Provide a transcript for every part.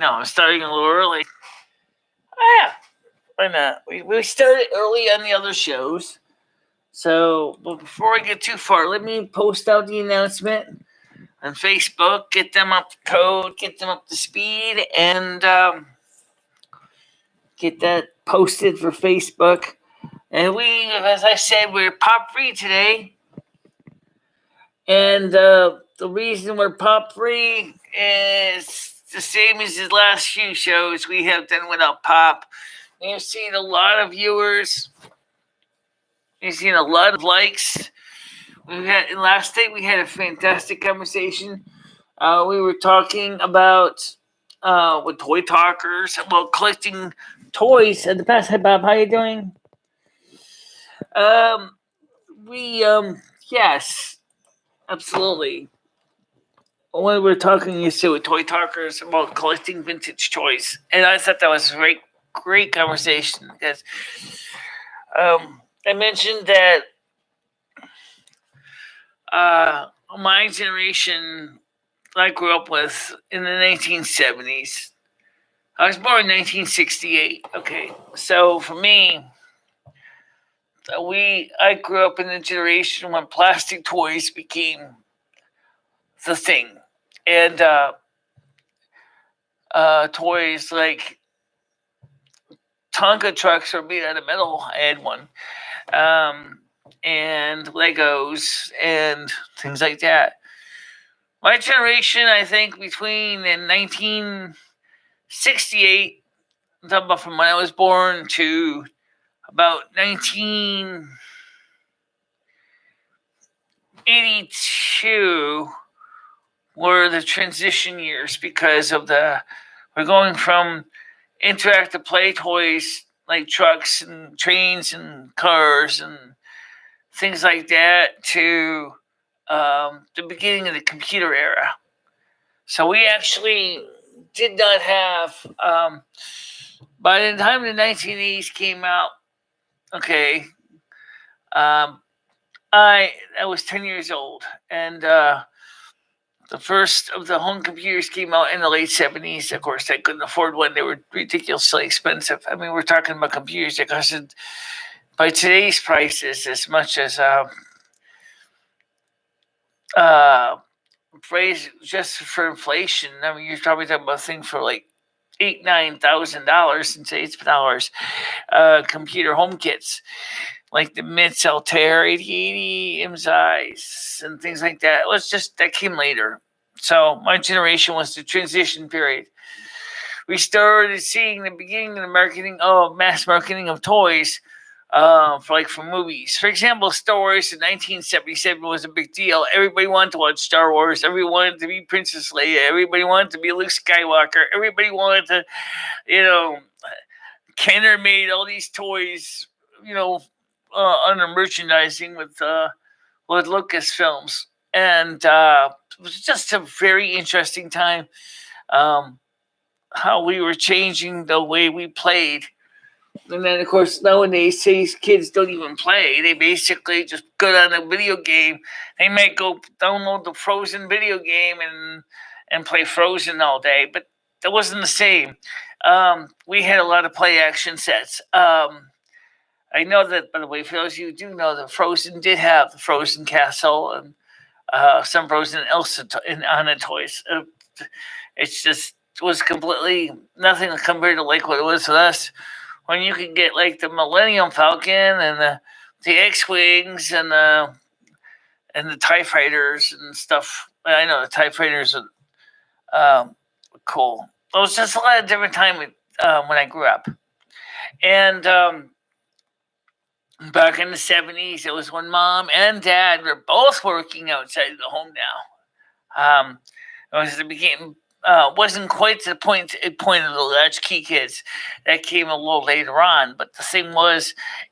No, I'm starting a little early. Oh, yeah, why not? We started early on the other shows. So, but before I get too far, let me post out the announcement on Facebook, get them up to code, get them up to speed, and get that posted for Facebook. And we, as I said, we're pop free today. And the reason we're pop free is the same as the last few shows we have done without pop. We've seen a lot of viewers. We've seen a lot of likes. Last night we had a fantastic conversation. We were talking about with toy talkers about collecting toys in the past. Hi Bob, how you doing? We yes, absolutely. When we were talking yesterday with toy talkers about collecting vintage toys, and I thought that was a great conversation because I mentioned that my generation I grew up with in the 1970s. I was born in 1968. Okay, so for me, I grew up in the generation when plastic toys became the thing, and toys like Tonka trucks were made out of metal. I had one, and Legos and things like that. My generation, I think, between in 1968, I'm talking about from when I was born to about 1982, were the transition years because of we're going from interactive play toys like trucks and trains and cars and things like that to the beginning of the computer era. So we actually did not have, by the time the 1980s came out, okay, I was 10 years old, and the first of the home computers came out in the late 70s. Of course, I couldn't afford one. They were ridiculously expensive. I mean, we're talking about computers that costed, by today's prices, as much as phrase just for inflation. I mean, you're probably talking about a thing for like $8,000-9,000 in today's dollars. Computer home kits like the MITS Altair 8080, IMSIs, and things like that. That came later. So my generation was the transition period. We started seeing the beginning of the mass marketing of toys for movies. For example, Star Wars in 1977 was a big deal. Everybody wanted to watch Star Wars. Everybody wanted to be Princess Leia. Everybody wanted to be Luke Skywalker. Everybody wanted to, Kenner made all these toys, under merchandising with Lucasfilms. And it was just a very interesting time how we were changing the way we played. And then, of course, nowadays, these kids don't even play. They basically just go on a video game. They might go download the Frozen video game and play Frozen all day, but that wasn't the same. We had a lot of play action sets. I know that, by the way, for those of you who do know, that Frozen did have the Frozen Castle and some Frozen Elsa Anna toys. It was completely nothing compared to like what it was with us. When you could get like the Millennium Falcon and the X-Wings and the TIE Fighters and stuff. I know the TIE Fighters are cool. It was just a lot of different time when I grew up. And back in the 70s, it was when Mom and Dad were both working outside the home now. It was the beginning. Wasn't quite to the point of the latchkey kids. That came a little later on. But the thing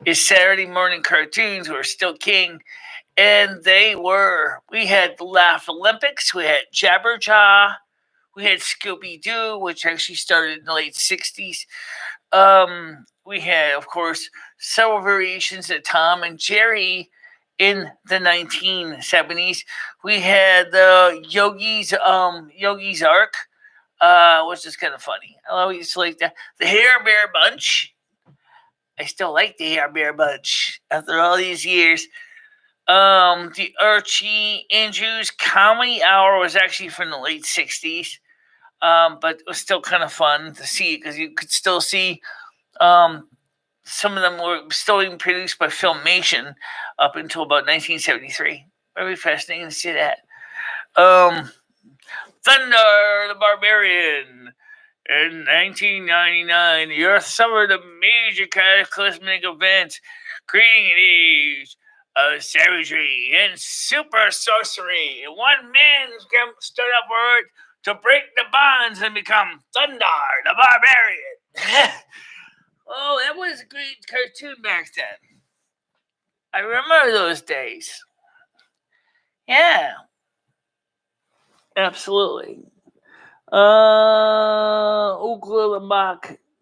is Saturday morning cartoons were still king. And we had the Laugh Olympics, we had Jabberjaw, we had Scooby-Doo, which actually started in the late 60s. We had, of course, several variations of Tom and Jerry in the 1970s. We had Yogi's Ark. which is kind of funny. I always like that. The Hair Bear Bunch. I still like the Hair Bear Bunch after all these years. The Archie Andrews Comedy Hour was actually from the late 60s. But it was still kind of fun to see because you could still see some of them were still being produced by Filmation up until about 1973. Very fascinating to see that. Thunder the Barbarian. In 1999, the Earth suffered a major cataclysmic event, creating an age of savagery and super sorcery. One man stood up for it to break the bonds and become Thunder the Barbarian. Oh, that was a great cartoon back then. I remember those days. Yeah, absolutely. Oklahoma.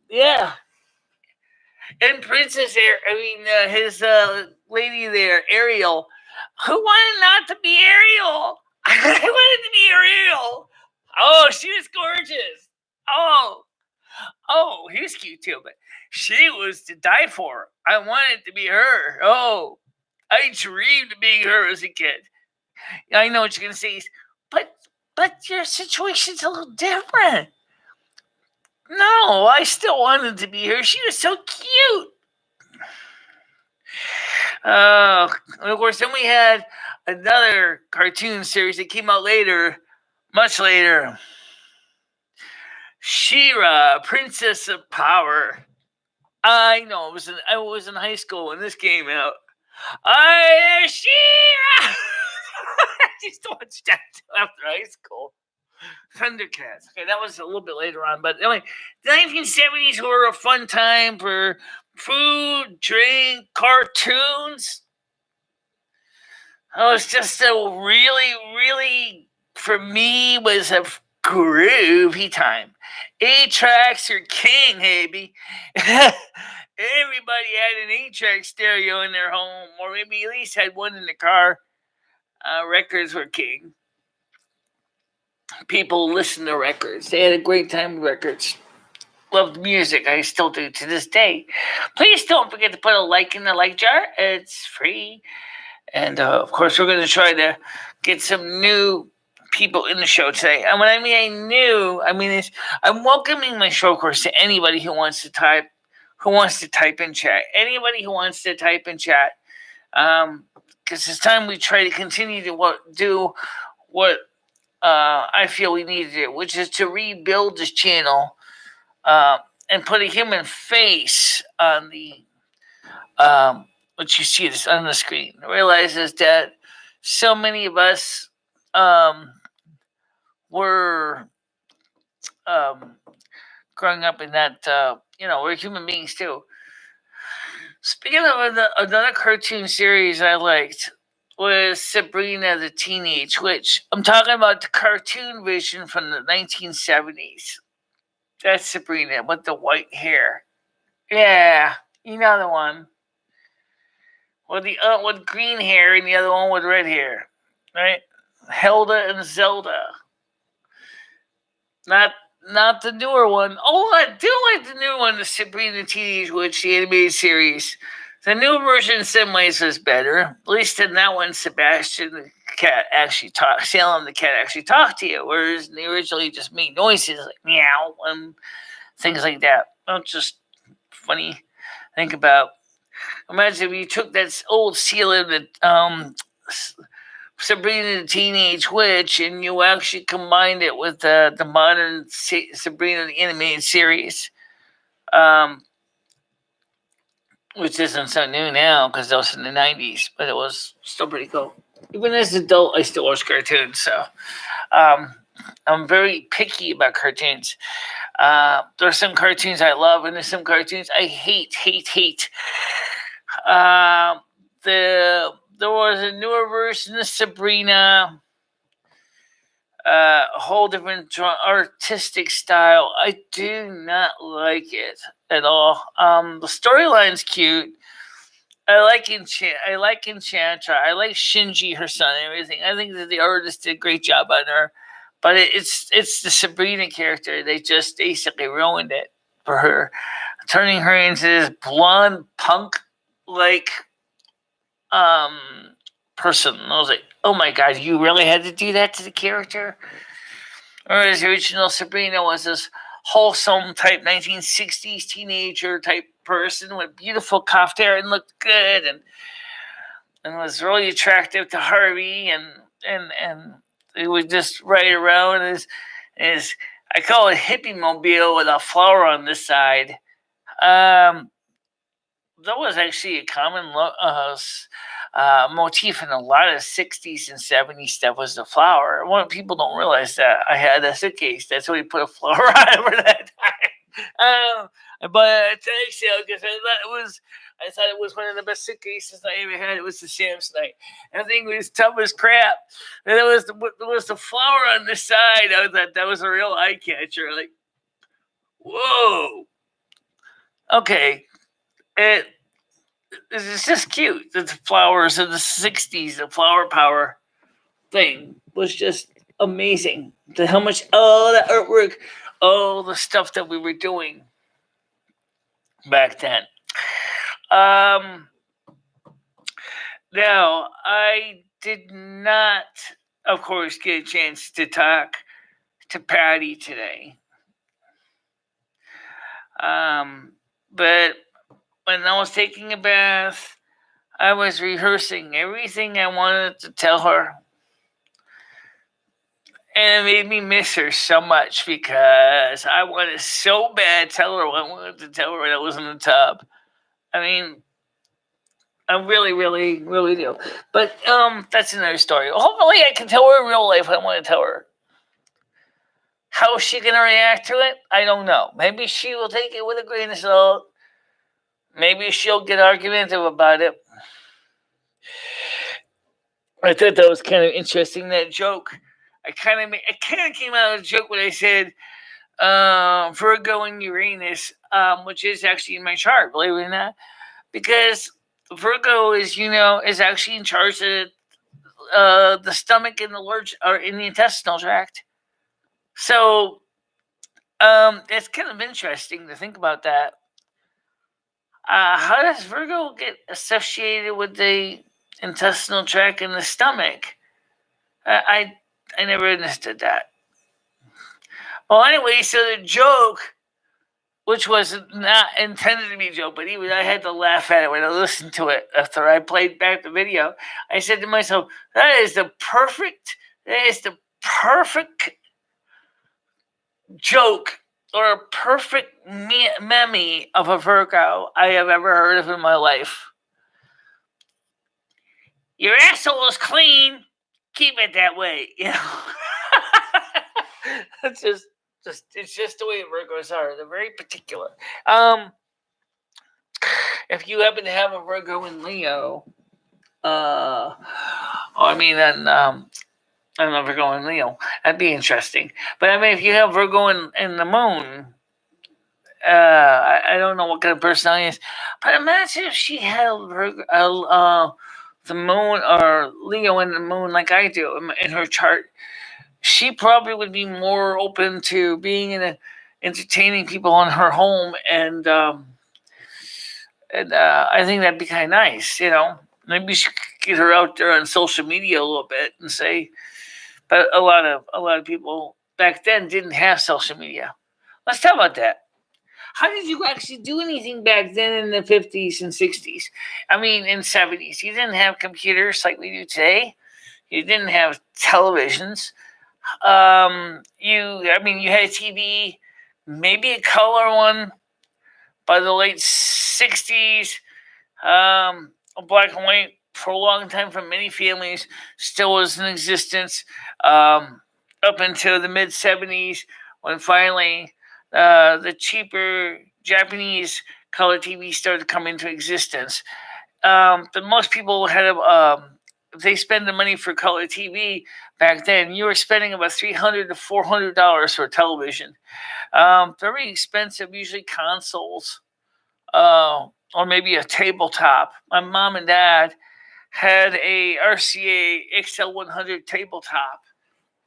Yeah. And Princess his lady there, Ariel. Who wanted not to be Ariel? I wanted to be Ariel. Oh, she was gorgeous. Oh, he was cute too, but she was to die for. I wanted to be her. Oh, I dreamed of being her as a kid. I know what you're gonna say, but your situation's a little different. No, I still wanted to be her. She was so cute. And of course, then we had another cartoon series that came out later, much later. She-Ra, Princess of Power. I know, I was in high school when this came out. I am She-Ra! I used to watch that after high school. Thundercats. Okay, that was a little bit later on, but anyway, the 1970s were a fun time for food, drink, cartoons. It was just a really, for me, was a groovy time. 8-tracks are king, baby. Everybody had an 8-track stereo in their home, or maybe at least had one in the car. Records were king. People listened to records. They had a great time with records. Loved music. I still do to this day. Please don't forget to put a like in the like jar. It's free. And of course, we're going to try to get some new people in the show today. And when I mean new, I mean I'm welcoming my show, of course, to anybody who wants to type in chat. Anybody who wants to type in chat. Because it's time we try to continue to do what I feel we need to do, which is to rebuild this channel and put a human face on the what you see this on the screen. Realizes that so many of us were growing up in that we're human beings too. Speaking of another cartoon series I liked was Sabrina the Teenage Witch. I'm talking about the cartoon version from the 1970s. That's Sabrina with the white hair. Yeah, you know the one. With with green hair and the other one with red hair. Right? Hilda and Zelda. Not the newer one. Oh, I do like the newer one, the Sabrina the Teenage Witch, the animated series. The new version in some ways is better. At least in that one, Sebastian the cat actually talked. Salem the cat actually talked to you, whereas they originally just made noises like meow and things like that. Well, just funny to think about. Imagine if you took that old Salem, Sabrina the Teenage Witch, and you actually combined it with the modern Sabrina the animated series. Which isn't so new now because that was in the 90s, but it was still pretty cool. Even as an adult, I still watch cartoons, so I'm very picky about cartoons. There are some cartoons I love, and there's some cartoons I hate. There was a newer version of Sabrina, a whole different artistic style. I do not like it at all. The storyline's cute. I like Enchantra. I like Shinji, her son, and everything. I think that the artist did a great job on her. But it's the Sabrina character. They just basically ruined it for her, turning her into this blonde punk like um person. I was like, oh my god, you really had to do that to the character? Whereas the original Sabrina was this wholesome type 1960s teenager type person with beautiful coiffed hair and looked good and was really attractive to Harvey and it was just right around his I call it hippie mobile with a flower on the side. Um, that was actually a common motif in a lot of 60s and 70s stuff was the flower. What people don't realize that I had a suitcase. That's why we put a flower on over that time. But thanks, because I thought it was one of the best suitcases I ever had. It was the Samsonite. And the thing was tough as crap. And there was the flower on the side. I thought that was a real eye catcher. Like, whoa. Okay. It's just cute. The flowers of the 60s, the flower power thing was just amazing. How much, all the artwork, all the stuff that we were doing back then. Now, I did not, of course, get a chance to talk to Patty today. But when I was taking a bath, I was rehearsing everything I wanted to tell her. And it made me miss her so much because I wanted so bad to tell her what I wanted to tell her when I was in the tub. I mean, I really, really, really do. But that's another story. Hopefully I can tell her in real life what I want to tell her. How is she going to react to it? I don't know. Maybe she will take it with a grain of salt. Maybe she'll get argumentative about it. I thought that was kind of interesting, that joke. I kind of came out of a joke when I said Virgo and Uranus, which is actually in my chart, believe it or not, because Virgo is actually in charge of the stomach and the large or in the intestinal tract. So it's kind of interesting to think about that. How does Virgo get associated with the intestinal tract and the stomach? I never understood that. Well, anyway, so the joke, which was not intended to be a joke, but even I had to laugh at it when I listened to it after I played back the video. I said to myself, that is the perfect joke or a perfect meme of a Virgo I have ever heard of in my life. Your asshole is clean. Keep it that way. It's just the way Virgos are. They're very particular. If you happen to have a Virgo in Leo, I don't know, Virgo in Leo, that'd be interesting. But I mean, if you have Virgo in the moon, I don't know what kind of personality is, but imagine if she had the moon or Leo in the moon like I do in her chart. She probably would be more open to being entertaining people in her home, and I think that'd be kind of nice. Maybe she could get her out there on social media a little bit and say. But a lot of people back then didn't have social media. Let's talk about that. How did you actually do anything back then in the 50s and 60s? I mean, in 70s. You didn't have computers like we do today. You didn't have televisions. You had a TV, maybe a color one by the late 60s. Black and white for a long time for many families still was in existence up until the mid 70s when finally the cheaper Japanese color TV started to come into existence. But most people had if they spend the money for color TV back then, you were spending about $300 to $400 for a television. Very expensive, usually consoles, or maybe a tabletop. My mom and dad had a RCA XL100 tabletop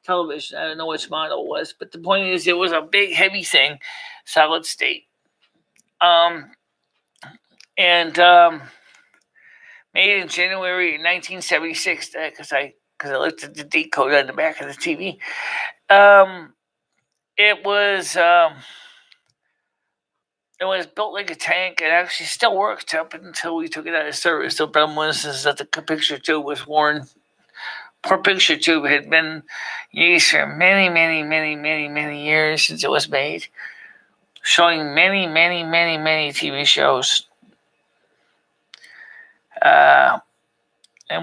television. I don't know which model it was, but the point is, it was a big, heavy thing, solid state. And made in January 1976. Because I looked at the date code on the back of the TV. It was built like a tank. It actually still worked up until we took it out of service. The problem was is that the picture tube was worn. Poor picture tube had been used for many, many, many, many, many years since it was made, showing many, many, many, many TV shows. And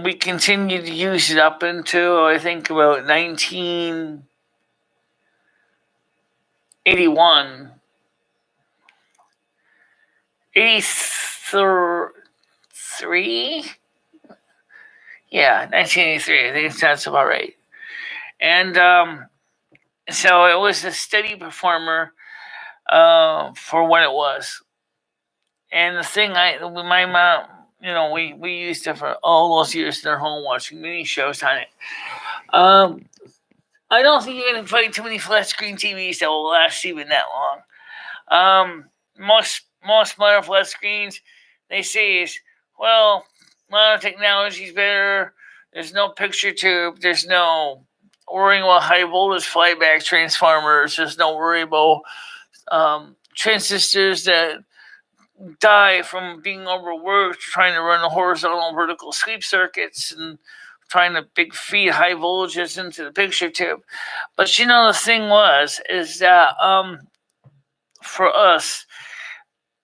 we continued to use it up until, I think, about 1981. 83? Yeah, 1983. I think that's about right. And so it was a steady performer for what it was. And the thing, my mom, we used it for all those years in our home watching mini shows on it. I don't think you can find too many flat screen TVs that will last even that long. Most modern flat screens, they say is, well, modern technology is better. There's no picture tube. There's no worrying about high voltage flyback transformers. There's no worry about transistors that die from being overworked, trying to run the horizontal vertical sweep circuits and trying to feed high voltages into the picture tube. But the thing is that for us,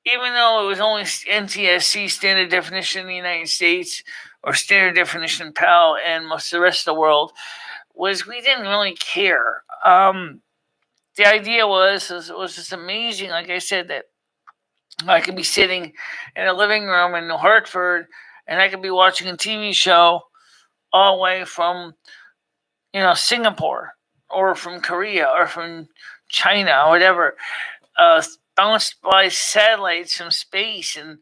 even though it was only NTSC standard definition in the United States or standard definition PAL and most of the rest of the world, was we didn't really care. The idea was just amazing. Like I said, that I could be sitting in a living room in New Hartford, and I could be watching a TV show all the way from, Singapore or from Korea or from China or whatever, bounced by satellites from space and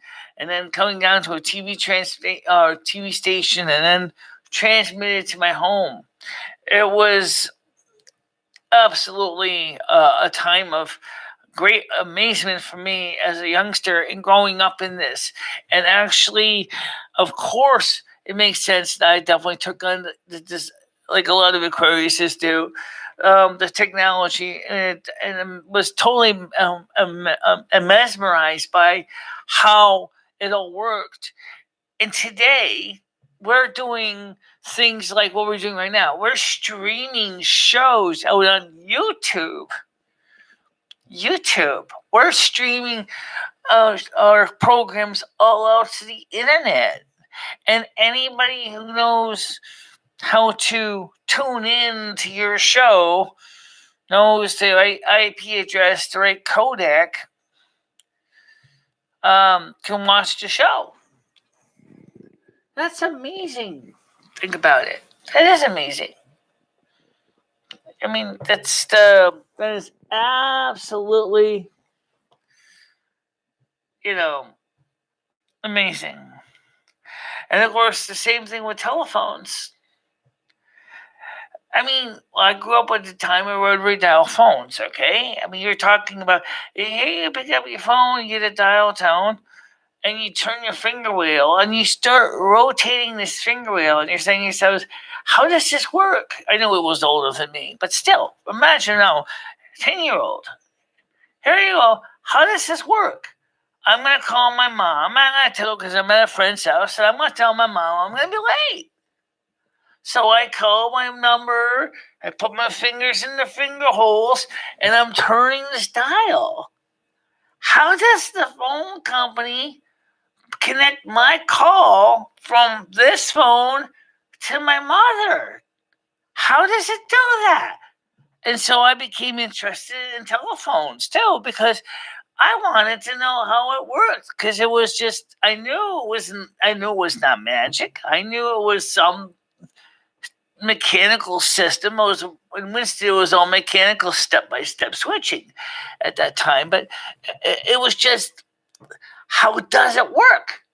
then coming down to a TV station and then transmitted to my home. It was absolutely a time of great amazement for me as a youngster in growing up in this. And actually, of course, it makes sense that I definitely took on this, like a lot of Aquariuses do, the technology, and was totally mesmerized by how it all worked. And today, we're doing things like what we're doing right now. We're streaming shows out on YouTube. We're streaming our programs all out to the internet. And anybody who knows how to tune in to your show knows the right IP address, the right codec, can watch the show. That's amazing. Think about it. That is amazing. I mean, that is absolutely, amazing. And of course, the same thing with telephones. I mean, I grew up at the time of rotary dial phones, okay? I mean, you're talking about, hey, you pick up your phone, you get a dial tone, and you turn your finger wheel, and you start rotating this finger wheel, and you're saying to yourself, how does this work? I know it was older than me, but still, imagine now, 10-year-old. Here you go. How does this work? I'm going to call my mom. I'm not going to tell her because I'm at a friend's house, and I'm going to tell my mom I'm going to be late. So I call my number, I put my fingers in the finger holes, and I'm turning this dial. How does the phone company connect my call from this phone to my mother? How does it do that? And so I became interested in telephones too, because I wanted to know how it worked. Because it was just, I knew it was not magic. I knew it was some mechanical system. In Winston, it was all mechanical step-by-step switching at that time. But it was just, how does it work?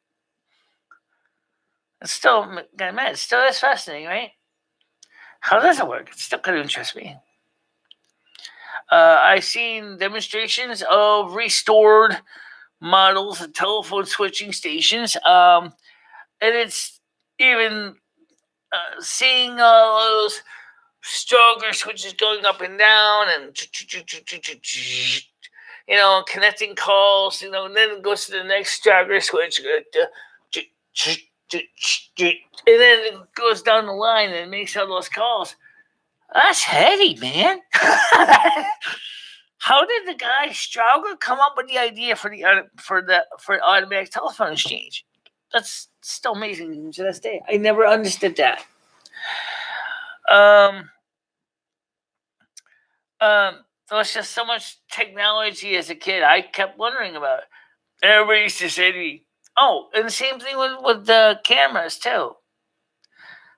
It's still is fascinating, right? How does it work? It's still kind of interests me. I've seen demonstrations of restored models of telephone switching stations, and it's even seeing all those stronger switches going up and down, and connecting calls, and then it goes to the next stronger switch, and then it goes down the line and makes all those calls. That's heavy, man. How did the guy Strauger come up with the idea for automatic telephone exchange? That's still amazing to this day. I never understood that. There was just so much technology as a kid. I kept wondering about it. Everybody used to say to me, "Oh," and the same thing with the cameras too.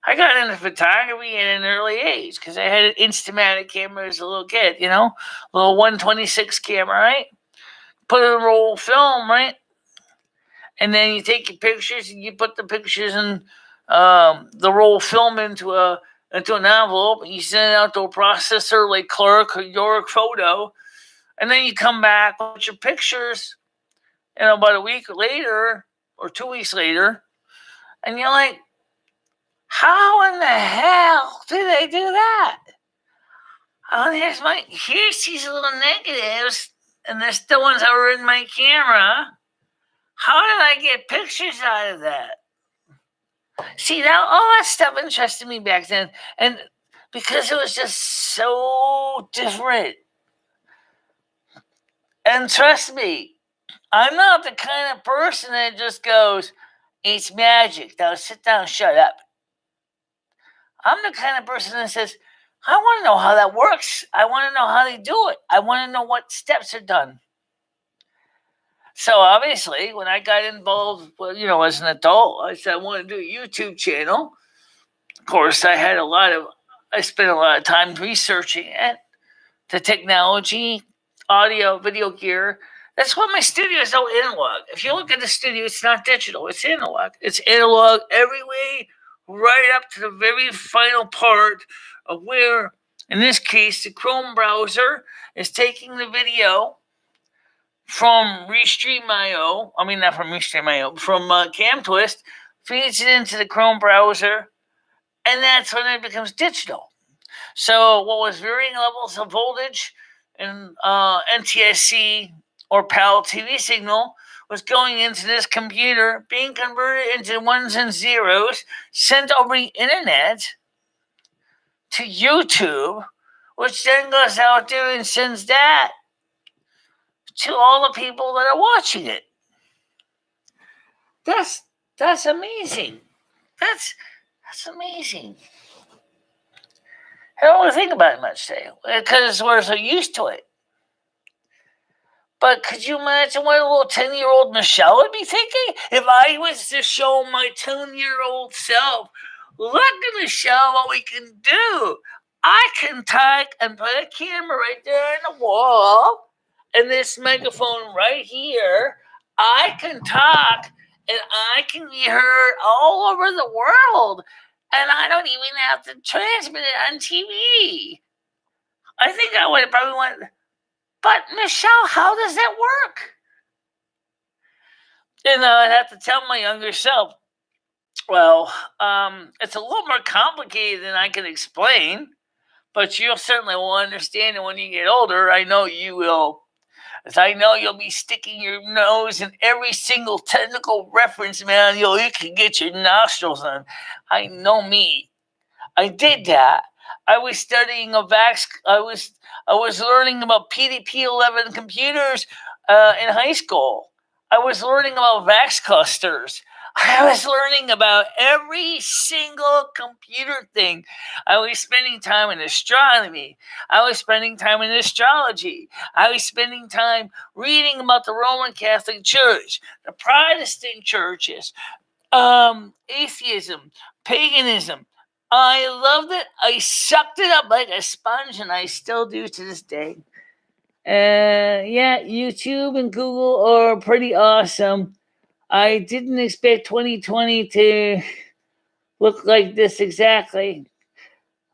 I got into photography at an early age because I had an Instamatic camera as a little kid, a little 126 camera, right? Put it in roll film, right? And then you take your pictures and you put the pictures in the roll film into an envelope, and you send it out to a processor like Clark or York Photo, and then you come back with your pictures, about a week later or 2 weeks later, and you're like, how in the hell did they do that? Oh, here's these little negatives, and there's the ones that were in my camera. How did I get pictures out of that? See, all that stuff interested me back then, and because it was just so different. And trust me, I'm not the kind of person that just goes, "It's magic. Now sit down, shut up." I'm the kind of person that says, I want to know how that works. I want to know how they do it. I want to know what steps are done. So obviously, when I got involved, as an adult, I said I want to do a YouTube channel. Of course, I spent a lot of time researching it, the technology, audio, video gear. That's why my studio is so analog. If you look at the studio, it's not digital. It's analog. It's analog every way, right up to the very final part of where, in this case, the Chrome browser is taking the video from Restream.io. I mean, not from Restream.io, from CamTwist, feeds it into the Chrome browser, and that's when it becomes digital. So what was varying levels of voltage and NTSC or PAL TV signal was going into this computer, being converted into ones and zeros, sent over the internet to YouTube, which then goes out there and sends that to all the people that are watching it. That's amazing. That's amazing. I don't want to think about it much today because we're so used to it. But could you imagine what a little 10-year-old Michelle would be thinking if I was to show my 10-year-old self, look at Michelle, what we can do. I can talk and put a camera right there on the wall and this microphone right here. I can talk and I can be heard all over the world. And I don't even have to transmit it on TV. I think I would have probably went, but Michelle, how does that work? And I'd have to tell my younger self, well, it's a little more complicated than I can explain, but you'll certainly will understand it when you get older. I know you will. As I know you'll be sticking your nose in every single technical reference manual you can get your nostrils on. I know me. I did that. I was studying I was learning about PDP-11 computers in high school. I was learning about VAX clusters. I was learning about every single computer thing. I was spending time in astronomy. I was spending time in astrology. I was spending time reading about the Roman Catholic Church, the Protestant churches, atheism, paganism. I loved it. I sucked it up like a sponge, and I still do to this day. YouTube and Google are pretty awesome. I didn't expect 2020 to look like this exactly.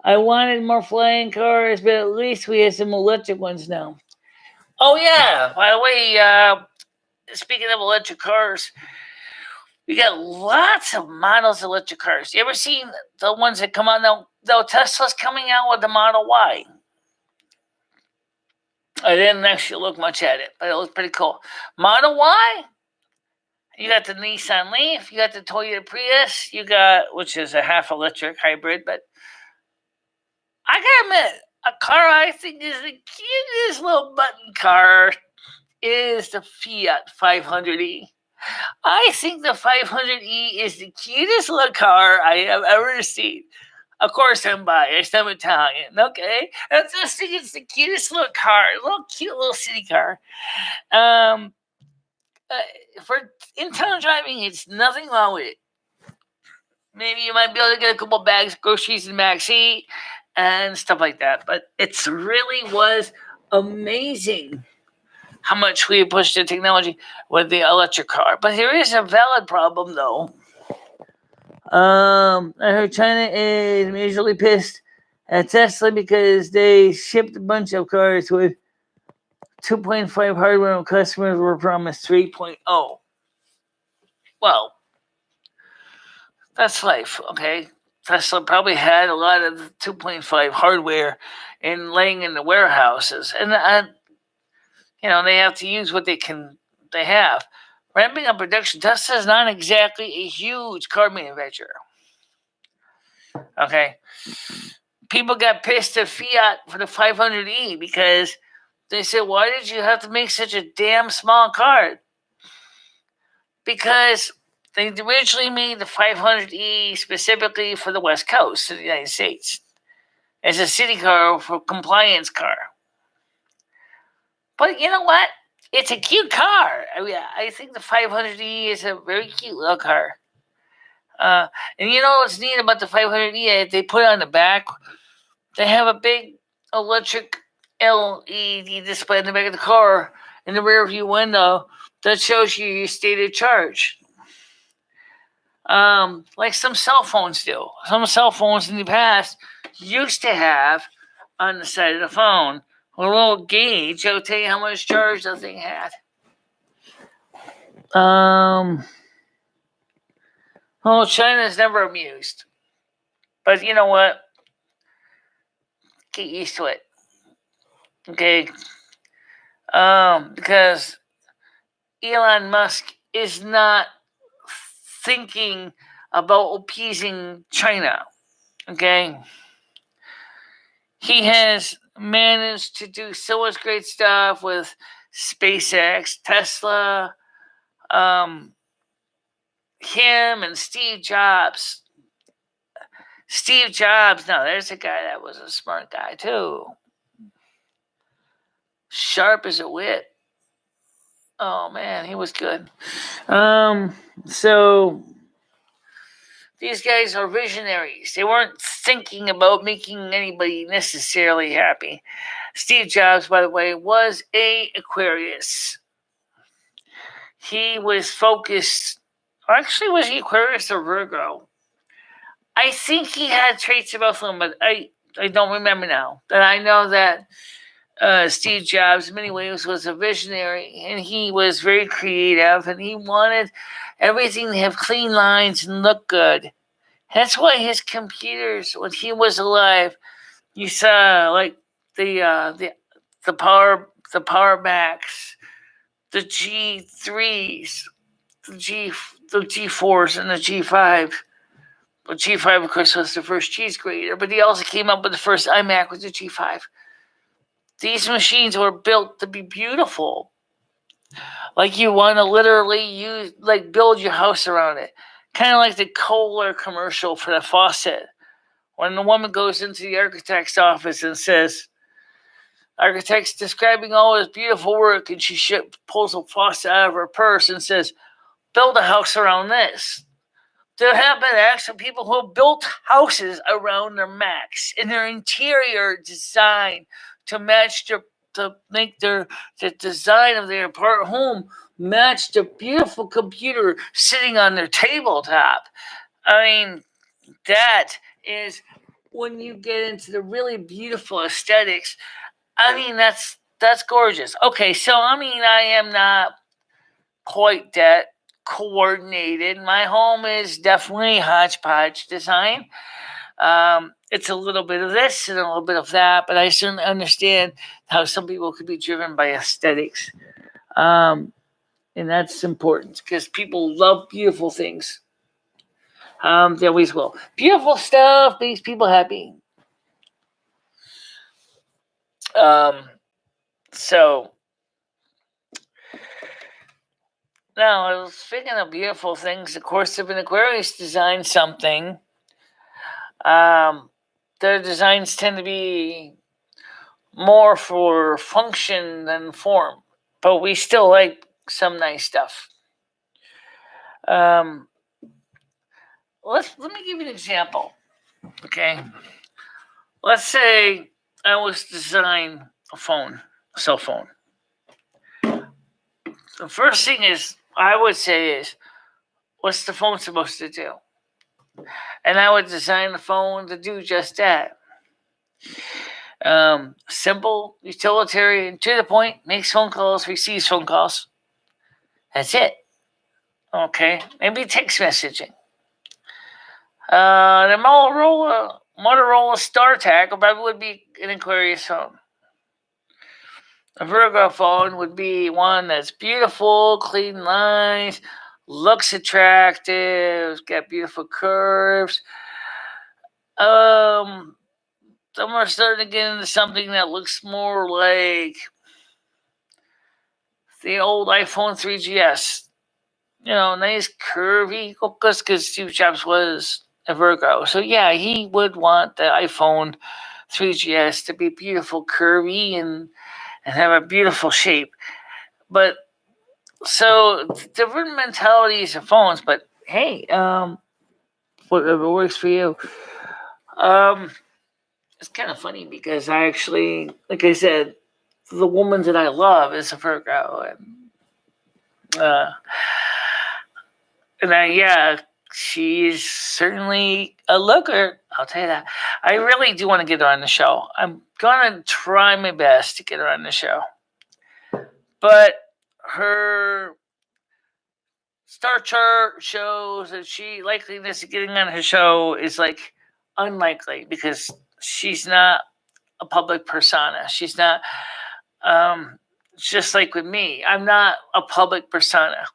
I wanted more flying cars, but at least we have some electric ones now. Oh yeah! By the way, speaking of electric cars, we got lots of models of electric cars. You ever seen the ones that come out now? Though Tesla's coming out with the Model Y. I didn't actually look much at it, but it looks pretty cool. Model Y. You got the Nissan Leaf. You got the Toyota Prius. You got, which is a half electric hybrid, but I gotta admit, a car I think is the cutest little button car is the Fiat 500e. I think the 500e is the cutest little car I have ever seen. Of course, I'm biased. I'm Italian. Okay, I just think it's the cutest little car, cute little city car. For in-town driving, it's nothing wrong with it. Maybe you might be able to get a couple bags of groceries in the back seat and stuff like that. But it really was amazing how much we pushed the technology with the electric car. But there is a valid problem, though. I heard China is majorly pissed at Tesla because they shipped a bunch of cars with 2.5 hardware and customers were promised 3.0. Well, that's life, okay? Tesla probably had a lot of 2.5 hardware laying in the warehouses, and they have to use what they have. Ramping up production, Tesla is not exactly a huge car manufacturer. Okay, people got pissed at Fiat for the 500e because they said, "Why did you have to make such a damn small car?" Because they originally made the 500e specifically for the West Coast of the United States as a city car for compliance car. But you know what? It's a cute car. I think the 500e is a very cute little car. And you know what's neat about the 500e? They put on the back, they have a big electric LED display in the back of the car in the rear view window that shows you your state of charge. Like some cell phones do. Some cell phones in the past used to have on the side of the phone a little gauge that'll tell you how much charge the thing had. China's never amused. But you know what? Get used to it. Okay? Because Elon Musk is not thinking about appeasing China. Okay? He has managed to do so much great stuff with SpaceX, Tesla, him and Steve Jobs. Steve Jobs, now there's a guy that was a smart guy too. Sharp as a whip. Oh man, he was good. So these guys are visionaries. They weren't thinking about making anybody necessarily happy. Steve Jobs, by the way, was a Aquarius. He was focused. Actually, was he Aquarius or Virgo? I think he had traits of both of them, but I don't remember now. But I know that Steve Jobs, in many ways, was a visionary, and he was very creative, and he wanted everything to have clean lines and look good. That's why his computers, when he was alive, you saw like the Power Macs, the G3s, the G4s, and the G5. Well, G5, of course, was the first cheese grater, but he also came up with the first iMac with the G5. These machines were built to be beautiful. Like you want to literally build your house around it. Kind of like the Kohler commercial for the faucet. When the woman goes into the architect's office and says, architect's describing all his beautiful work, and she pulls a faucet out of her purse and says, build a house around this. There have been actually people who built houses around their Macs and their interior design to match the design of their home match the beautiful computer sitting on their tabletop. I mean, that is when you get into the really beautiful aesthetics, I mean, that's gorgeous. Okay, so I mean, I am not quite that coordinated. My home is definitely hodgepodge design. It's a little bit of this and a little bit of that, but I certainly understand how some people could be driven by aesthetics. And that's important because people love beautiful things. They always will. Beautiful stuff makes people happy. So now, speaking of beautiful things, of course, if an Aquarius designs something, their designs tend to be more for function than form, but we still like some nice stuff. Let me give you an example. Okay, let's say I was to design a cell phone. The first thing I would say is, what's the phone supposed to do? And I would design the phone to do just that. Simple, utilitarian, to the point, makes phone calls, receives phone calls. That's it. Okay, maybe text messaging. The Motorola StarTAC probably would be an Aquarius phone. A Virgo phone would be one that's beautiful, clean lines, looks attractive, got beautiful curves. Then we're starting to get into something that looks more like the old iPhone 3GS. Nice curvy, because Steve Jobs was a Virgo. So yeah, he would want the iPhone 3GS to be beautiful, curvy, and have a beautiful shape. But so different mentalities of phones. But hey, whatever works for you. It's kind of funny because I actually, like I said, the woman that I love is a Virgo, and she's certainly a looker. I'll tell you that. I really do want to get her on the show. I'm gonna try my best to get her on the show, but her star chart shows that she likeliness of getting on her show is like unlikely because she's not a public persona. She's not. Just like with me, I'm not a public persona.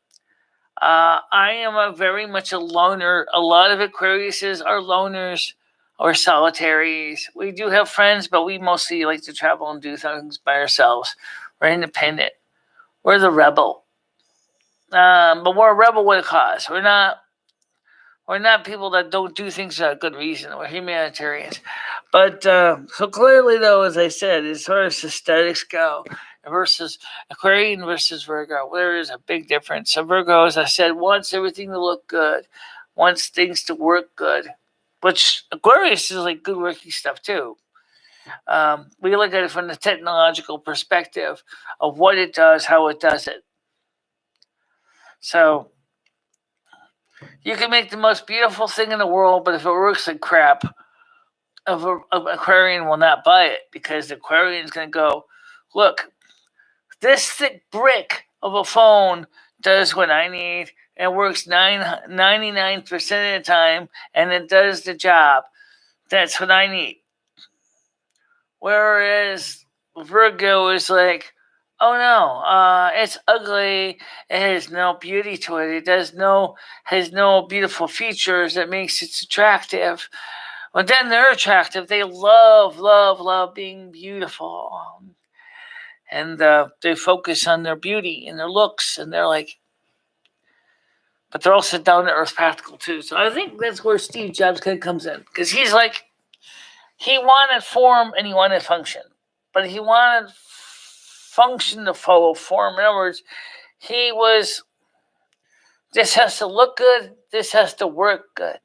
I am very much a loner. A lot of Aquariuses are loners or solitaries. We do have friends, but we mostly like to travel and do things by ourselves. We're independent. We're the rebel. But we're a rebel with a cause. We're not people that don't do things for a good reason. We're humanitarians. But so clearly, though, as I said, as far as aesthetics go, versus Aquarian versus Virgo, there is a big difference. So Virgo, as I said, wants everything to look good, wants things to work good, which Aquarius is like good working stuff too. We look at it from the technological perspective of what it does, how it does it. So you can make the most beautiful thing in the world, but if it works like crap, an Aquarian will not buy it because the Aquarian is going to go, look, this thick brick of a phone does what I need and works 99% of the time, and it does the job. That's what I need. Whereas Virgo is like, oh no, it's ugly. It has no beauty to it. Has no beautiful features that makes it attractive. But then they're attractive. They love being beautiful. And they focus on their beauty and their looks, and they're like, but they're also down to earth practical too. So I think that's where Steve Jobs kind of comes in, because he's like, he wanted form and he wanted function, but he wanted function to follow form. In other words, this has to look good, this has to work good.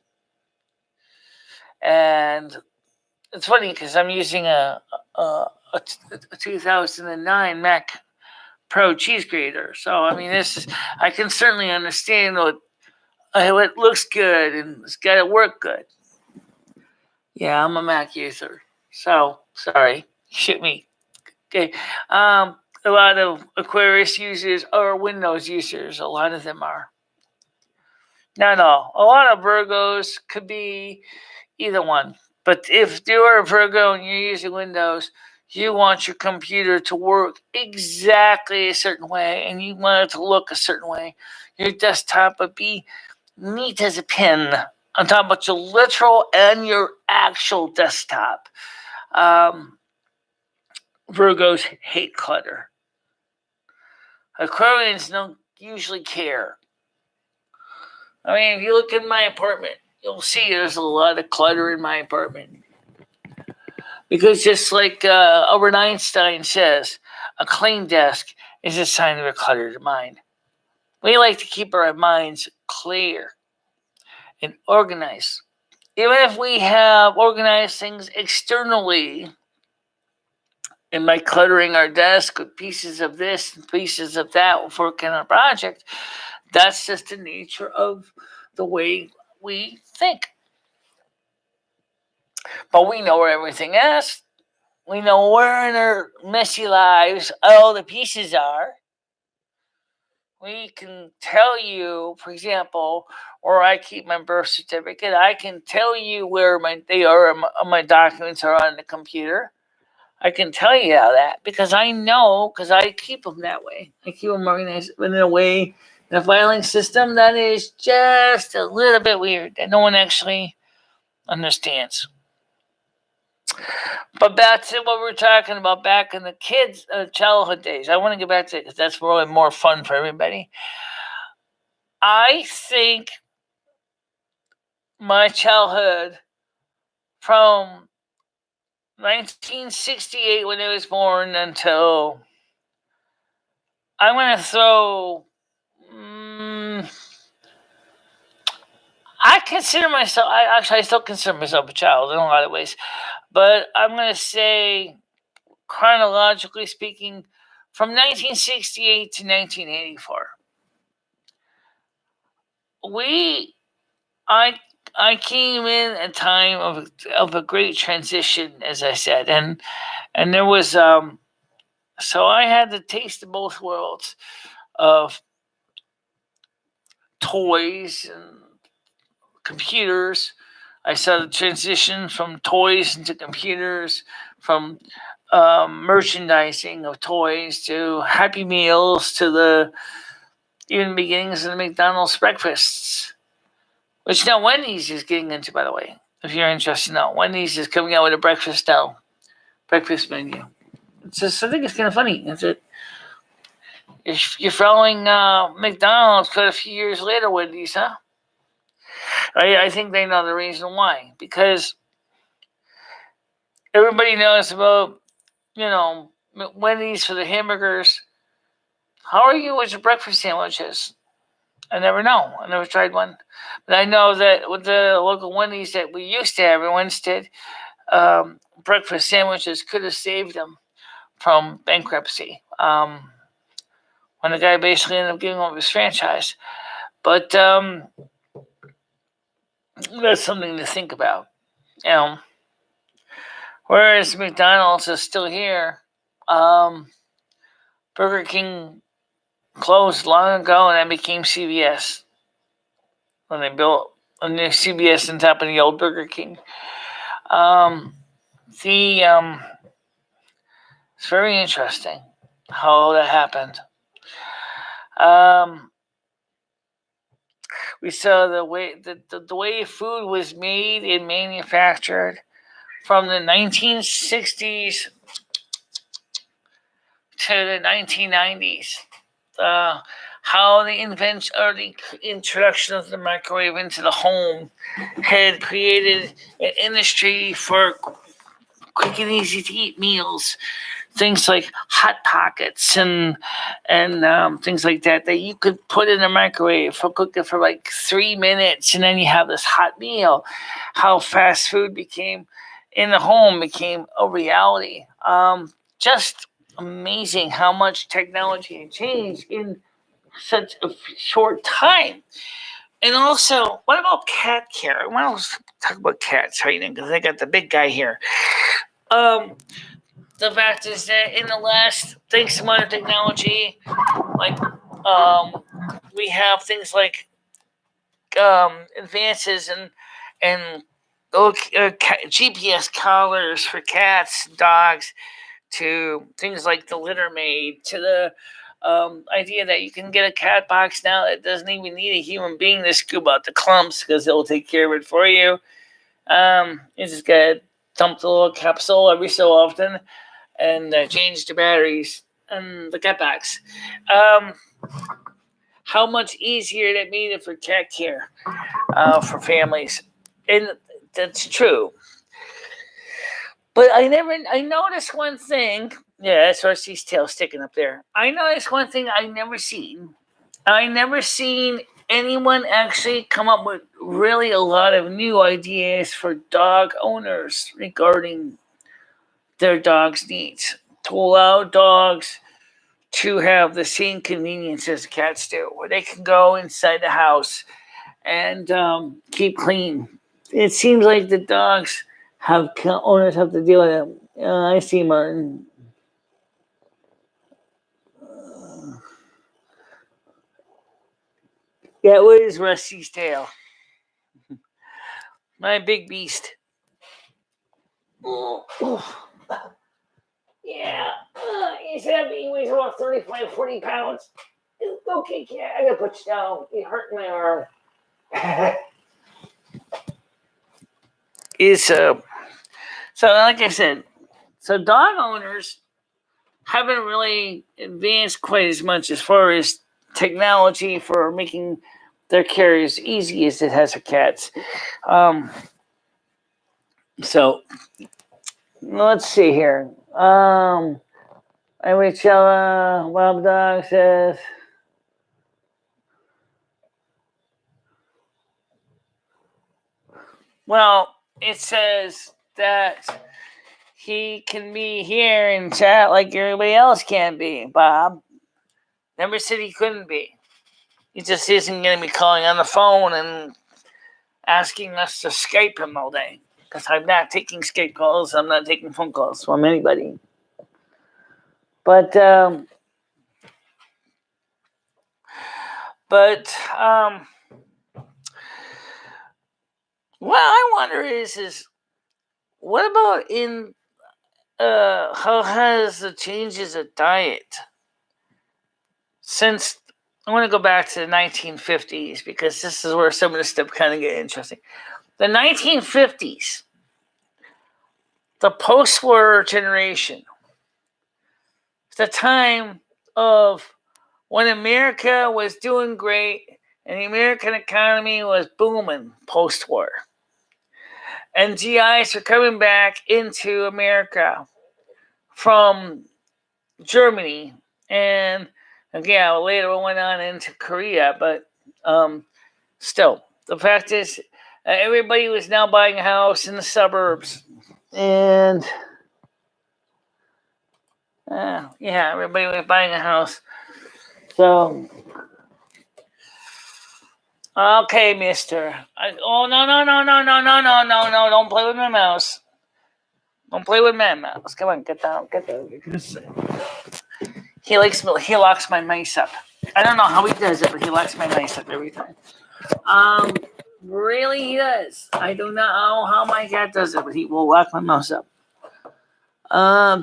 And it's funny because I'm using a 2009 Mac Pro cheese grater. So, I mean, I can certainly understand how it looks good and it's got to work good. Yeah, I'm a Mac user. So, sorry. Shit me. Okay. A lot of Aquarius users are Windows users. A lot of them are. Not all. A lot of Virgos could be either one. But if you're a Virgo and you're using Windows, you want your computer to work exactly a certain way and you want it to look a certain way. Your desktop would be neat as a pin on top of your literal and your actual desktop. Virgos hate clutter. Aquarians don't usually care. I mean, if you look in my apartment, you'll see there's a lot of clutter in my apartment. Because just like Albert Einstein says, a clean desk is a sign of a cluttered mind. We like to keep our minds clear and organized. Even if we have organized things externally, and by cluttering our desk with pieces of this and pieces of that for working on a project, that's just the nature of the way we think. But we know where everything is. We know where in our messy lives all the pieces are. We can tell you, for example, where I keep my birth certificate. I can tell you where my documents are on the computer. I can tell you all that because I know, because I keep them that way. I keep them organized in a way, in a filing system that is just a little bit weird, that no one actually understands. But back to what we were talking about back in the kids' childhood days. I want to get back to it because that's really more fun for everybody. I think my childhood from 1968 when I was born until I'm going to throw. I consider myself. I still consider myself a child in a lot of ways, but I'm going to say, chronologically speaking, from 1968 to 1984. I came in a time of a great transition, as I said, and there was so I had the taste of both worlds of toys and computers. I saw the transition from toys into computers, from merchandising of toys to Happy Meals to the even beginnings of the McDonald's breakfasts, which now Wendy's is getting into, by the way. If you're interested now, Wendy's is coming out with a breakfast menu. It's just, I think it's kind of funny. If you're following McDonald's quite a few years later, Wendy's, huh? I think they know the reason why. Because everybody knows about, Wendy's for the hamburgers. How are you with your breakfast sandwiches? I never know. I never tried one. But I know that with the local Wendy's that we used to have in Winsted, breakfast sandwiches could have saved them from bankruptcy. When the guy basically ended up giving up his franchise. But that's something to think about. Whereas McDonald's is still here, Burger King closed long ago, and then became CVS when they built a new CVS on top of the old Burger King. It's very interesting how that happened. We saw the way food was made and manufactured from the 1960s to the 1990s. How the invention or the introduction of the microwave into the home had created an industry for quick and easy to eat meals. Things like Hot Pockets and things like that you could put in a microwave for cooking for like 3 minutes, and then you have this hot meal. How fast food became in the home became a reality. Just amazing how much technology had changed in such a short time. And also, what about cat care? I want to talk about cats right now because I got the big guy here. The fact is that in the last, thanks to modern technology, like we have things like advances and GPS collars for cats, dogs, to things like the litter maid, to the idea that you can get a cat box now that doesn't even need a human being to scoop out the clumps because they'll take care of it for you. You just gotta dump the little capsule every so often and change the batteries and the cat box. How much easier that made it for cat care for families, and that's true. But I noticed one thing. Yeah, that's Rusty's tail sticking up there. I noticed one thing I never seen. I never seen anyone actually come up with really a lot of new ideas for dog owners regarding their dog's needs. To allow dogs to have the same convenience as cats do, where they can go inside the house and keep clean. It seems like the dogs owners have to deal with it. I see Martin. Yeah, what is Rusty's tail? My big beast. Yeah, he's heavy. He weighs about 35, 40 pounds. Okay, kid, I gotta put you down. You hurt my arm. So like I said, so dog owners haven't really advanced quite as much as far as technology for making their care as easy as it has for cats. So let's see here. Michele Bob Dog says, well, it says that he can be here and chat like everybody else can be, Bob. Never said he couldn't be. He just isn't going to be calling on the phone and asking us to Skype him all day. Because I'm not taking Skype calls. I'm not taking phone calls from anybody. But what I wonder is what about in how has the changes of diet since? I want to go back to the 1950s because this is where some of the stuff kind of get interesting. The 1950s, the post-war generation, the time of when America was doing great and the American economy was booming post-war. And GIs were coming back into America from Germany and later went on into Korea, but still, the fact is, everybody was now buying a house in the suburbs, and everybody was buying a house. So, okay, Mister. No! Don't play with my mouse. Don't play with my mouse. Come on, get down. He locks my mice up. I don't know how he does it, but he locks my mice up every time. Really, he does. I do not know how my cat does it, but he will lock my mouse up.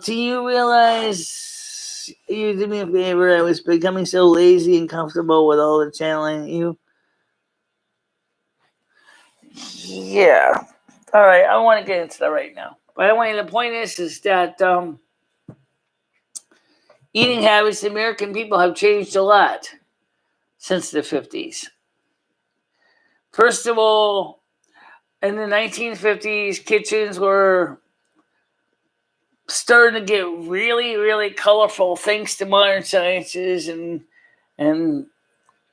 Do you realize you did me a favor? I was becoming so lazy and comfortable with all the channeling you. Yeah. All right. I don't want to get into that right now. But the point is that eating habits of American people have changed a lot since the 50s. First of all, in the 1950s, kitchens were starting to get really, really colorful thanks to modern sciences and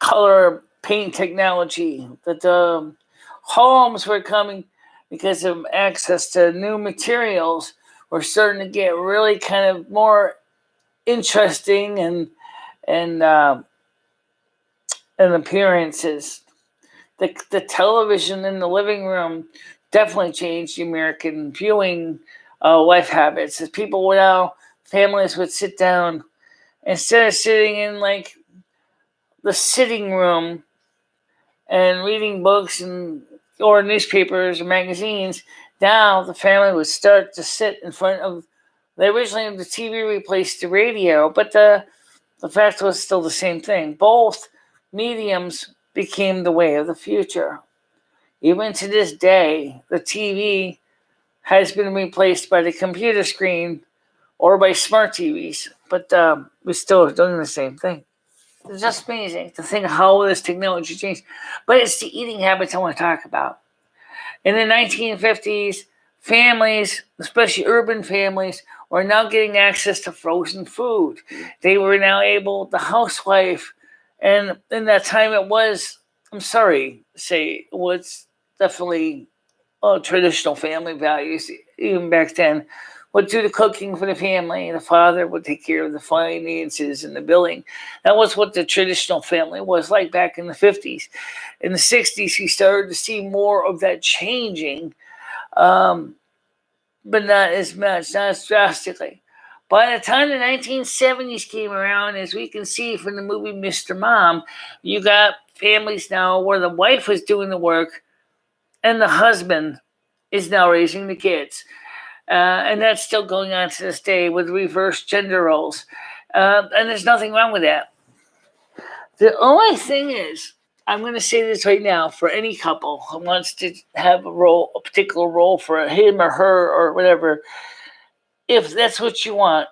color paint technology. That the homes were coming because of access to new materials. Were starting to get really kind of more interesting and appearances. The television in the living room definitely changed the American viewing life habits. As people would now, families would sit down instead of sitting in like the sitting room and reading books and or newspapers or magazines. Now the family would start to sit in front of. They originally the TV replaced the radio, but the fact was still the same thing. Both mediums became the way of the future. Even to this day, the TV has been replaced by the computer screen or by smart TVs, but we're still doing the same thing. It's just amazing to think how this technology changed. But it's the eating habits I want to talk about. In the 1950s, families, especially urban families, were now getting access to frozen food. They were now able, the housewife, and in that time it was, I'm sorry to say, it was definitely traditional family values, even back then, would do the cooking for the family. The father would take care of the finances and the billing. That was what the traditional family was like back in the 50s. In the 60s, we started to see more of that changing, um, but not as much, not as drastically. By the time the 1970s came around, as we can see from the movie Mr. Mom, you got families now where the wife was doing the work and the husband is now raising the kids. And that's still going on to this day with reverse gender roles. And there's nothing wrong with that. The only thing is, I'm going to say this right now for any couple who wants to have a particular role for him or her or whatever, if that's what you want,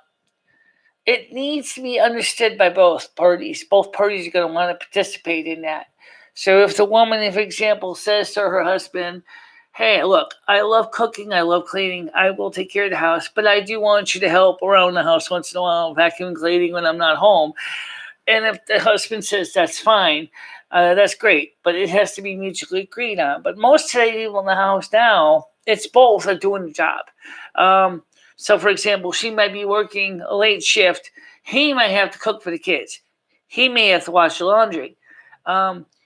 it needs to be understood by both parties. Both parties are going to want to participate in that. So if the woman, for example, says to her husband, hey, look, I love cooking, I love cleaning, I will take care of the house, but I do want you to help around the house once in a while, vacuum cleaning when I'm not home. And if the husband says that's fine, that's great, but it has to be mutually agreed on. But most today people in the house now, it's both are doing the job. So, for example, she might be working a late shift. He might have to cook for the kids. He may have to wash the laundry.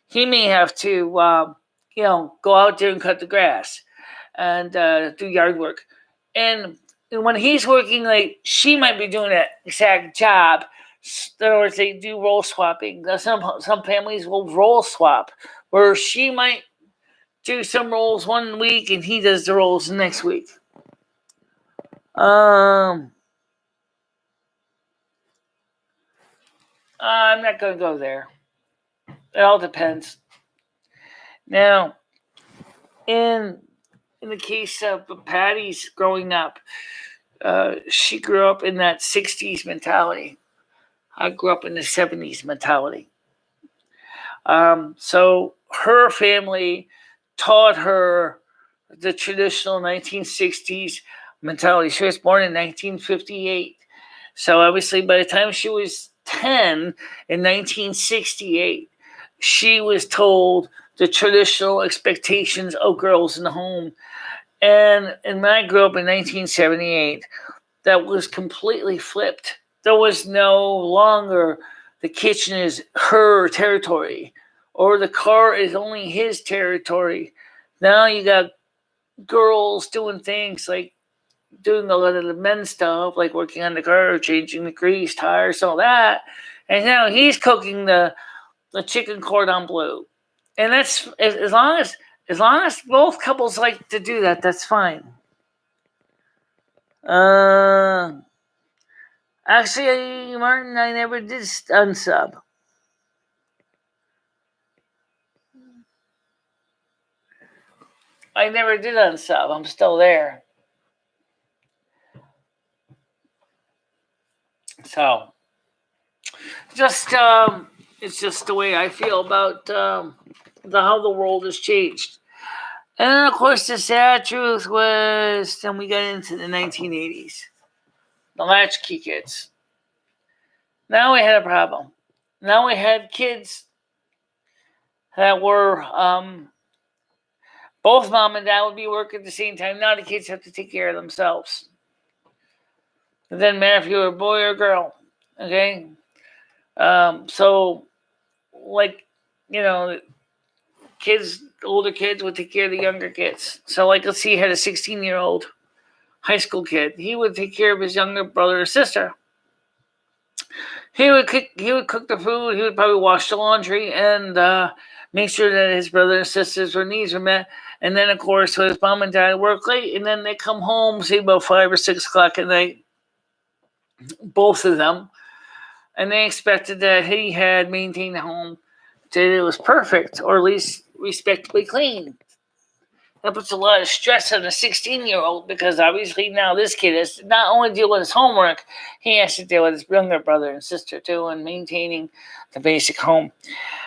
He may have to, go out there and cut the grass and do yard work. And when he's working late, she might be doing that exact job. In other words, they do role swapping. Some families will role swap, where she might do some roles one week and he does the roles the next week. I'm not going to go there. It all depends. Now, in the case of Patty's growing up, she grew up in that 60s mentality. I grew up in the 70s mentality. So her family taught her the traditional 1960s mentality. She was born in 1958. So obviously by the time she was 10 in 1968, she was told the traditional expectations of girls in the home. And when I grew up in 1978, that was completely flipped. There was no longer the kitchen is her territory or the car is only his territory. Now you got girls doing things like doing a lot of the men's stuff, like working on the car, changing the grease, tires, all that. And now he's cooking the chicken cordon bleu. And that's as long as both couples like to do that, that's fine. Actually, Martin, I never did unsub. I never did unsub. I'm still there. So, just it's just the way I feel about how the world has changed. And then, of course, the sad truth was, then we got into the 1980s, the latchkey kids. Now we had a problem. Now we had kids that were both mom and dad would be working at the same time. Now the kids have to take care of themselves. It doesn't matter if you're a boy or a girl. Okay? So, like, older kids would take care of the younger kids. So, like, let's see, he had a 16-year-old high school kid. He would take care of his younger brother or sister. He would cook the food. He would probably wash the laundry and make sure that his brother and sisters' needs were met. And then, of course, his mom and dad work late, and then they come home, say about 5 or 6 o'clock at night, both of them, and they expected that he had maintained the home, that it was perfect, or at least respectably clean. That puts a lot of stress on a 16-year-old because obviously now this kid has to not only deal with his homework, he has to deal with his younger brother and sister too, and maintaining the basic home.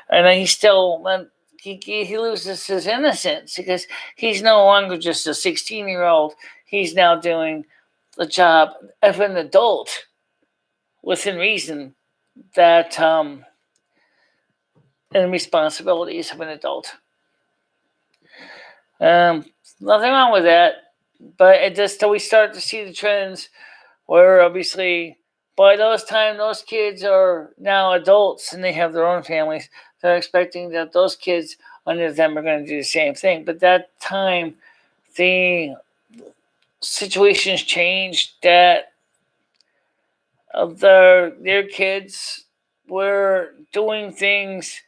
And then he loses his innocence because he's no longer just a 16-year-old. He's now doing the job of an adult within reason, that and responsibilities of an adult. Nothing wrong with that, but it just till we start to see the trends where obviously by those time those kids are now adults and they have their own families. They're expecting that those kids under them are going to do the same thing. But that time, the situations changed. That their kids were doing things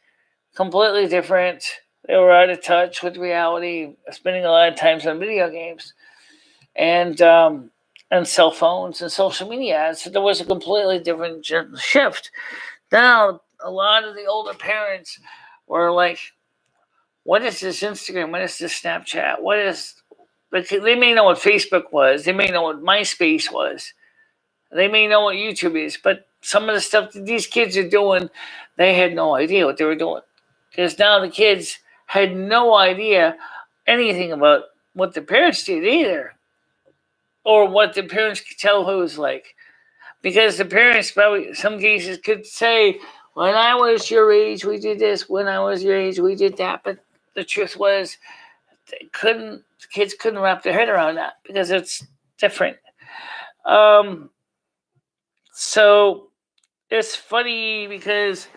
completely different. They were out of touch with reality, spending a lot of time on video games and cell phones and social media. So there was a completely different shift. Now, a lot of the older parents were like, what is this Instagram? What is this Snapchat? What is... They may know what Facebook was. They may know what MySpace was. They may know what YouTube is. But some of the stuff that these kids are doing, they had no idea what they were doing. Because now the kids had no idea anything about what the parents did either. Or what the parents could tell who it was like. Because the parents probably, some cases, could say, when I was your age, we did this. When I was your age, we did that. But the truth was, the kids couldn't wrap their head around that because it's different. So it's funny because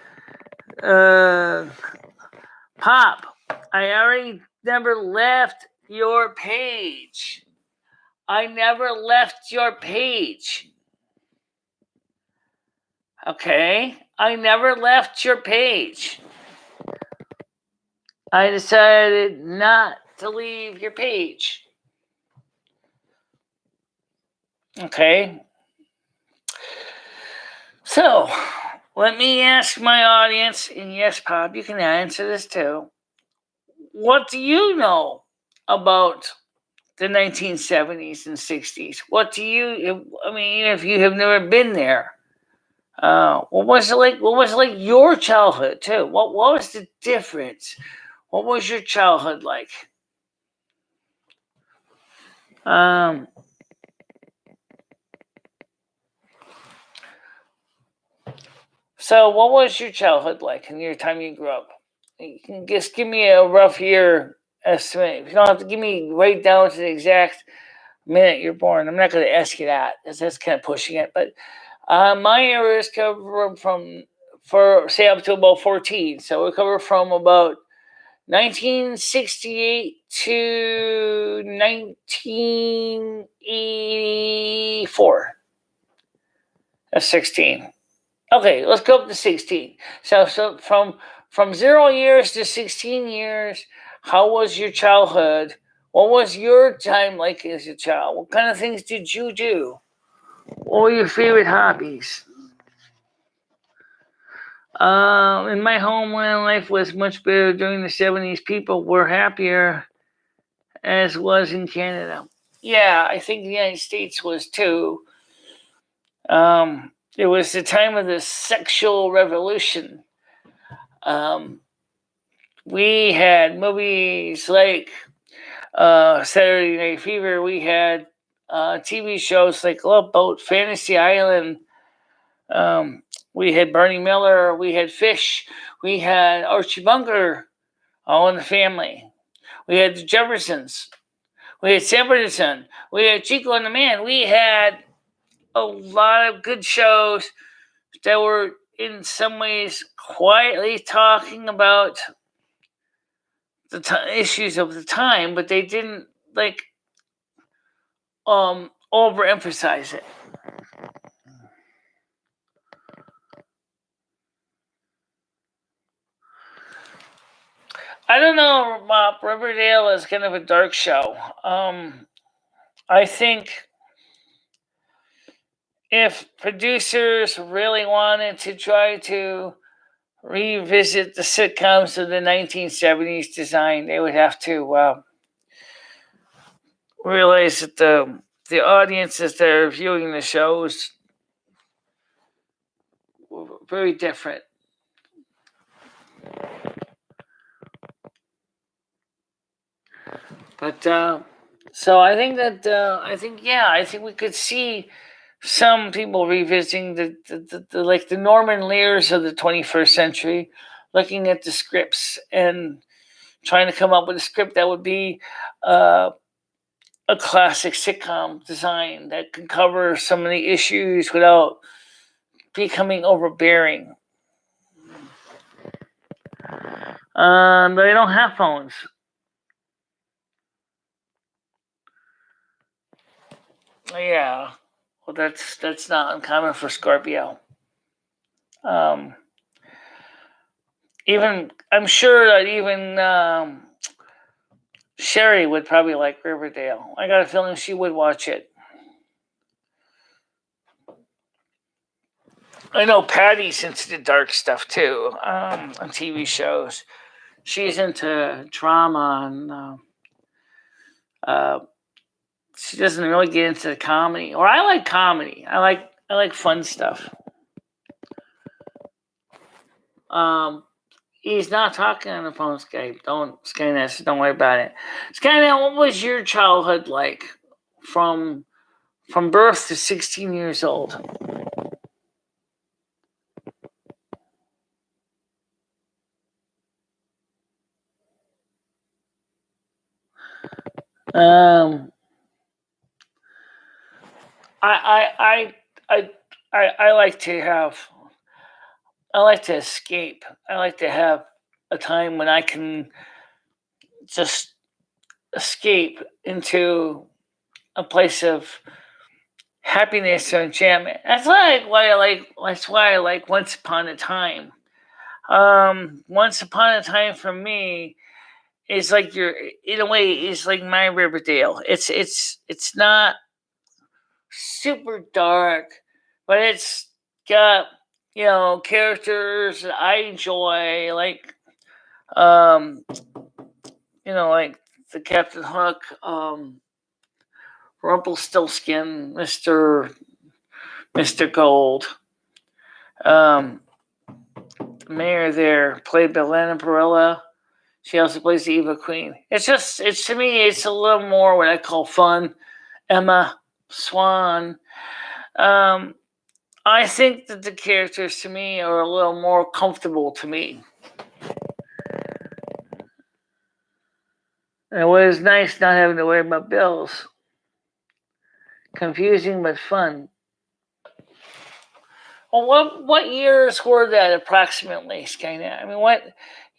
Pop, I already never left your page. I never left your page. Okay? I never left your page. I decided not to leave your page. Okay? So, let me ask my audience, and yes, Pop, you can answer this too. What do you know about the 1970s and 60s? What do you, I mean, if you have never been there, what was it like? What was it like your childhood too? What was the difference? What was your childhood like? So what was your childhood like in your time you grew up? You can just give me a rough year estimate. You don't have to give me right down to the exact minute you're born. I'm not going to ask you that, because that's kind of pushing it. But my era is covered say up to about 14. So we cover from about 1968 to 1984. That's 16. Okay, let's go up to 16. So from 0 years to 16 years, how was your childhood? What was your time like as a child? What kind of things did you do? What were your favorite hobbies? In my homeland, life was much better during the 70s. People were happier, as was in Canada. Yeah, I think the United States was too. It was the time of the sexual revolution. We had movies like Saturday Night Fever. We had TV shows like Love Boat, Fantasy Island. We had Barney Miller. We had Fish. We had Archie Bunker, All in the Family. We had the Jeffersons. We had Sanford & Son. We had Chico and the Man. We had a lot of good shows that were in some ways quietly talking about issues of the time, but they didn't like overemphasize it. I don't know, Mop. Riverdale is kind of a dark show. I think if producers really wanted to try to revisit the sitcoms of the 1970s design, they would have to realize that the audiences that are viewing the shows were very different. But so I think that I think we could see some people revisiting the like the Norman Lears of the 21st century, looking at the scripts and trying to come up with a script that would be a classic sitcom design that can cover some of the issues without becoming overbearing. They don't have phones. Yeah, well, that's not uncommon for Scorpio. Even I'm sure that even Sherry would probably like Riverdale. I got a feeling she would watch it. I know Patty's into the dark stuff too on TV shows. She's into drama and she doesn't really get into the comedy. Or I like comedy. I like fun stuff. He's not talking on the phone, Skype. Skynet, don't worry about it. Skynet, what was your childhood like from birth to 16 years old? Um, I like to have. I like to escape. I like to have a time when I can just escape into a place of happiness or enchantment. That's why I like. That's why I like Once Upon a Time. Once Upon a Time for me is like your, in a way, is like my Riverdale. It's not super dark, but it's got characters that I enjoy, like um, like the Captain Hook, Rumpelstiltskin, Mister Gold, um, the mayor there played by Lana Barella. She also plays the Eva Queen. It's to me, it's a little more what I call fun. Emma Swan. Um, I think that the characters to me are a little more comfortable to me. And it was nice not having to worry about bills. Confusing but fun. Well, what years were that approximately, Skynet? I mean, what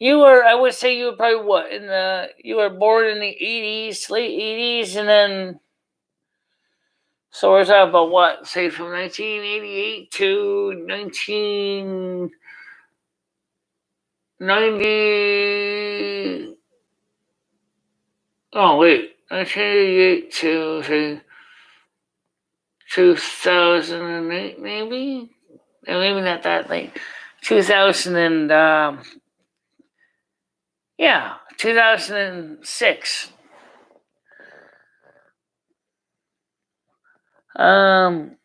you were? I would say you were probably what you were born in the '80s, late '80s, and then so we're talking about what, say from 1988 to 1990. Oh wait, 1988 to say 2008, maybe. Maybe not that late. 2000 and yeah, 2006. Um,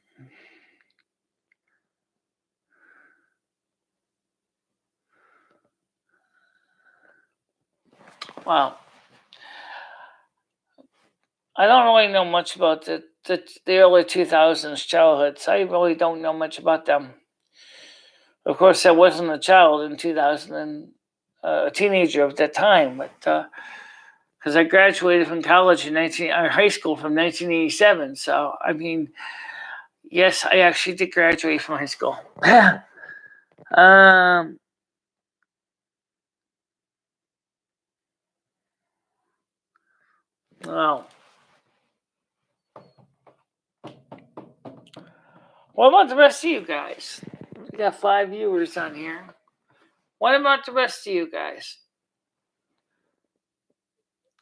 well, I don't really know much about the early 2000s childhoods. I really don't know much about them. Of course, I wasn't a child in 2000 and a teenager at that time, but because I graduated from college or high school from 1987. So I mean, yes, I actually did graduate from high school. um, Well, what about the rest of you guys? We got 5 viewers on here. What about the rest of you guys?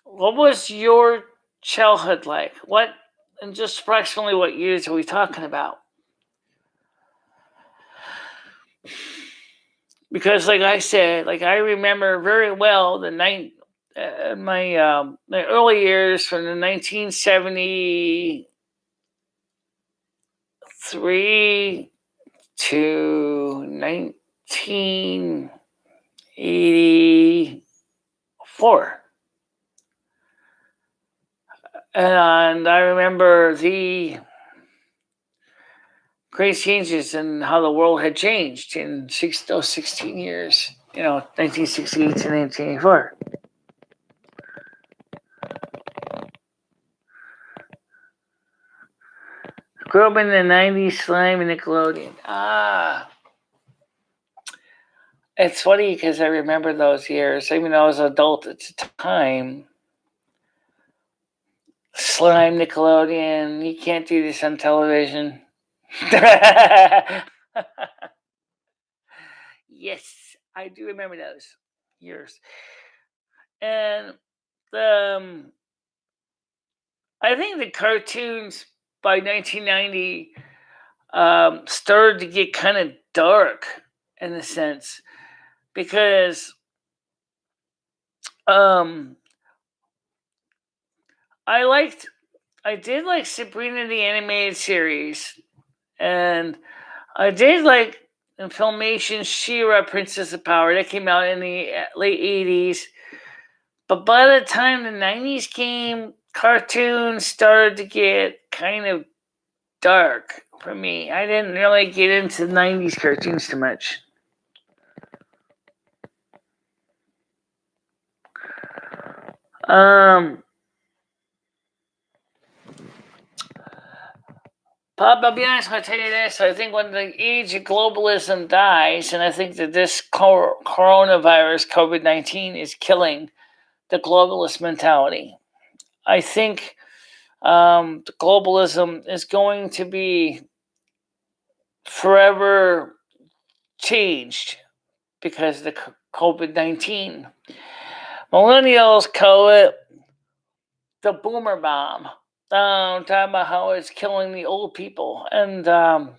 What was your childhood like? What, and just approximately what years are we talking about? Because, like I said, like I remember very well my early years from the 1973 to 1984. And I remember the great changes in how the world had changed in those 16 years, 1968 to 1984. Grew up in the 90s, Slime and Nickelodeon. It's funny because I remember those years, even though I was an adult at the time. Slime, Nickelodeon, you can't do this on television. Yes, I do remember those years. And I think the cartoons by 1990 started to get kind of dark in a sense because I did like Sabrina the Animated Series, and I did like in Filmation She-Ra Princess of Power that came out in the late 80s. But by the time the 90s came, cartoons started to get kind of dark for me. I didn't really get into the 90s cartoons too much. Bob, I'll be honest, I'll tell you this. I think when the age of globalism dies, and I think that this coronavirus, COVID-19, is killing the globalist mentality. I think the globalism is going to be forever changed because of the COVID-19. Millennials call it the boomer bomb. Talking about how it's killing the old people. And a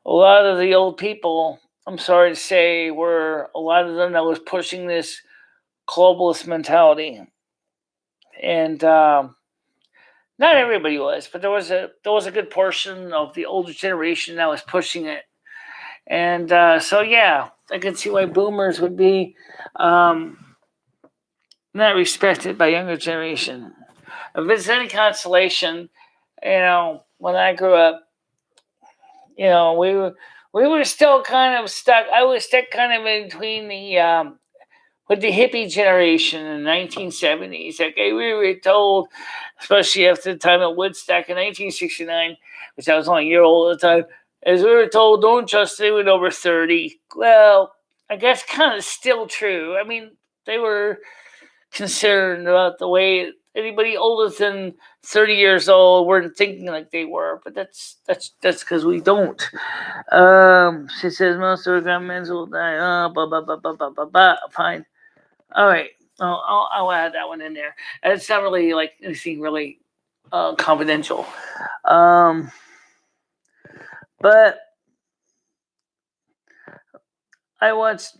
lot of the old people, I'm sorry to say, were a lot of them that was pushing this globalist mentality. And not everybody was, but there was a good portion of the older generation that was pushing it. And so, yeah, I can see why boomers would be not respected by younger generation. If it's any consolation, when I grew up, we were still kind of stuck. I was stuck kind of in between with the hippie generation in the 1970s. Okay, we were told, especially after the time at Woodstock in 1969, which I was only a year old at the time, as we were told, don't trust anyone over 30. Well, I guess kind of still true. I mean, they were concerned about the way anybody older than 30 years old weren't thinking like they were, but that's because we don't. She says most of our grandmas will die. Blah, blah, blah, blah, blah, blah, blah. Fine. All right. I'll add that one in there. It's not really like anything really confidential. But I watched.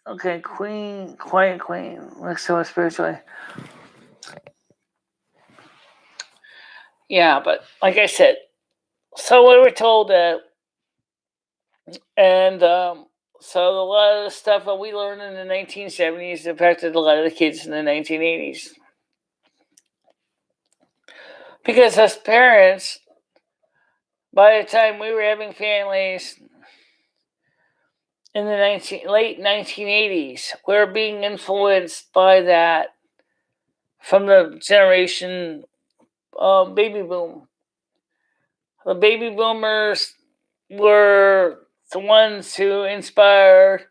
Okay, Quiet Queen. Looks so spiritually. Yeah, but like I said, so we were told that, and so a lot of the stuff that we learned in the 1970s affected a lot of the kids in the 1980s. Because as parents, by the time we were having families in the late 1980s, we were being influenced by that from the generation baby boom. The baby boomers were the ones who inspired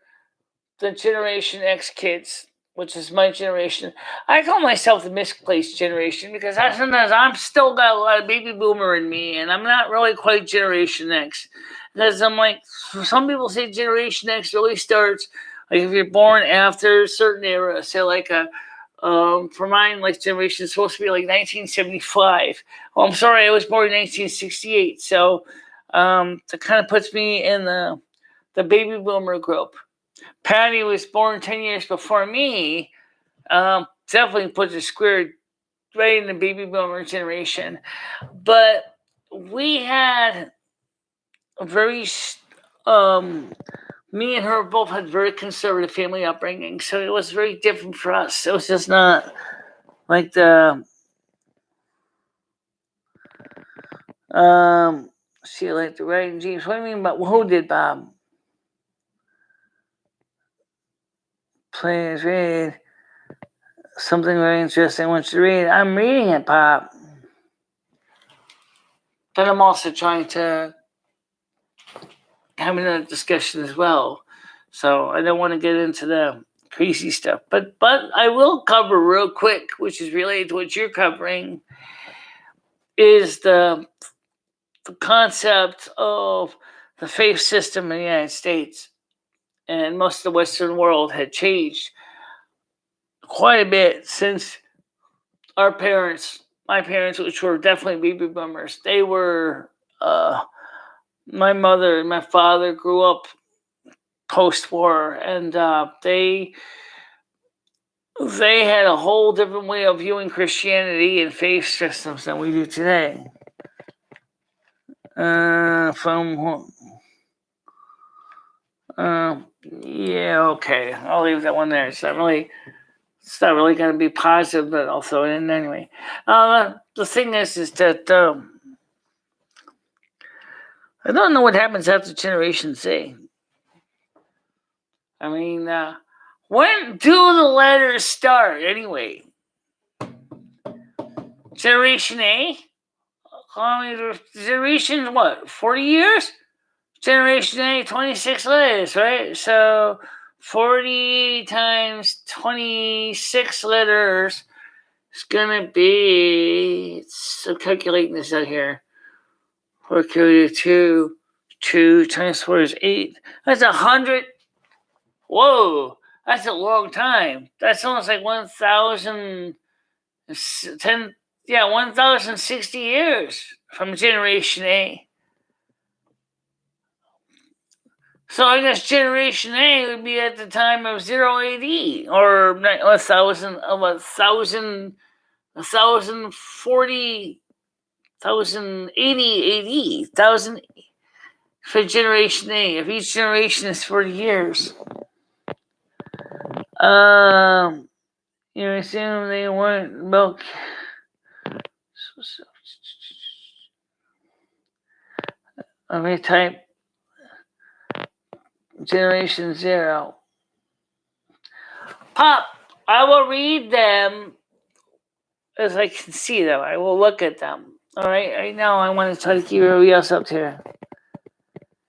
the Generation X kids, which is my generation. I call myself the misplaced generation because sometimes I'm still got a lot of baby boomer in me, and I'm not really quite Generation X. Because I'm like, some people say Generation X really starts like if you're born after a certain era, say like for mine, like generation is supposed to be like 1975. Oh, I'm sorry, I was born in 1968, so that kind of puts me in the baby boomer group. Patty was born 10 years before me. Definitely puts a square right in the baby boomer generation. But we had a very, me and her both had very conservative family upbringing, so it was very different for us. It was just not like see, like the writing James. What do you mean about who did Bob? Please read something very interesting. I want you to read. I'm reading it, Pop. But I'm also trying to have another discussion as well. So I don't want to get into the crazy stuff. But I will cover real quick, which is related to what you're covering, is the concept of the faith system in the United States. And most of the Western world had changed quite a bit since our parents, my parents, which were definitely baby boomers, they were, my mother and my father grew up post-war, and they had a whole different way of viewing Christianity and faith systems than we do today. Yeah, okay, I'll leave that one there. It's not really going to be positive, but I'll throw it in anyway. The thing is that I don't know what happens after Generation Z. I mean, when do the letters start anyway? Generation A? Generation what? 40 years? Generation A, 26 letters, right? So 40 times 26 letters is going to be, I'm calculating this out here. 4 2 times 4 is 8. That's 100. Whoa, that's a long time. That's almost like 1,060 years from Generation A. So I guess Generation A would be at the time of 0 AD, or 1,040, 1,080 AD, 1,000 for Generation A. If each generation is 40 years. You assume they weren't milk. Let me type Generation 0. Pop, I will read them as I can see them. I will look at them. All right. Right now, I want to try to keep everybody else up here.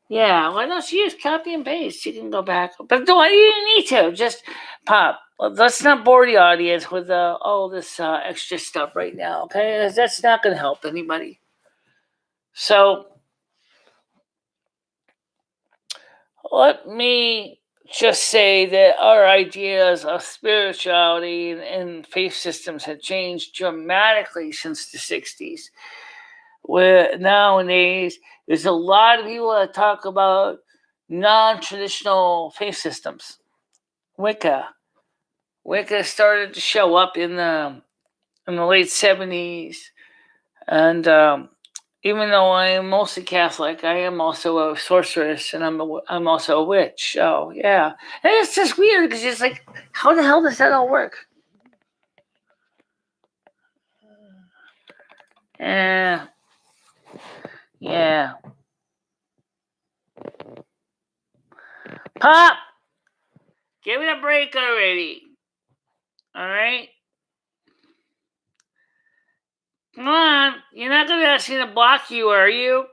Yeah. Why don't you just copy and paste? You can go back, but don't you need to just Pop. Let's not bore the audience with all this extra stuff right now. Okay, that's not going to help anybody. So let me just say that our ideas of spirituality and faith systems have changed dramatically since the 60s. Where nowadays, there's a lot of people that talk about non-traditional faith systems. Wicca started to show up in the late 70s. And even though I am mostly Catholic, I am also a sorceress, and I'm also a witch. So yeah, and it's just weird because it's like, how the hell does that all work? Yeah. Pop, give it a break already. All right. Come on, you're not gonna ask me to block you, are you?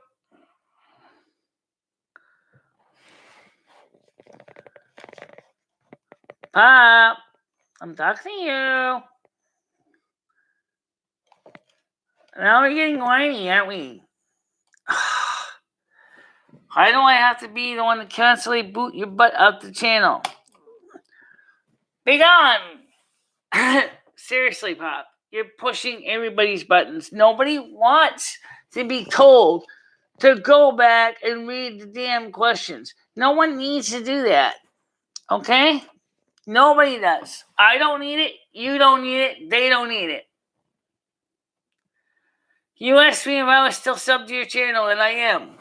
Pop. I'm talking to you. Now we're getting whiny, aren't we? Why do I have to be the one to constantly boot your butt out the channel? Be gone! Seriously, Pop. You're pushing everybody's buttons. Nobody wants to be told to go back and read the damn questions. No one needs to do that. Okay? Nobody does. I don't need it. You don't need it. They don't need it. You asked me if I was still subbed to your channel, and I am.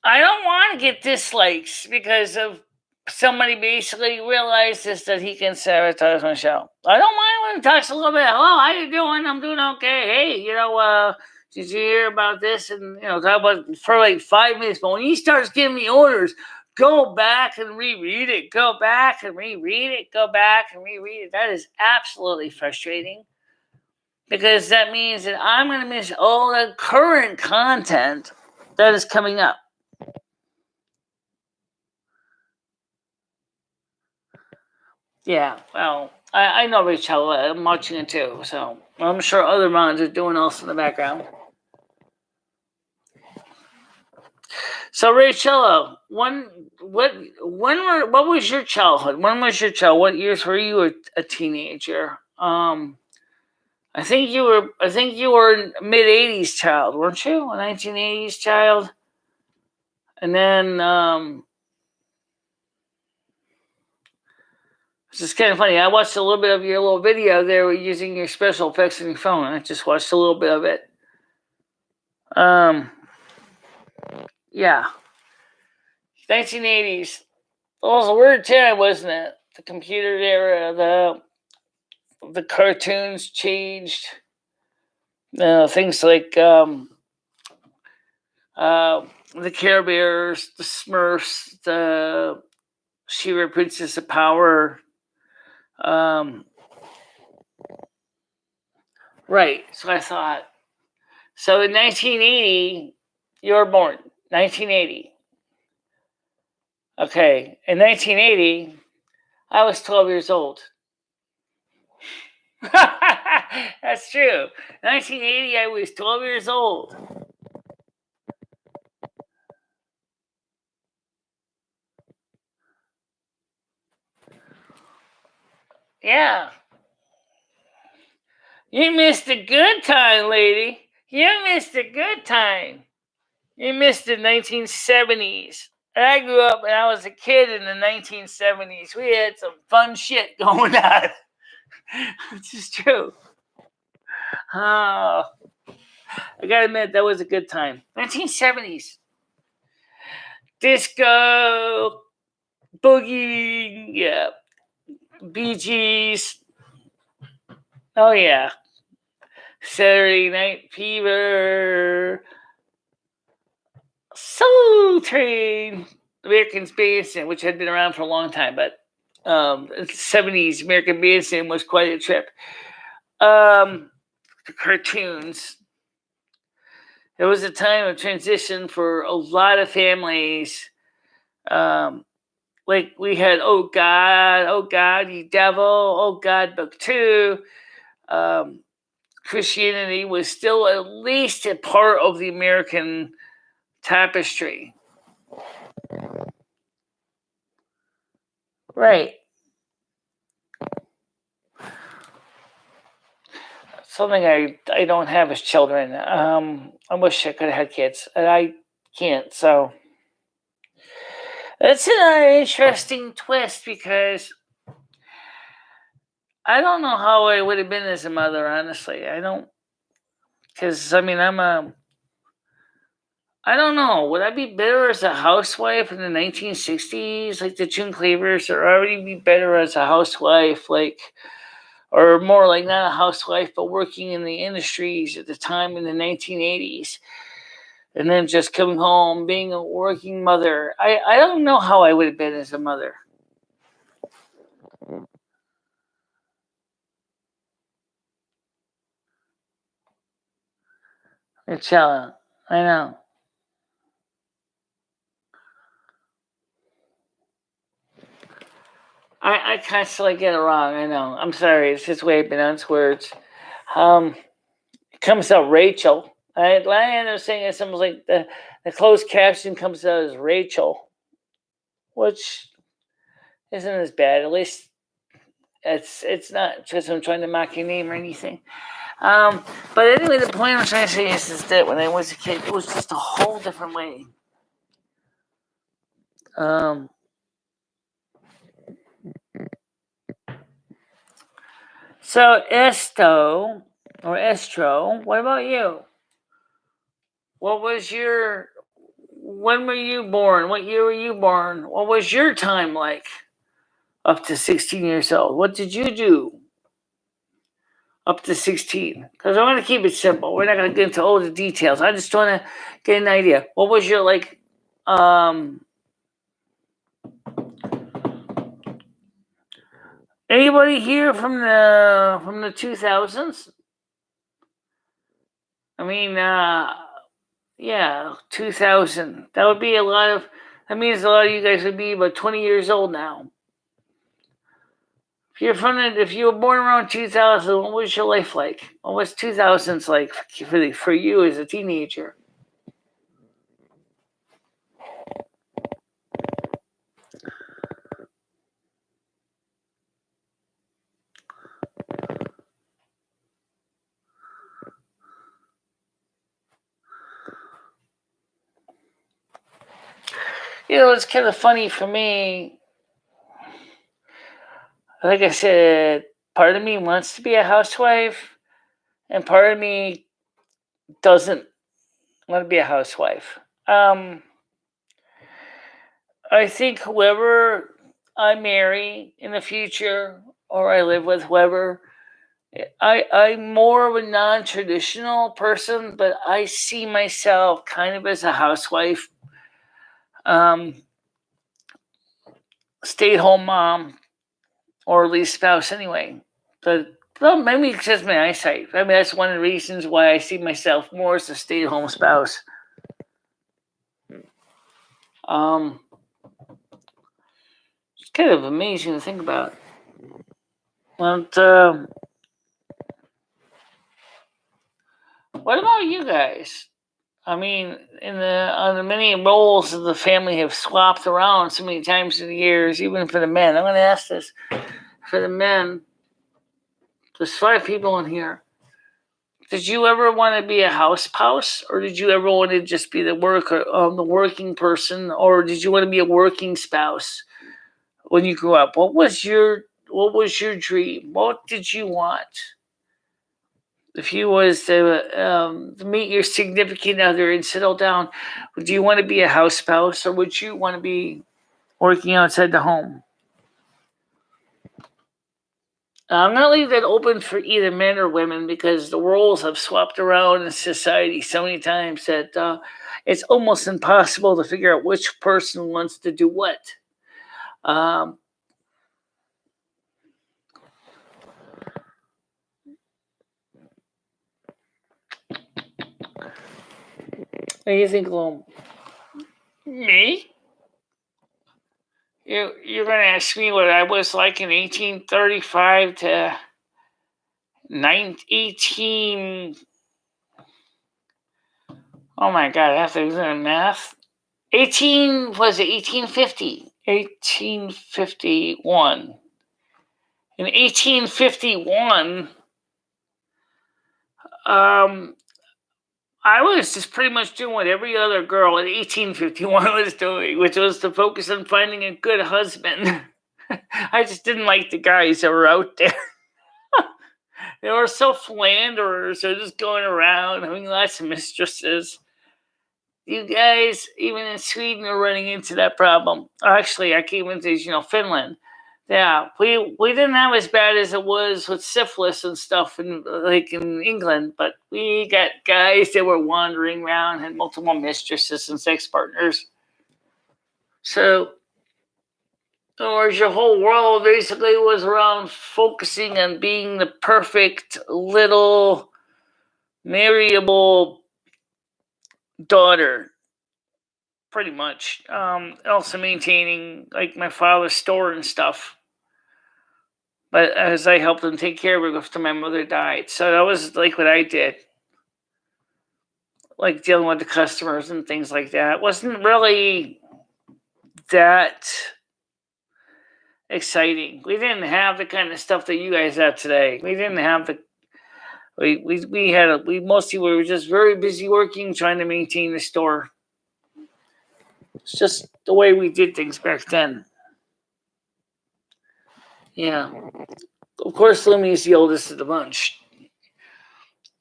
I don't want to get dislikes because of somebody basically realizes that he can sabotage my show. I don't mind when he talks a little bit. Hello, how you doing? I'm doing okay. Hey, did you hear about this? And, talk about it for like 5 minutes. But when he starts giving me orders, go back and reread it. Go back and reread it. Go back and reread it. That is absolutely frustrating. Because that means that I'm going to miss all the current content that is coming up. Yeah, well, I know Rachel. I'm watching it too, so I'm sure other moms are doing else in the background. So Rachel, what was your childhood? When was your child? What years were you a teenager? I think you were a mid '80s child, weren't you? A 1980s child, and then it's just kind of funny. I watched a little bit of your little video there using your special effects on your phone. I just watched a little bit of it. Yeah. 1980s. It was a weird time, wasn't it? The computer era, the cartoons changed. Things like the Care Bears, the Smurfs, the She-Ra Princess of Power. Right. So I thought. So in 1980, you were born. 1980. Okay. In 1980, I was 12 years old. That's true. 1980, I was 12 years old. Yeah. You missed a good time, lady. You missed a good time. You missed the 1970s. I grew up and I was a kid in the 1970s. We had some fun shit going on. Which is true. Oh, I gotta admit, that was a good time. 1970s. Disco, boogie, yeah. Bee Gees. Oh, yeah. Saturday Night Fever. Soul Train. American Bandstand, which had been around for a long time, but the 70s American Bandstand was quite a trip. The cartoons. It was a time of transition for a lot of families. Like we had Oh God, Ye Devil, Oh God, Book 2. Christianity was still at least a part of the American tapestry. Right. Something I don't have as children. I wish I could have had kids, and I can't. So it's an interesting twist because I don't know how I would have been as a mother. Honestly, I don't. Because I mean, I don't know. Would I be better as a housewife in the 1960s, like the June Cleavers, or already be better as a housewife, or more like not a housewife, but working in the industries at the time in the 1980s, and then just coming home, being a working mother? I don't know how I would have been as a mother. Michele. I know. I constantly get it wrong. I know. I'm sorry. It's just the way I pronounce words. It comes out Rachel. I end up saying it something like the closed caption comes out as Rachel, which isn't as bad. At least it's not because I'm trying to mock your name or anything. But anyway, the point I'm trying to say is that when I was a kid, it was just a whole different way. So Esto or Estro, what about you? What was your when were you born? What year were you born? What was your time like up to 16 years old? What did you do up to 16? Because I want to keep it simple. We're not going to get into all the details. I just want to get an idea. What was your anybody here from the 2000s? I mean, yeah, 2000. That would be a lot of. That means a lot of you guys would be about 20 years old now. If you were born around 2000, what was your life like? What was 2000s like for you as a teenager? It's kind of funny for me. Like I said, part of me wants to be a housewife, and part of me doesn't want to be a housewife. I think whoever I marry in the future, or I live with whoever, I'm more of a non-traditional person, but I see myself kind of as a housewife, um, stay-at-home mom, or at least spouse anyway. But well, maybe it's just my eyesight. I mean, that's one of the reasons why I see myself more as a stay-at-home spouse. It's kind of amazing to think about. But what about you guys? I mean, on the many roles that the family have swapped around so many times in the years, even for the men. I'm going to ask this for the men. There's 5 people in here. Did you ever want to be a house spouse, or did you ever want to just be the working person, or did you want to be a working spouse when you grew up? What was your dream? What did you want? If you was to meet your significant other and settle down, would you want to be a house spouse, or would you want to be working outside the home? I'm going to leave that open for either men or women because the roles have swapped around in society so many times that it's almost impossible to figure out which person wants to do what. What do you think, Lum? Me? You're going to ask me what I was like in 1835 to 18. Oh my God, I have to do the math. 1850? 1851. In 1851, I was just pretty much doing what every other girl in 1851 was doing, which was to focus on finding a good husband. I just didn't like the guys that were out there. They were so philanderers. They're just going around having lots of mistresses. You guys, even in Sweden, are running into that problem. Actually, I came into Finland. Yeah, we didn't have as bad as it was with syphilis and stuff in England, but we got guys that were wandering around, had multiple mistresses and sex partners. So, or your whole world basically was around focusing on being the perfect little marryable daughter, pretty much. Also maintaining like my father's store and stuff. But as I helped him take care of it after my mother died, so that was like what I did, like dealing with the customers and things like that. It wasn't really that exciting. We didn't have the kind of stuff that you guys have today. We didn't have the we mostly were just very busy working, trying to maintain the store. It's just the way we did things back then. Yeah. Of course, Lumi is the oldest of the bunch.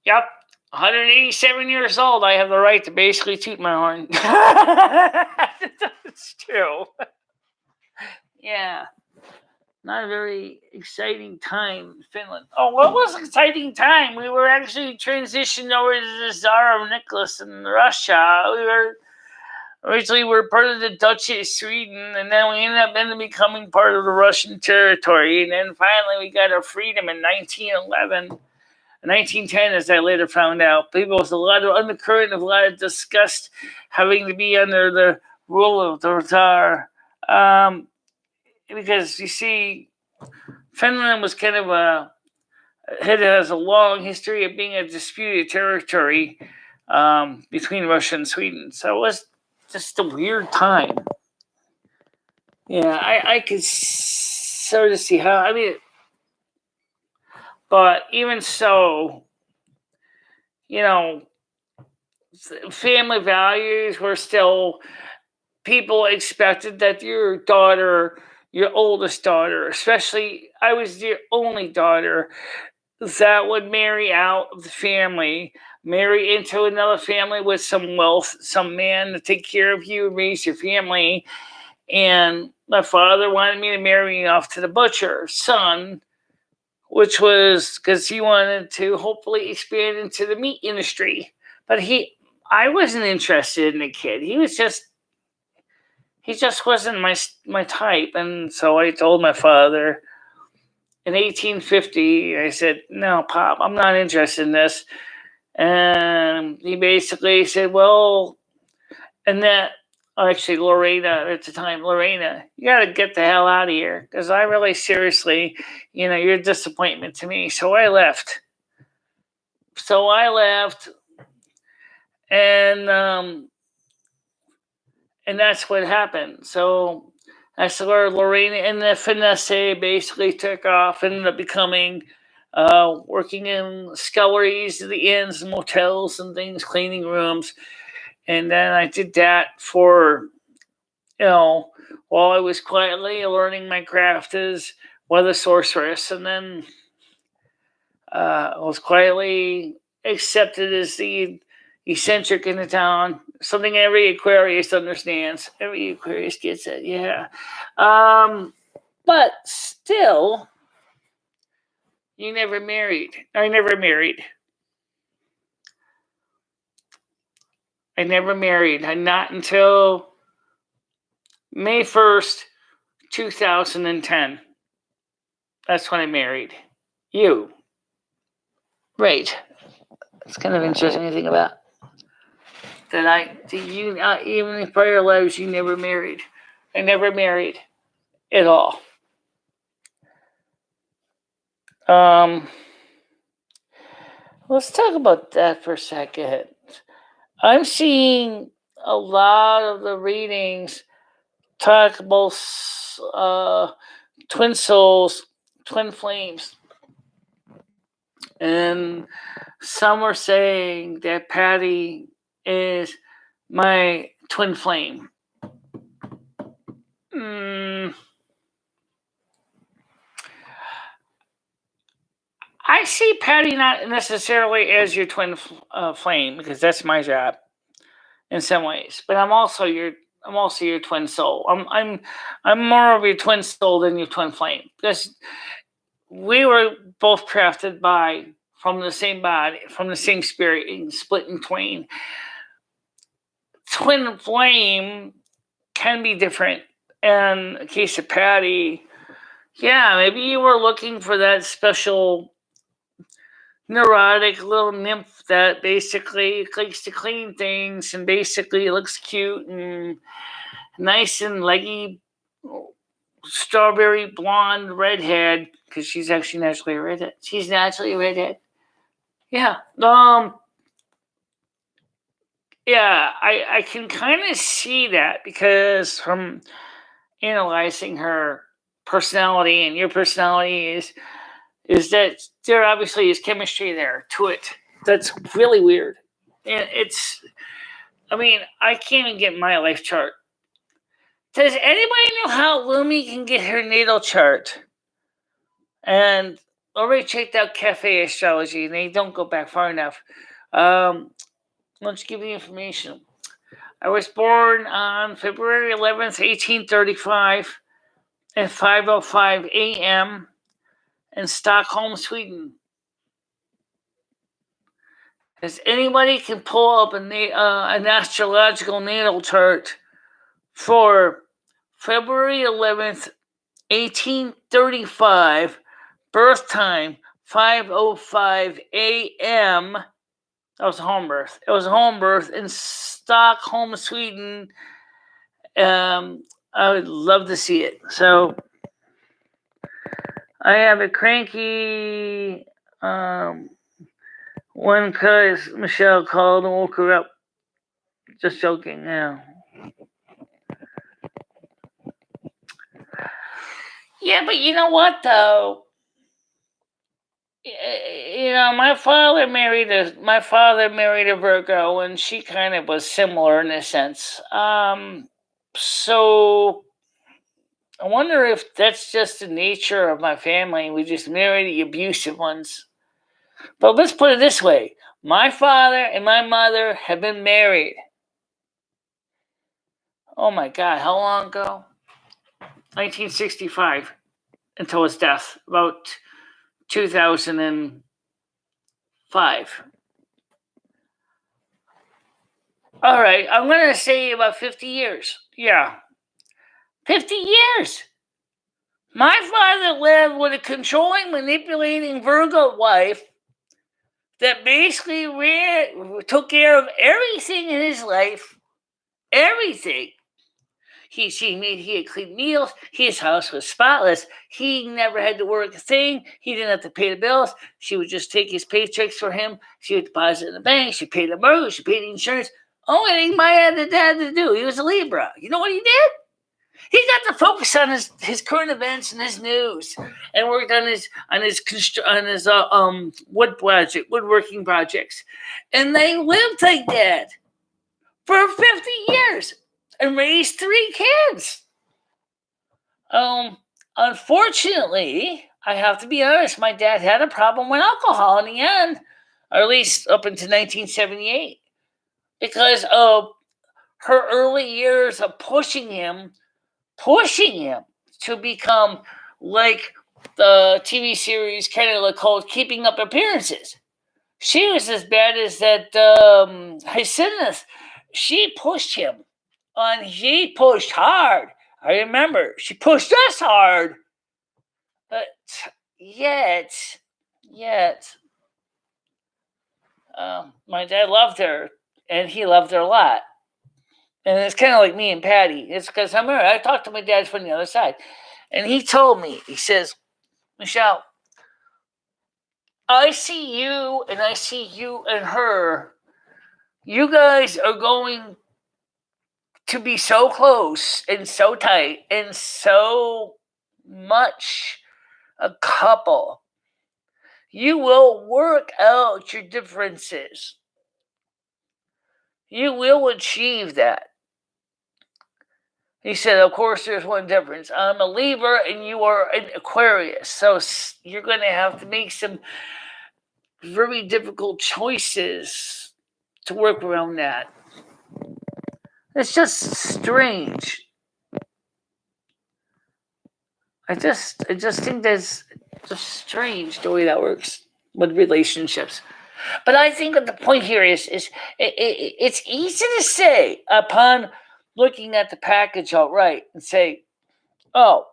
Yep. 187 years old. I have the right to basically toot my horn. That's true. Yeah. Not a very exciting time in Finland. Oh, what was an exciting time? We were actually transitioned over to the Tsar of Nicholas in Russia. We were originally part of the Duchy of Sweden, and then we ended up becoming part of the Russian territory. And then finally we got our freedom in 1911. 1910, as I later found out. There was a lot of undercurrent, a lot of disgust having to be under the rule of the Tsar. Because you see, Finland was kind of has a long history of being a disputed territory between Russia and Sweden. So it was just a weird time. Yeah, I could sort of see how, I mean, but even so, family values were still, people expected that your daughter, your oldest daughter, especially I was the only daughter, that would marry out of the family, marry into another family with some wealth, some man to take care of you, raise your family. And my father wanted me to marry off to the butcher's son, which was because he wanted to hopefully expand into the meat industry. But I wasn't interested in the kid. He just wasn't my type. And so I told my father in 1850, I said, "No, Pop, I'm not interested in this." And he basically said, "Well," and that, actually, Lorena, at the time, Lorena, you got to get the hell out of here, because I really seriously, you're a disappointment to me. So I left. And that's what happened. So that's where Lorena and the finesse basically took off, and ended up becoming working in sculleries, the inns, motels, and things, cleaning rooms. And then I did that for, while I was quietly learning my craft as weather sorceress. And then I was quietly accepted as the eccentric in the town. Something every Aquarius understands. Every Aquarius gets it, yeah. But still, I never married. And not until May 1st, 2010. That's when I married. You. Right. It's kind of interesting to think about. Even in prior lives, you never married. I never married at all. Let's talk about that for a second. I'm seeing a lot of the readings talk about twin souls, twin flames. And some are saying that Patty is my twin flame. I see Patty not necessarily as your twin flame, because that's my job in some ways. But I'm also your twin soul. I'm more of your twin soul than your twin flame, because we were both crafted from the same body, from the same spirit, and split in twain. Twin flame can be different. In the case of Patty, yeah, maybe you were looking for that special neurotic little nymph that basically likes to clean things and basically looks cute and nice and leggy, strawberry blonde redhead, because she's actually naturally a redhead. She's naturally a redhead. Yeah. Yeah, I can kind of see that because from analyzing her personality, and your personality is that there obviously is chemistry there to it. That's really weird. And I can't even get my life chart. Does anybody know how Lumi can get her natal chart? And already checked out Cafe Astrology, and they don't go back far enough. Let's give you information. I was born on February 11th, 1835 at 5:05 a.m. in Stockholm, Sweden. As anybody can pull up an astrological natal chart for February 11th, 1835, birth time 5:05 a.m. That was a home birth. It was a home birth in Stockholm, Sweden. I would love to see it. So I have a cranky one because Michelle called and woke her up. Just joking now. Yeah, but you know what though? My father married a Virgo, and she kind of was similar in a sense. So I wonder if that's just the nature of my family. We just married the abusive ones. But let's put it this way: my father and my mother have been married. Oh my God, how long ago? 1965 until his death, about 2005. All right, I'm going to say about 50 years. Yeah. 50 years. My father lived with a controlling, manipulating Virgo wife that basically took care of everything in his life. Everything. He had clean meals. His house was spotless. He never had to work a thing. He didn't have to pay the bills. She would just take his paychecks for him. She would deposit in the bank. She paid the mortgage. She paid the insurance. Only thing my dad had to do, he was a Libra. You know what he did? He got to focus on his current events and his news, and worked on his woodworking projects, and they lived like that for 50 years and raised 3 kids. Unfortunately, I have to be honest, my dad had a problem with alcohol in the end, or at least up until 1978, because of her early years of pushing him to become like the TV series kind of called Keeping Up Appearances. She was as bad as that Hyacinth. She pushed him, and he pushed hard. I remember she pushed us hard, but yet, my dad loved her, and he loved her a lot. And it's kind of like me and Patty. It's because I talked to my dad from the other side, and he told me, he says, Michelle, I see you and her. You guys are going to be so close and so tight and so much a couple. You will work out your differences. You will achieve that. He said, of course, there's one difference. I'm a Libra and you are an Aquarius. So you're going to have to make some very difficult choices to work around that. It's just strange. I just think that's just strange the way that works with relationships. But I think that the point here is it's easy to say upon looking at the package outright and say, oh,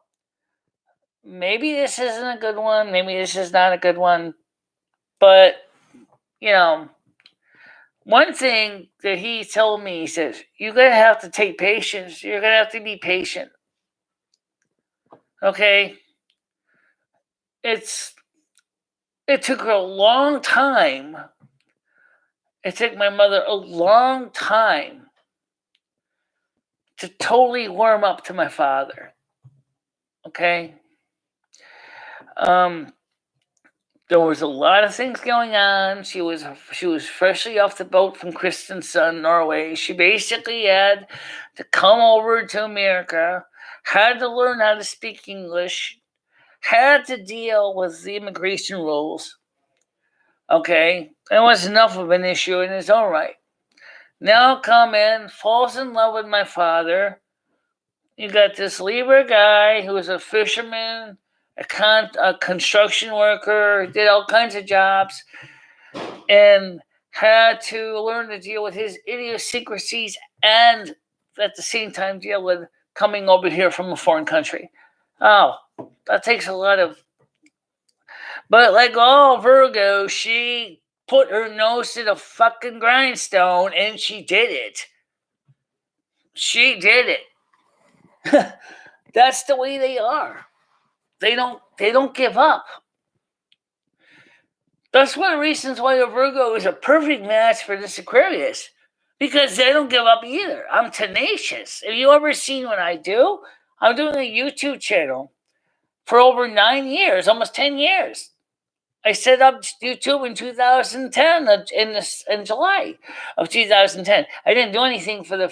maybe this isn't a good one, maybe this is not a good one. But one thing that he told me, he says, you're going to have to take patience. You're going to have to be patient. Okay? It took her a long time. It took my mother a long time to totally warm up to my father. Okay? There was a lot of things going on. She was freshly off the boat from Kristiansand, Norway. She basically had to come over to America, had to learn how to speak English, had to deal with the immigration rules. Okay, it was enough of an issue in its own right. Now come in, falls in love with my father. You got this Libra guy who's a fisherman, a construction worker, did all kinds of jobs, and had to learn to deal with his idiosyncrasies and at the same time deal with coming over here from a foreign country. Oh, that takes a lot of... But like all Virgo, she put her nose to the fucking grindstone and she did it. She did it. That's the way they are. They don't give up. That's one of the reasons why a Virgo is a perfect match for this Aquarius. Because they don't give up either. I'm tenacious. Have you ever seen what I do? I'm doing a YouTube channel for over 9 years, almost 10 years. I set up YouTube in 2010, in July of 2010. I didn't do anything for the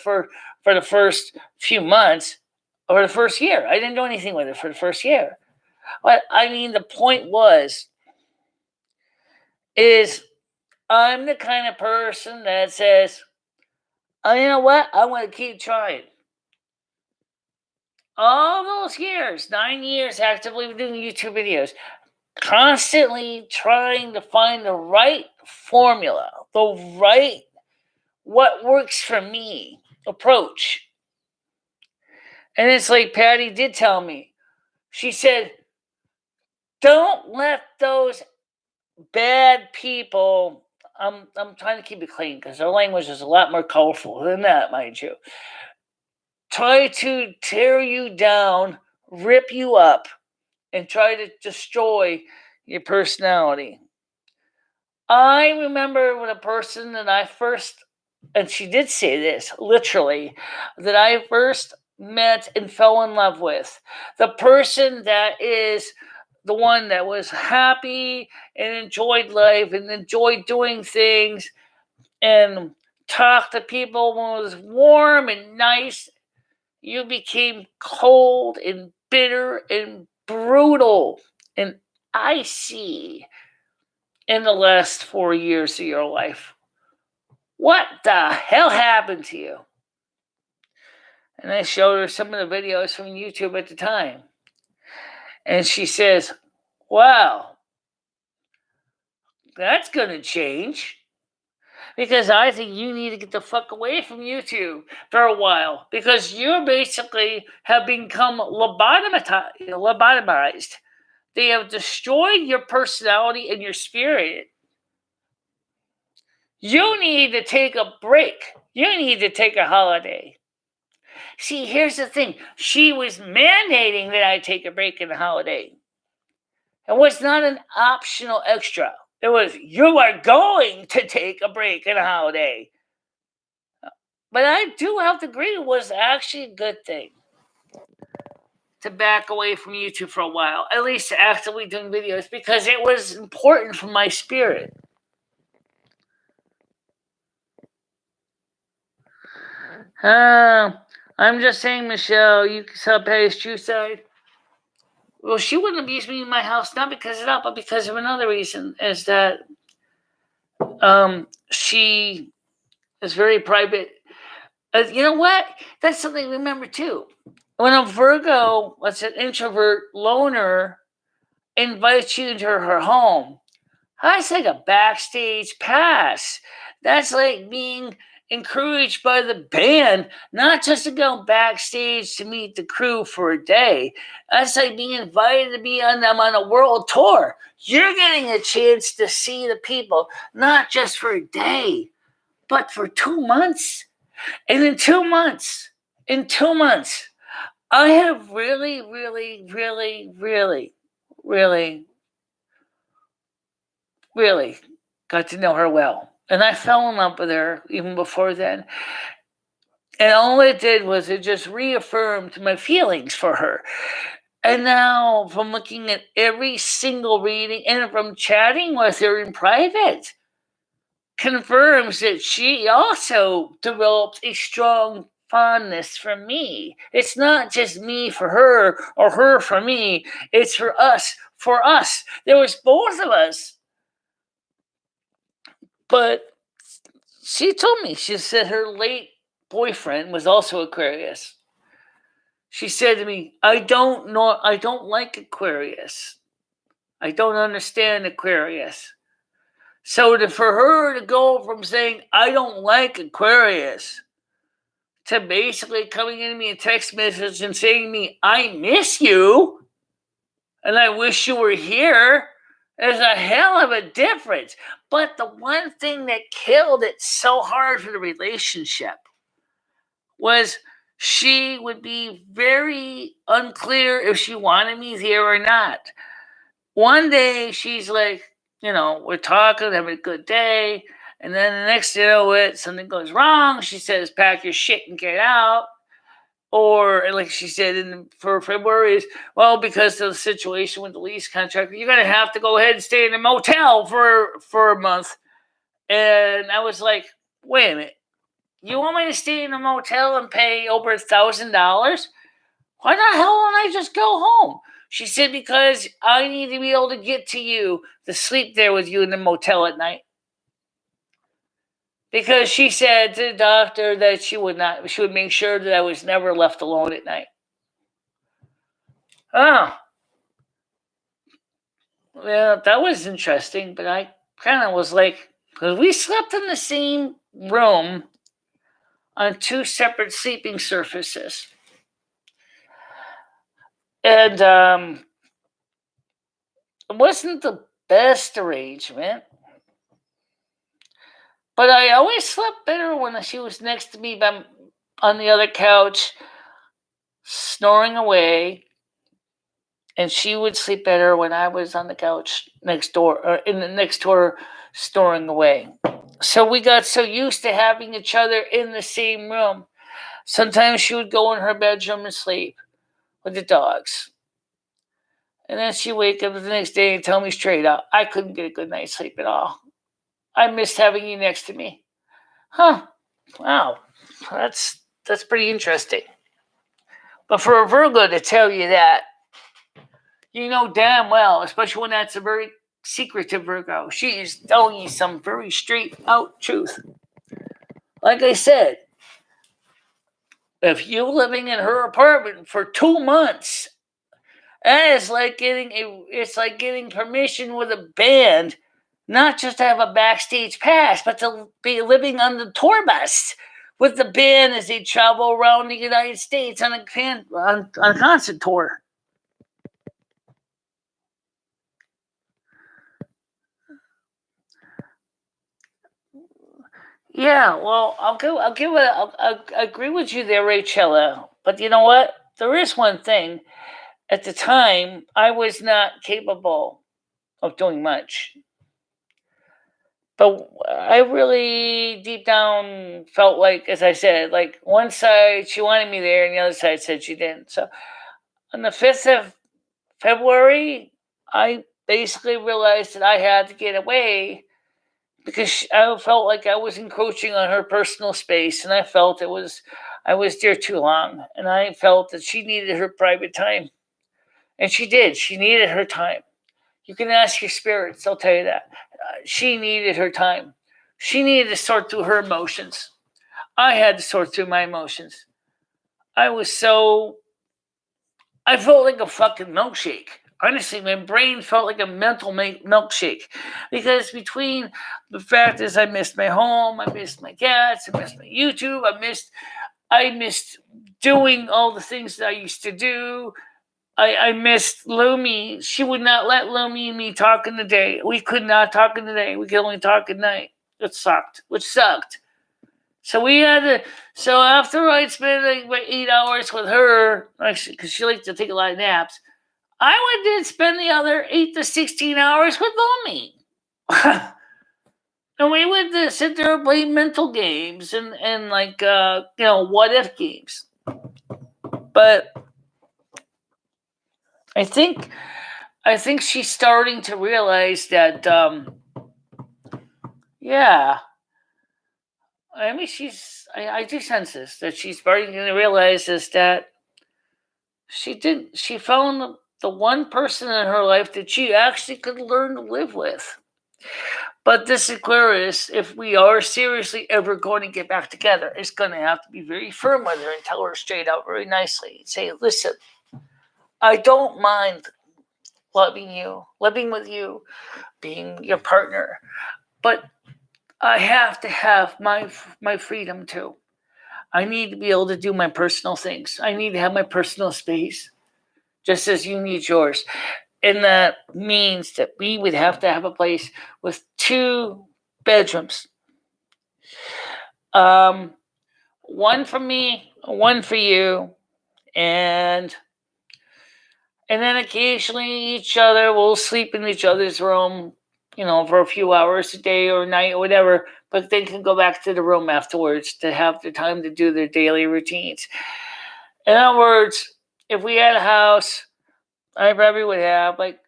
first few months or the first year. I didn't do anything with it for the first year. But I mean, the point is I'm the kind of person that says, oh, you know what? I want to keep trying. All those years, 9 years actively doing YouTube videos, constantly trying to find the right formula, the right, what works for me approach. And it's like Patty did tell me. She said, don't let those bad people... I'm trying to keep it clean because our language is a lot more colorful than that, mind you. Try to tear you down, rip you up, and try to destroy your personality. I remember when a person that I first, and she did say this, literally, that I first met and fell in love with. The person that is the one that was happy and enjoyed life and enjoyed doing things and talked to people when it was warm and nice. You became cold and bitter and brutal and icy in the last 4 years of your life. What the hell happened to you? And I showed her some of the videos from YouTube at the time. And she says, wow, that's going to change. Because I think you need to get the fuck away from YouTube for a while. Because you basically have become lobotomized. They have destroyed your personality and your spirit. You need to take a break. You need to take a holiday. See, here's the thing. She was mandating that I take a break in the holiday. It was not an optional extra. It was, you are going to take a break in a holiday. But I do have to agree, it was actually a good thing to back away from YouTube for a while, at least actively doing videos, because it was important for my spirit. I'm just saying, Michelle, you can sell Patty's true side. Well, she wouldn't abuse me in my house, not because of that, but because of another reason, is that she is very private. You know what? That's something to remember too. When a Virgo, what's an introvert loner, invites you into her home, that's like a backstage pass. That's like being encouraged by the band, not just to go backstage to meet the crew for a day. That's like being invited to be on them on a world tour. You're getting a chance to see the people, not just for a day, but for 2 months. And in 2 months, I have really, really, really, really, really, really got to know her well. And I fell in love with her even before then. And all it did was it just reaffirmed my feelings for her. And now, from looking at every single reading and from chatting with her in private, confirms that she also developed a strong fondness for me. It's not just me for her or her for me. It's for us, for us. There was both of us. But she told me, she said her late boyfriend was also Aquarius. She said to me, I don't like Aquarius. I don't understand Aquarius. So for her to go from saying, I don't like Aquarius, to basically coming into me a text message and saying to me, I miss you, and I wish you were here, there's a hell of a difference. But the one thing that killed it so hard for the relationship was she would be very unclear if she wanted me there or not. One day she's like, we're talking, having a good day. And then the next thing you know it, something goes wrong. She says, pack your shit and get out. Or like she said for February, well, because of the situation with the lease contract, you're going to have to go ahead and stay in a motel for a month. And I was like, wait a minute. You want me to stay in a motel and pay over $1,000? Why the hell don't I just go home? She said, because I need to be able to get to you, to sleep there with you in the motel at night. Because she said to the doctor that she would make sure that I was never left alone at night. Oh. Well, that was interesting, but I kind of was like, because we slept in the same room on 2 separate sleeping surfaces. And it wasn't the best arrangement. But I always slept better when she was next to me on the other couch, snoring away. And she would sleep better when I was on the couch next door, or in the next door, snoring away. So we got so used to having each other in the same room. Sometimes she would go in her bedroom and sleep with the dogs. And then she'd wake up the next day and tell me straight out, I couldn't get a good night's sleep at all. I missed having you next to me. Huh. Wow. That's pretty interesting. But for a Virgo to tell you that, you know damn well, especially when that's a very secretive Virgo, she is telling you some very straight out truth. Like I said, if you're living in her apartment for 2 months, that is like getting permission with a band, not just to have a backstage pass, but to be living on the tour bus with the band as they travel around the United States on a concert tour. Yeah, well, I'll agree with you there, Rachella. But you know what? There is one thing. At the time, I was not capable of doing much. But I really, deep down, felt like, as I said, like one side, she wanted me there, and the other side said she didn't. So on the 5th of February, I basically realized that I had to get away because I felt like I was encroaching on her personal space, and I felt I was there too long, and I felt that she needed her private time. And she did. She needed her time. You can ask your spirits, they'll tell you that. She needed her time. She needed to sort through her emotions. I had to sort through my emotions. I felt like a fucking milkshake. Honestly, my brain felt like a mental milkshake, because between the fact is I missed my home, I missed my cats, I missed my YouTube, I missed doing all the things that I used to do. I missed Lumi. She would not let Lumi and me talk in the day. We could not talk in the day. We could only talk at night. It sucked, which sucked. So we had to. So after I'd spent like 8 hours with her, actually, because she liked to take a lot of naps, I went to spend the other 8 to 16 hours with Lumi. And we would sit there and play mental games and like what if games. But I think she's starting to realize that yeah. I mean, I do sense this, that she's starting to realize is that she found the one person in her life that she actually could learn to live with. But this Aquarius, if we are seriously ever going to get back together, is going to have to be very firm with her and tell her straight out very nicely. Say, listen, I don't mind loving you, living with you, being your partner, but I have to have my freedom too. I need to be able to do my personal things. I need to have my personal space, just as you need yours. And that means that we would have to have a place with 2 bedrooms. One for me, one for you, and then occasionally each other will sleep in each other's room, for a few hours a day or night or whatever, but they can go back to the room afterwards to have the time to do their daily routines. In other words, if we had a house, I probably would have like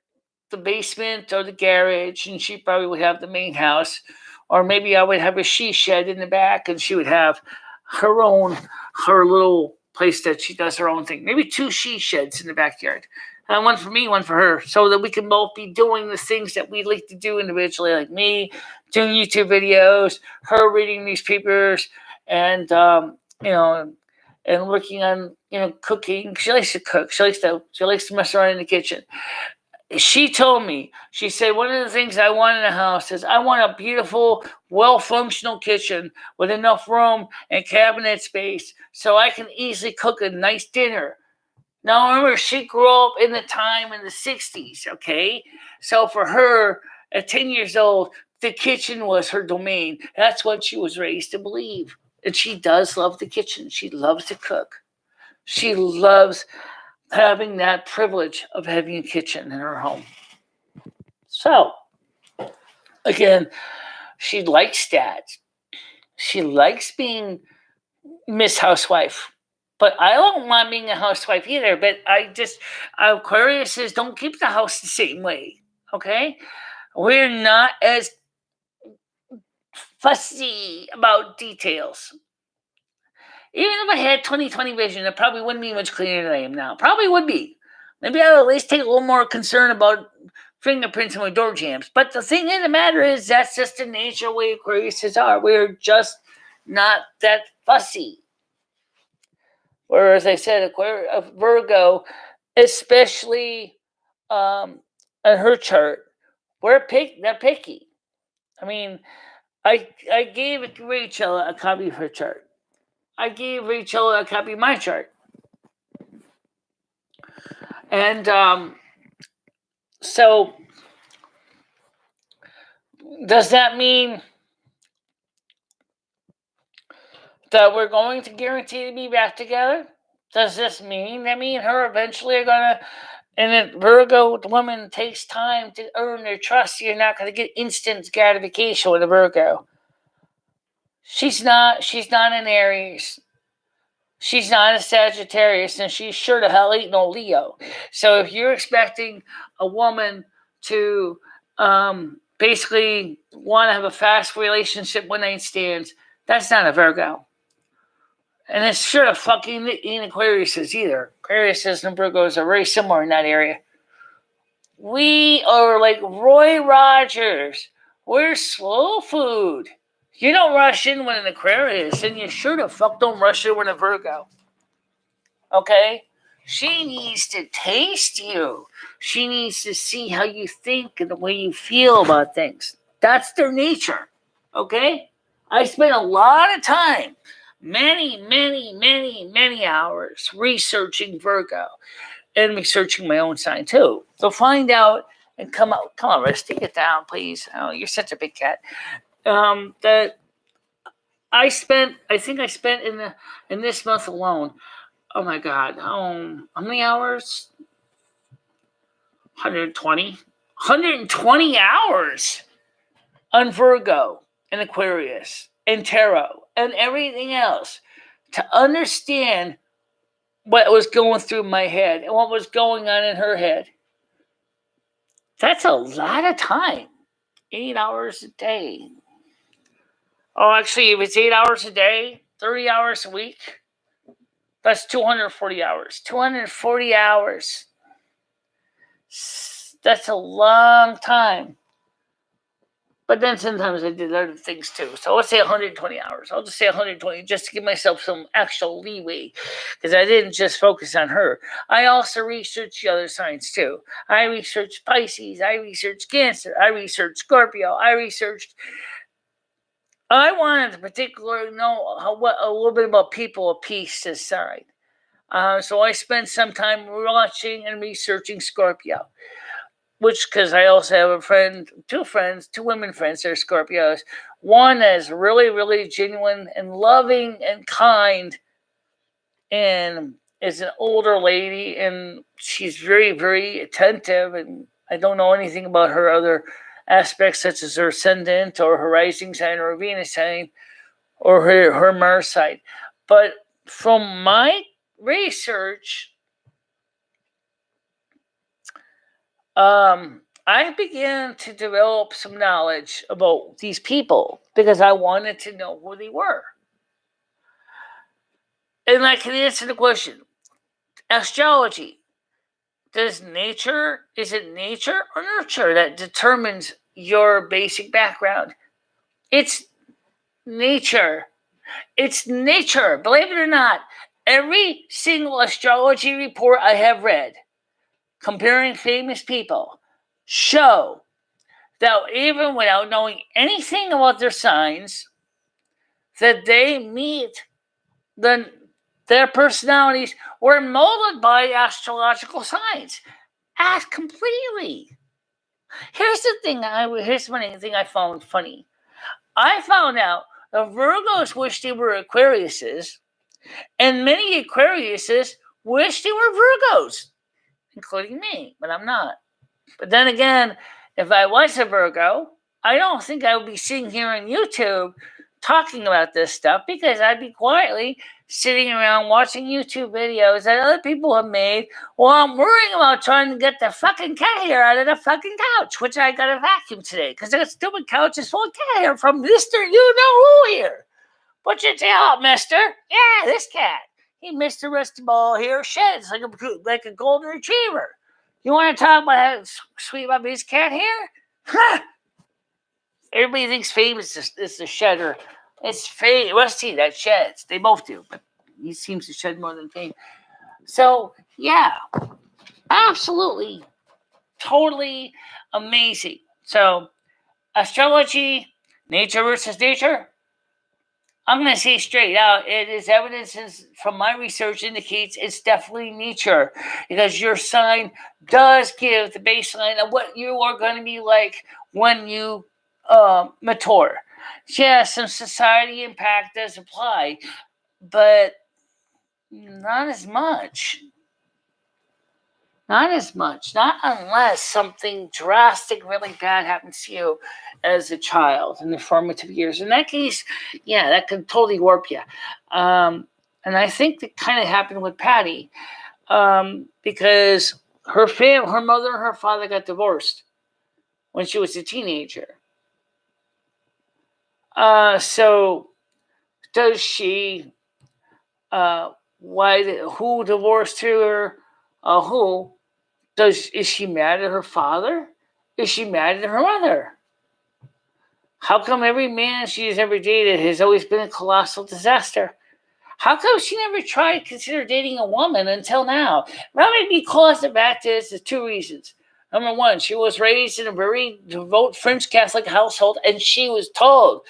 the basement or the garage, and she probably would have the main house. Or maybe I would have a she shed in the back, and she would have her little place that she does her own thing. Maybe 2 she sheds in the backyard. And one for me, one for her, so that we can both be doing the things that we like to do individually, like me doing YouTube videos, her reading newspapers, and and working on cooking. She likes to cook. She likes to mess around in the kitchen. She told me, she said, one of the things I want in a house is I want a beautiful, well-functional kitchen with enough room and cabinet space so I can easily cook a nice dinner. Now, remember, she grew up in the time in the 60s, okay? So for her, at 10 years old, the kitchen was her domain. That's what she was raised to believe. And she does love the kitchen. She loves to cook. She loves having that privilege of having a kitchen in her home. So, again, she likes that. She likes being Miss Housewife. But I don't mind being a housewife either. But Aquarius says, don't keep the house the same way. Okay? We're not as fussy about details. Even if I had 20/20 vision, it probably wouldn't be much cleaner than I am now. Probably would be. Maybe I would at least take a little more concern about fingerprints in my door jams. But the thing of the matter is, that's just the nature of the way Aquariuses are. We're just not that fussy. Whereas I said, Virgo, especially on her chart, they're picky. I mean, I gave Rachel a copy of her chart. I gave Rachel a copy of my chart. And so, does that mean that we're going to guarantee to be back together? Does this mean that me and her eventually are going to, and that Virgo woman takes time to earn their trust? You're not going to get instant gratification with a Virgo. She's not an Aries. She's not a Sagittarius, and she's sure to hell ain't no Leo. So if you're expecting a woman to basically want to have a fast relationship one night stands, that's not a Virgo. And it's sure to fucking ain't Aquariuses either. Aquariuses and Virgos are very similar in that area. We are like Roy Rogers. We're slow food. You don't rush in when an Aquarius, and you sure the fuck don't rush in when a Virgo. Okay? She needs to taste you. She needs to see how you think and the way you feel about things. That's their nature. Okay? I spent a lot of time, many hours researching Virgo and researching my own sign too. So find out and come out. Come on, Rusty, get down, please. Oh, you're such a big cat. That I think I spent in this month alone. Oh my God. How many hours? 120. 120 hours on Virgo and Aquarius and Tarot and everything else to understand what was going through my head and what was going on in her head. That's a lot of time. 8 hours a day. Oh, actually, if it's 8 hours a day, 30 hours a week, that's 240 hours. 240 hours. That's a long time. But then sometimes I did other things too. So let's say 120 hours. I'll just say 120 just to give myself some actual leeway. Because I didn't just focus on her. I also researched the other signs too. I researched Pisces. I researched Cancer. I researched Scorpio. I wanted to particularly know a little bit about people of Pisces sign. So I spent some time watching and researching Scorpio. Because I also have two women friends that are Scorpios. One is really, really genuine and loving and kind, and is an older lady, and she's very, very attentive, and I don't know anything about her other aspects, such as her ascendant or her rising sign or her Venus sign or her Mars sign. But from my research, I began to develop some knowledge about these people because I wanted to know who they were. And I can answer the question. Astrology. Is it nature or nurture that determines your basic background? It's nature. It's nature. Believe it or not, every single astrology report I have read comparing famous people show that even without knowing anything about their signs, that they meet their personalities were molded by astrological signs. Completely. Here's one thing I found funny. I found out the Virgos wish they were Aquariuses, and many Aquariuses wish they were Virgos, including me, but I'm not. But then again, if I was a Virgo, I don't think I would be sitting here on YouTube talking about this stuff because I'd be quietly sitting around watching YouTube videos that other people have made while I'm worrying about trying to get the fucking cat hair out of the fucking couch, which I got a vacuum today because that stupid couch is full of cat hair from Mr. You-know-who here. Put your tail out, mister. Yeah, this cat. He missed the rest of all hair sheds like a golden retriever. You want to talk about how sweet about his cat hair? Huh. Everybody thinks Fame is the shedder. It's Fame. Rusty that sheds. They both do, but he seems to shed more than Fame. So, yeah, absolutely, totally amazing. So, astrology, nature versus nature. I'm going to say straight out, it is evidence from my research indicates it's definitely nature because your sign does give the baseline of what you are going to be like when you mature. Yeah, some society impact does apply, but not as much. Not as much. Not unless something drastic, really bad happens to you as a child in the formative years. In that case, yeah, that could totally warp you. And I think that kind of happened with Patty because her mother and her father got divorced when she was a teenager. So does she? Who divorced her? Who? Is she mad at her father? Is she mad at her mother? How come every man she's ever dated has always been a colossal disaster? How come she never tried to consider dating a woman until now? Probably because the fact is, there's two reasons. Number one, she was raised in a very devout French Catholic household, and she was told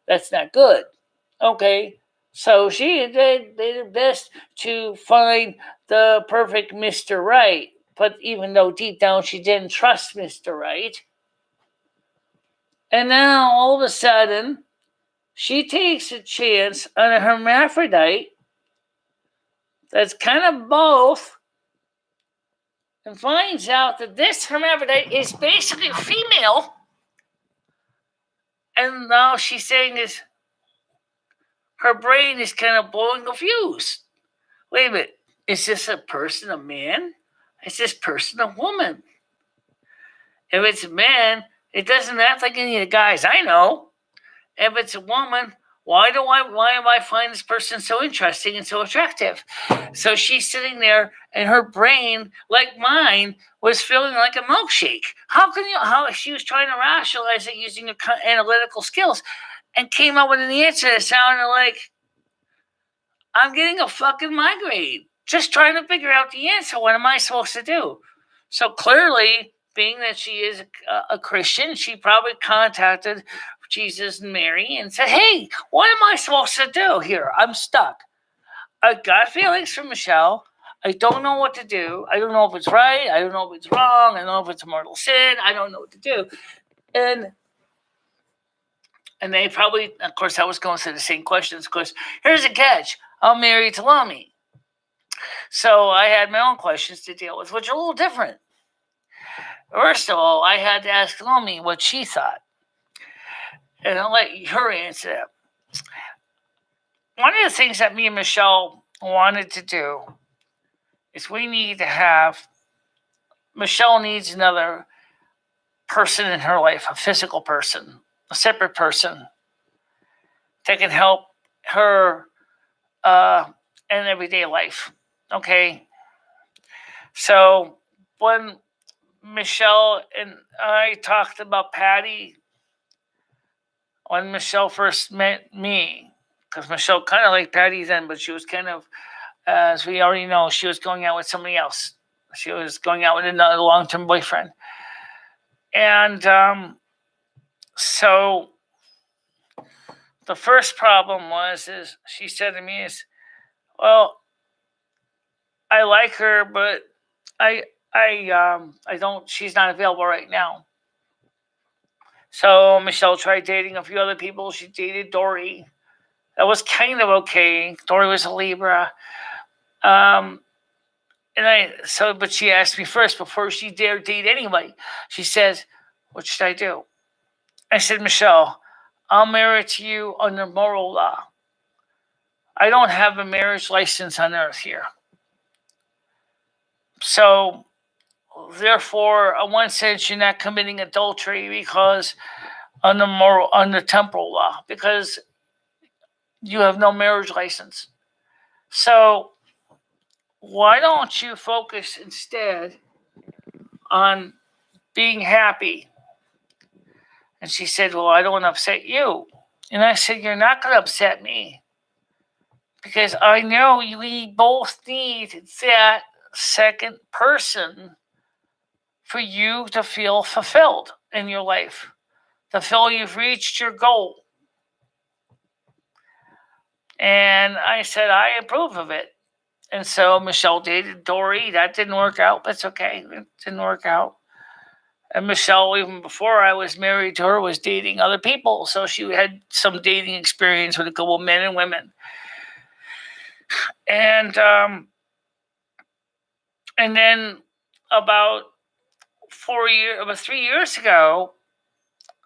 that's not good. Okay, so she did her best to find the perfect Mr. Right, but even though deep down she didn't trust Mr. Right, and now all of a sudden she takes a chance on a hermaphrodite that's kind of both, and finds out that this hermaphrodite is basically female, and now she's saying is her brain is kind of blowing a fuse. Wait a minute, is this a person a man? Is this person a woman? If it's a man, it doesn't act like any of the guys I know. If it's a woman, why am I find this person so interesting and so attractive? So she's sitting there, and her brain, like mine, was feeling like a milkshake. How she was trying to rationalize it using her analytical skills, and came up with an answer that sounded like I'm getting a fucking migraine just trying to figure out the answer. What am I supposed to do? So clearly, being that she is a Christian, she probably contacted Jesus and Mary and said, hey, what am I supposed to do here? I'm stuck. I got feelings for Michele. I don't know what to do. I don't know if it's right. I don't know if it's wrong. I don't know if it's a mortal sin. I don't know what to do. And they probably, of course, I was going to the same questions. Of course, here's a catch. I'm married to Lumi. So I had my own questions to deal with, which are a little different. First of all, I had to ask Lumi what she thought. And I'll let her answer that. One of the things that me and Michele wanted to do is Michele needs another person in her life, a physical person, a separate person that can help her in everyday life. Okay? So when Michele and I talked about Patty, when Michele first met me, because Michele kind of liked Patty then, but she was kind of, as we already know, she was going out with somebody else. She was going out with another long-term boyfriend. And so the first problem is she said to me well, I like her, but I don't, she's not available right now. So Michele tried dating a few other people. She dated Dory. That was kind of okay. Dory was a Libra. But she asked me first before she dared date anybody. She says, what should I do? I said, Michele, I'll marry to you under moral law. I don't have a marriage license on earth here. So, therefore, in one sense, you're not committing adultery because under temporal law, because you have no marriage license. So, why don't you focus instead on being happy? And she said, well, I don't want to upset you. And I said, you're not going to upset me, because I know we both need that second person for you to feel fulfilled in your life, to feel you've reached your goal. And I said, I approve of it. And so Michele dated Dory. That didn't work out. That's okay. It didn't work out. And Michele, even before I was married to her, was dating other people. So she had some dating experience with a couple of men and women. And then about 3 years ago,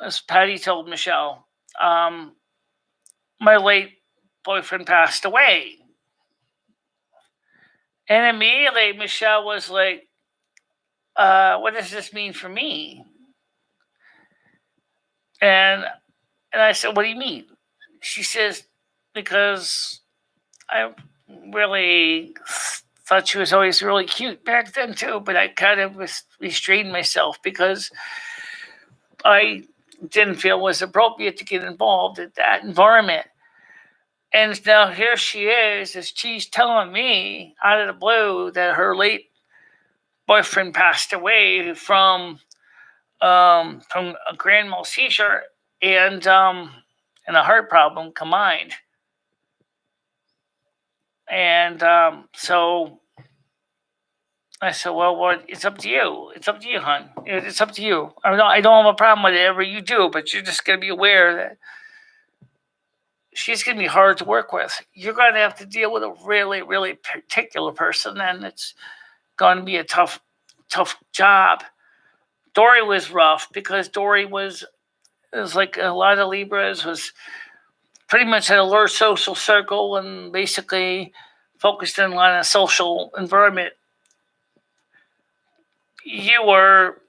as Patty told Michele, my late boyfriend passed away. And immediately Michele was like, what does this mean for me? And I said, what do you mean? She says, because I really thought she was always really cute back then too, but I kind of restrained myself because I didn't feel it was appropriate to get involved in that environment. And now here she is, as she's telling me out of the blue that her late boyfriend passed away from a grand mal seizure and a heart problem combined. And so I said, well, it's up to you. It's up to you, hon. It's up to you. I don't have a problem with whatever you do, but you're just going to be aware that she's going to be hard to work with. You're going to have to deal with a really, really particular person, and it's going to be a tough job. Dory was rough because Dory was like a lot of Libras, was pretty much had a lower social circle and basically focused in on a social environment. You were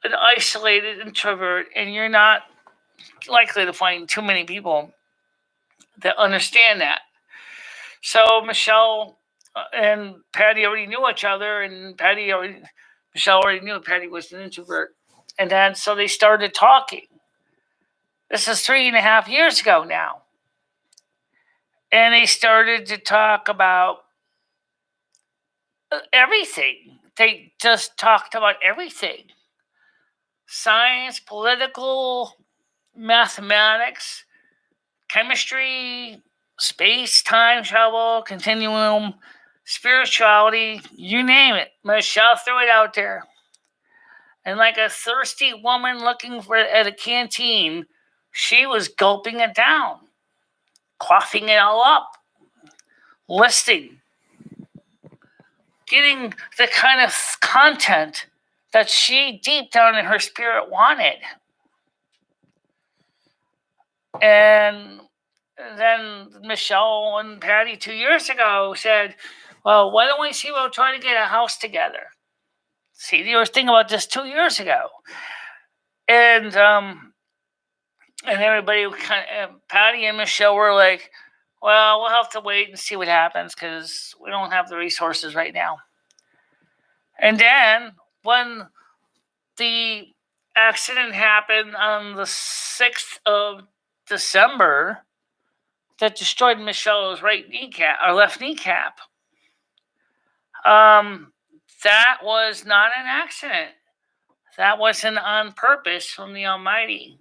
an isolated introvert, and you're not likely to find too many people that understand that. So Michele and Patty already knew each other, and Michele already knew Patty was an introvert. And then so they started talking. This is 3.5 years ago now. And they started to talk about everything. They just talked about everything. Science, political, mathematics, chemistry, space, time travel, continuum, spirituality, you name it. Michele threw it out there. And like a thirsty woman looking at a canteen, she was gulping it down, quaffing it all up, listing, getting the kind of content that she deep down in her spirit wanted. And then Michele and Patty 2 years ago said, well, why don't we see about trying to get a house together? See, they were thinking about this 2 years ago. And everybody Patty and Michele were like, well, we'll have to wait and see what happens because we don't have the resources right now. And then when the accident happened on the 6th of December that destroyed Michelle's left kneecap, that was not an accident. That wasn't on purpose from the Almighty.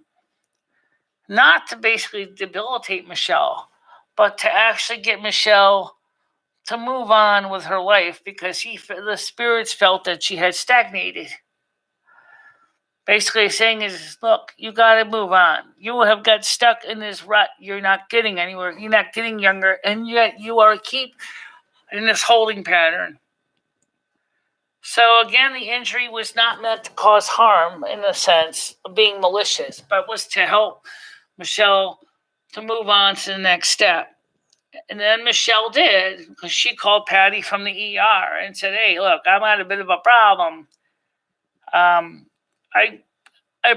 Not to basically debilitate Michele, but to actually get Michele to move on with her life because the spirits felt that she had stagnated. Basically saying is, look, you got to move on. You have got stuck in this rut. You're not getting anywhere. You're not getting younger. And yet you are keep in this holding pattern. So again, the injury was not meant to cause harm in the sense of being malicious, but was to help Michele to move on to the next step. And then Michele did, because she called Patty from the ER and said, hey, look, I'm at a bit of a problem. I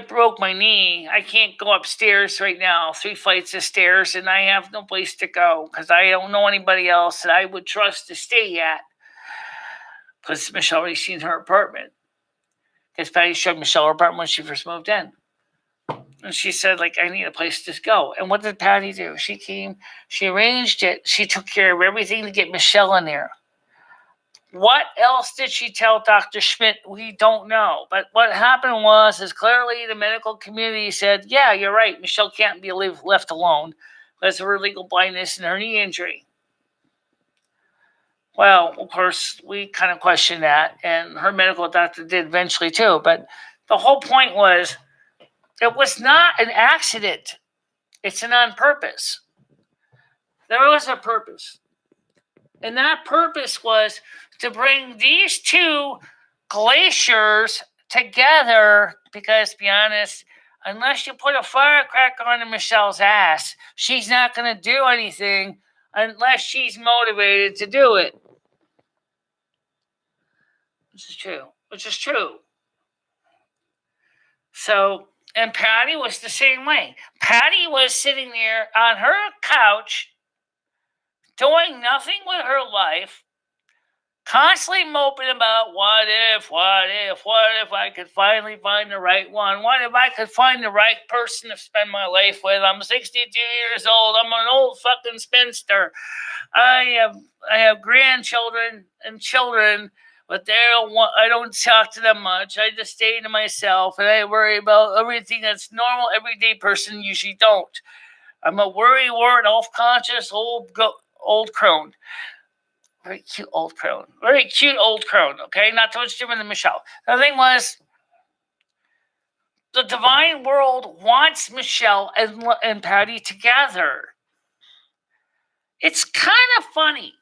broke my knee. I can't go upstairs right now, 3 flights of stairs, and I have no place to go because I don't know anybody else that I would trust to stay at. Because Michele already seen her apartment. Because Patty showed Michele her apartment when she first moved in. And she said, I need a place to go. And what did Patty do? She came, she arranged it. She took care of everything to get Michele in there. What else did she tell Dr. Schmidt? We don't know. But what happened is clearly the medical community said, yeah, you're right. Michele can't be left alone because of her legal blindness and her knee injury. Well, of course, we kind of questioned that, and her medical doctor did eventually too. But the whole point was, it was not an accident. It's an on purpose. There was a purpose. And that purpose was to bring these two glaciers together because, to be honest, unless you put a firecracker on Michele's ass, she's not going to do anything unless she's motivated to do it. Which is true. So, and Patty was the same way. Patty was sitting there on her couch doing nothing with her life, constantly moping about what if I could finally find the right one? What if I could find the right person to spend my life with? I'm 62 years old. I'm an old fucking spinster. I have grandchildren and children, but I don't talk to them much. I just stay to myself, and I worry about everything that's normal everyday person usually don't. I'm a worry-wart, self-conscious old crone. Very cute old crone. Very cute old crone, okay? Not too much different than Michele. The thing was, the divine world wants Michele and Patty together. It's kind of funny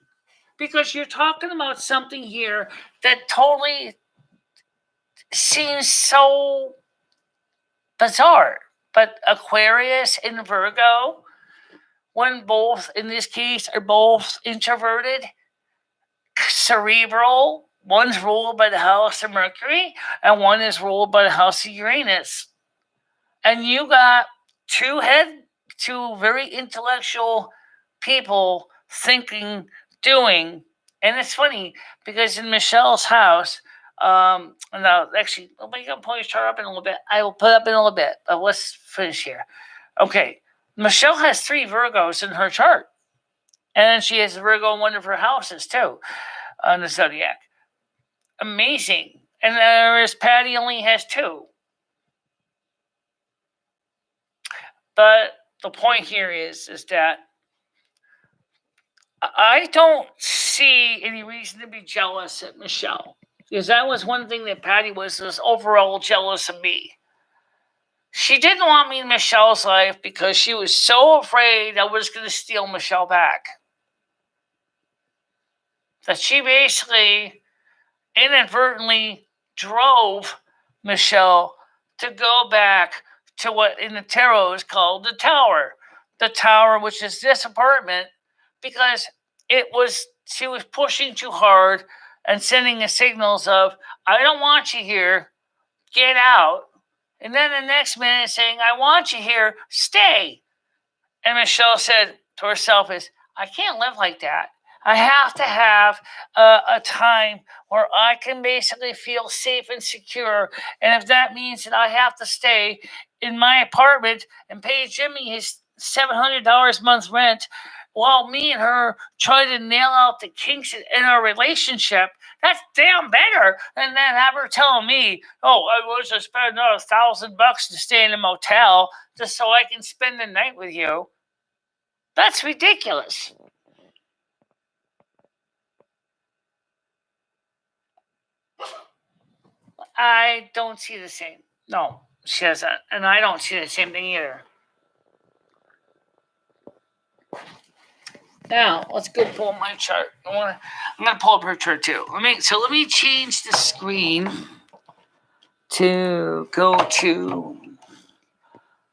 because you're talking about something here that totally seems so bizarre. But Aquarius and Virgo, when both, in this case, are both introverted, cerebral, one's ruled by the house of Mercury and one is ruled by the house of Uranus. And you got two very intellectual people thinking, doing. And it's funny because in Michele's house, no, actually, we can pull your chart up in a little bit. I will put up in a little bit, but let's finish here. Okay, Michele has 3 Virgos in her chart, and she has a Virgo in one of her houses too on the zodiac. Amazing. And whereas Patty only has 2. But the point here is that I don't see any reason to be jealous at Michele, because that was one thing that Patty was overall jealous of me. She didn't want me in Michele's life because she was so afraid I was going to steal Michele back, that she basically inadvertently drove Michele to go back to what in the tarot is called the tower. The tower, which is this apartment, because she was pushing too hard and sending the signals of, I don't want you here, get out. And then the next minute saying, I want you here, stay. And Michele said to herself I can't live like that. I have to have a time where I can basically feel safe and secure. And if that means that I have to stay in my apartment and pay Jimmy his $700 a month rent while me and her try to nail out the kinks in our relationship, that's damn better than have her telling me, oh, I was to spend another $1,000 to stay in a motel just so I can spend the night with you. That's ridiculous. I don't see the same. No, she doesn't. And I don't see the same thing either. Now, let's go pull my chart. I'm going to pull up her chart too. Let me change the screen to go to...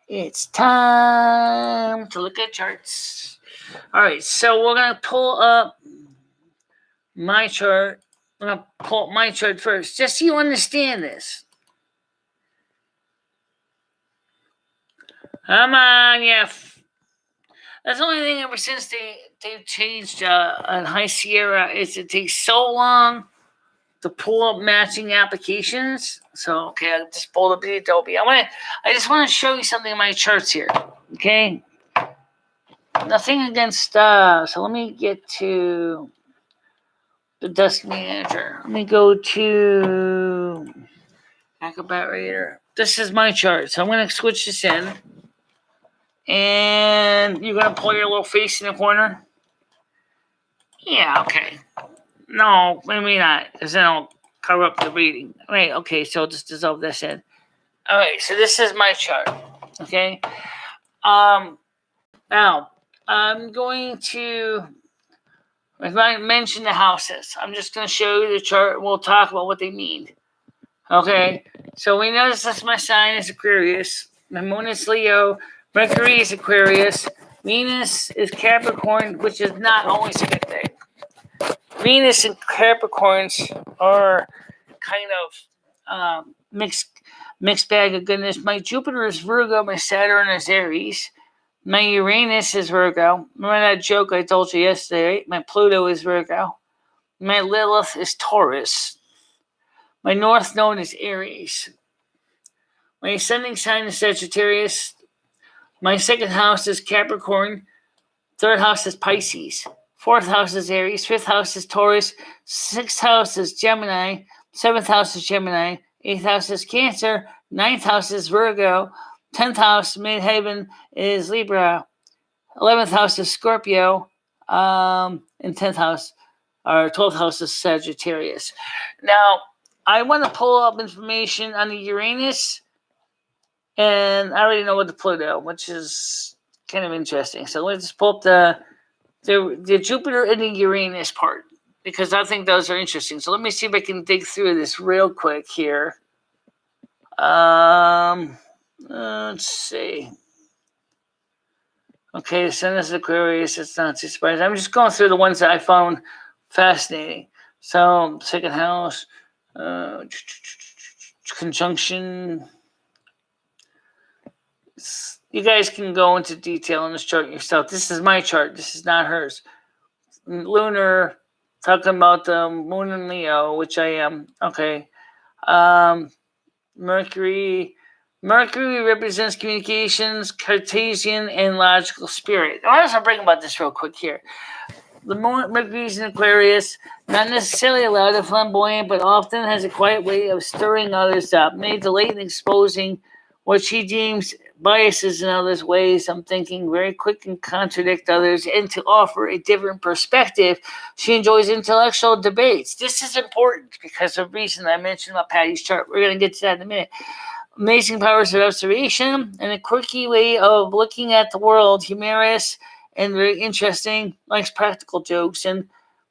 It's time to look at charts. All right, so we're going to pull up my chart. I'm going to pull up my chart first, just so you understand this. Come on, yeah. That's the only thing ever since they've changed on High Sierra is it takes so long to pull up matching applications. So, okay, I just pulled up the Adobe. I just want to show you something in my charts here, okay? Nothing against, so let me get to the Desk Manager. Let me go to Acrobat Reader. This is my chart, so I'm going to switch this in. And you're going to pull your little face in the corner? Yeah, okay. No, maybe not, because then I'll cover up the reading. All right, okay, so I'll just dissolve this in. All right, so this is my chart, okay? Now, I'm going to, if I mention the houses, I'm just going to show you the chart, and we'll talk about what they mean. Okay, so we know this my sign is Aquarius. My moon is Leo. Mercury is Aquarius. Venus is Capricorn, which is not always a good thing. Venus and Capricorns are kind of mixed bag of goodness. My Jupiter is Virgo. My Saturn is Aries. My Uranus is Virgo. Remember that joke I told you yesterday, right? My Pluto is Virgo. My Lilith is Taurus. My North Node is Aries. My ascending sign is Sagittarius. My second house is Capricorn. Third house is Pisces. Fourth house is Aries. Fifth house is Taurus. Sixth house is Gemini. Seventh house is Gemini. Eighth house is Cancer. Ninth house is Virgo. 10th house, midheaven, is Libra. 11th house is Scorpio. And 10th house, or 12th house is Sagittarius. Now, I want to pull up information on the Uranus, and I already know what the Pluto, which is kind of interesting. So let's pull up the Jupiter and the Uranus part, because I think those are interesting. So let me see if I can dig through this real quick here. Let's see. Okay, the Sun is Aquarius. It's not too surprising. I'm just going through the ones that I found fascinating. So, second house, conjunction. You guys can go into detail on this chart yourself. This is my chart. This is not hers. Lunar, talking about the moon in Leo, which I am. Okay. Mercury represents communications, Cartesian, and logical spirit. I want to bring about this real quick here. The Mercury's in Aquarius, not necessarily loud or flamboyant, but often has a quiet way of stirring others up, may delay in exposing what she deems biases in others' ways. I'm thinking very quick and contradict others, and to offer a different perspective. She enjoys intellectual debates. This is important because of the reason I mentioned about Patty's chart. We're going to get to that in a minute. Amazing powers of observation and a quirky way of looking at the world. Humorous and very interesting. Likes practical jokes and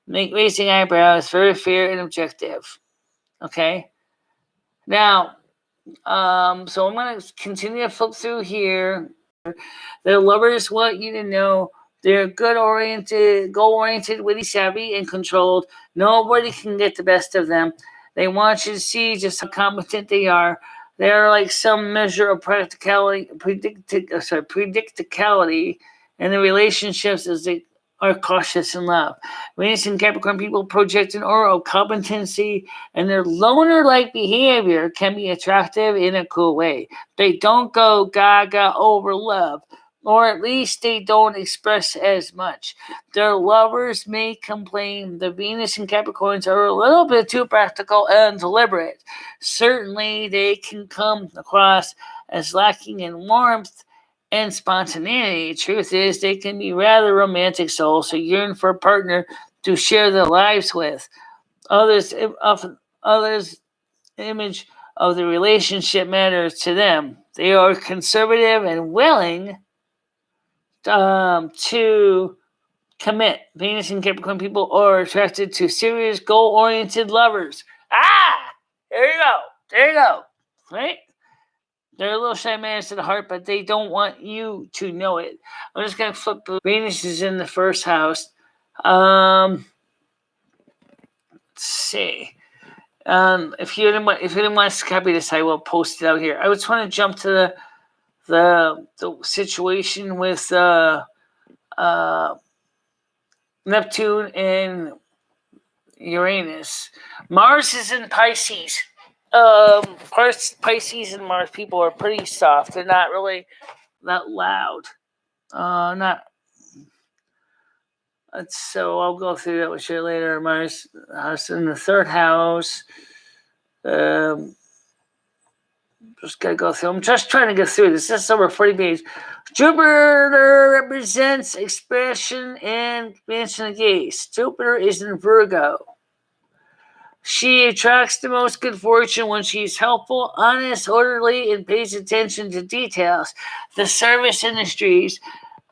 raising eyebrows. Very fair and objective. Okay. Now, so I'm going to continue to flip through here. Their lovers want you to know they're goal-oriented, witty, savvy, and controlled. Nobody can get the best of them. They want you to see just how competent they are. They're like some measure of predicticality in the relationships as they are cautious in love. Venus and Capricorn people project an aura of competency, and their loner-like behavior can be attractive in a cool way. They don't go gaga over love, or at least they don't express as much. Their lovers may complain the Venus and Capricorns are a little bit too practical and deliberate. Certainly, they can come across as lacking in warmth and spontaneity. Truth is, they can be rather romantic souls who yearn for a partner to share their lives with. Others' image of the relationship matters to them. They are conservative and willing to commit. Venus and Capricorn people are attracted to serious, goal-oriented lovers. There you go. Right? They're a little shy manners to the heart, but they don't want you to know it. I'm just going to flip. Venus is in the first house. Let's see. If you didn't want to copy this, I will post it out here. I just want to jump to the situation with Neptune and Uranus. Mars is in Pisces. Pisces and Mars people are pretty soft. They're not really that loud. So I'll go through that with you later. Mars house in the third house. Just gotta go through. I'm just trying to get through this. This is over 40 pages. Jupiter represents expression and expansion of gaze. Jupiter is in Virgo. She attracts the most good fortune when she's helpful, honest, orderly, and pays attention to details. The service industries,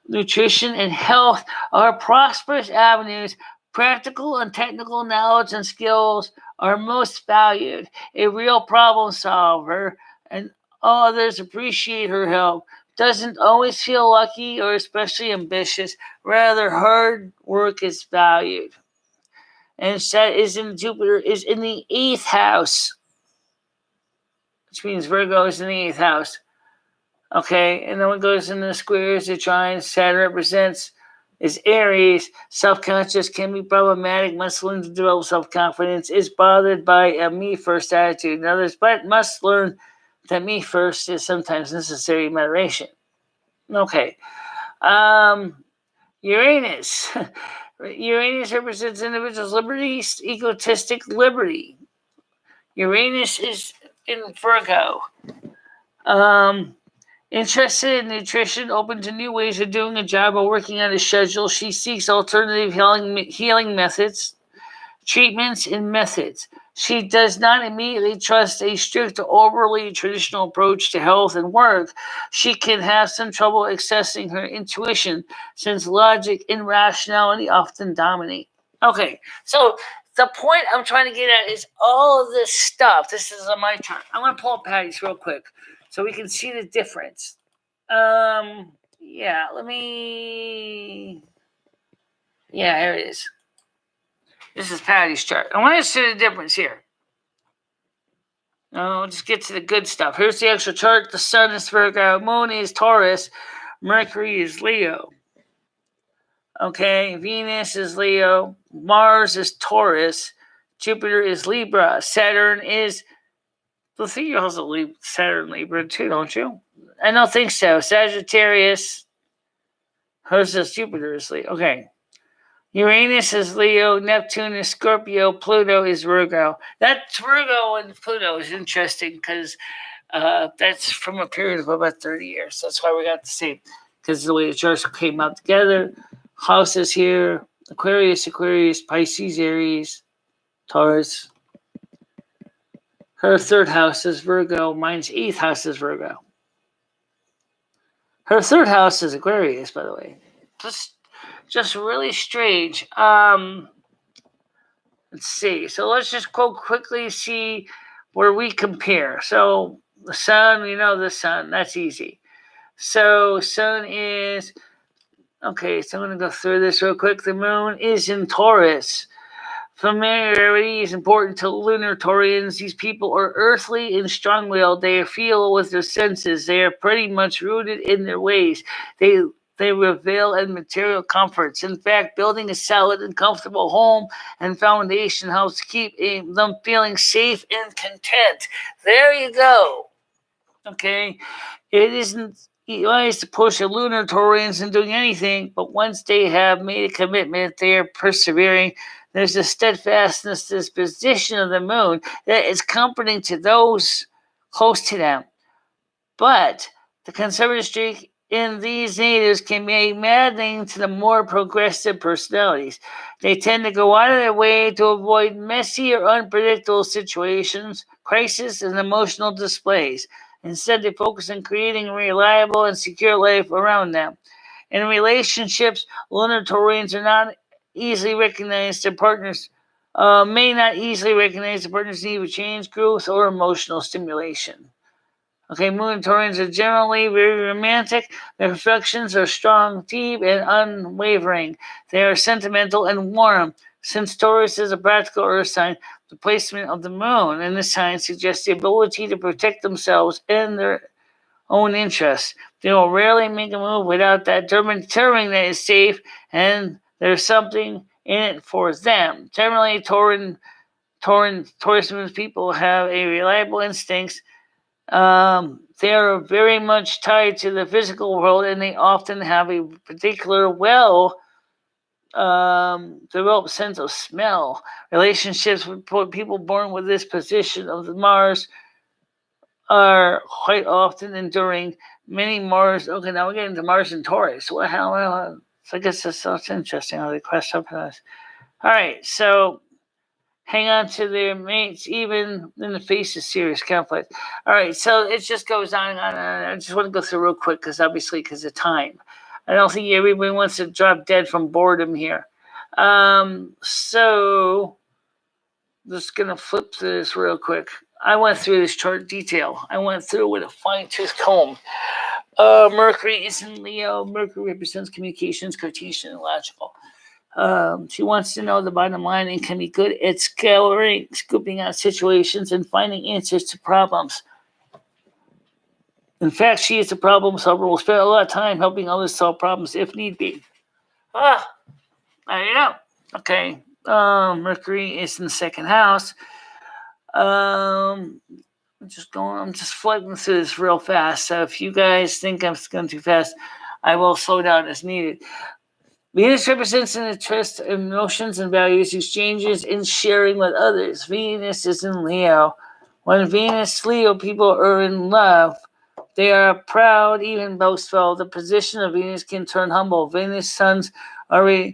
nutrition, and health are prosperous avenues. Practical and technical knowledge and skills are most valued. A real problem solver, and others appreciate her help. Doesn't always feel lucky or especially ambitious. Rather, hard work is valued. And Jupiter is in the 8th house, which means Virgo is in the 8th house. Okay, and then when it goes into the squares, the trines, Saturn represents is Aries. Self-conscious can be problematic. Must learn to develop self-confidence. Is bothered by a me-first attitude in others, but must learn that me-first is sometimes necessary in moderation. Okay. Uranus. Uranus represents individuals' liberty, egotistic liberty. Uranus is in Virgo. Interested in nutrition, open to new ways of doing a job or working on a schedule. She seeks alternative healing methods, treatments, and methods. She does not immediately trust a strict or overly traditional approach to health and work. She can have some trouble accessing her intuition since logic and rationality often dominate. Okay, so the point I'm trying to get at is all of this stuff. This is on my chart. I'm going to pull up Patty's real quick so we can see the difference. Yeah, let me. Yeah, here it is. This is Patty's chart. I want to see the difference here. No, let's get to the good stuff. Here's the actual chart. The sun is Virgo, moon is Taurus, Mercury is Leo. Okay, Venus is Leo, Mars is Taurus, Jupiter is Libra, Saturn is. I think you also Saturn Libra too, don't you? I don't think so. Sagittarius. Hers is Jupiter is Leo. Okay. Uranus is Leo, Neptune is Scorpio, Pluto is Virgo. That Virgo and Pluto is interesting because that's from a period of about 30 years. That's why we got the same, because the way the charts came out together. Houses here: Aquarius, Pisces, Aries, Taurus. Her third house is Virgo. Mine's eighth house is Virgo. Her third house is Aquarius, by the way. Just really strange. Let's see. So let's just go quickly see where we compare. So the sun, we know the sun. That's easy. So sun is, okay, so I'm going to go through this real quick. The moon is in Taurus. Familiarity is important to lunar Taurians. These people are earthly and strong-willed. They feel with their senses. They are pretty much rooted in their ways. They revel in material comforts. In fact, building a solid and comfortable home and foundation helps keep them feeling safe and content. There you go. Okay? It isn't wise to push a lunar Taurians in doing anything, but once they have made a commitment, they are persevering. There's a steadfastness, disposition of the moon that is comforting to those close to them. But the conservative streak in these natives can be maddening to the more progressive personalities. They tend to go out of their way to avoid messy or unpredictable situations, crises, and emotional displays. Instead, they focus on creating a reliable and secure life around them. In relationships, lunar Taurians are not easily recognized their partners. May not easily recognize the partner's need for change, growth, or emotional stimulation. Okay, moon Taurians are generally very romantic. Their affections are strong, deep, and unwavering. They are sentimental and warm. Since Taurus is a practical earth sign, the placement of the moon in this sign suggests the ability to protect themselves and their own interests. They will rarely make a move without that determining that it's safe and there's something in it for them. Generally, Taurus people have a reliable instincts. They are very much tied to the physical world, and they often have a particular developed sense of smell. Relationships with people born with this position of the Mars are quite often enduring. Many Mars. Okay, now we're getting to Mars and Taurus. What hell? So I guess that's interesting how they cross up on us. All right, so hang on to their mates even in the face of serious conflict. All right, so it just goes on and on. I just want to go through real quick because of time. I don't think everybody wants to drop dead from boredom here. So just going to flip through this real quick. I went through this chart detail. I went through with a fine-tooth comb. Mercury is in Leo. Mercury represents communications, Cartesian, and logical. She wants to know the bottom line and can be good at scooping out situations and finding answers to problems. In fact, she is a problem solver. Will spend a lot of time helping others solve problems if need be. Ah, there you go. Okay. Mercury is in the second house. I'm just flipping through this real fast. So if you guys think I'm going too fast, I will slow down as needed. Venus represents an interest, emotions, and values, exchanges, and sharing with others. Venus is in Leo. When Venus Leo people are in love, they are proud, even boastful. The position of Venus can turn humble. Venus suns are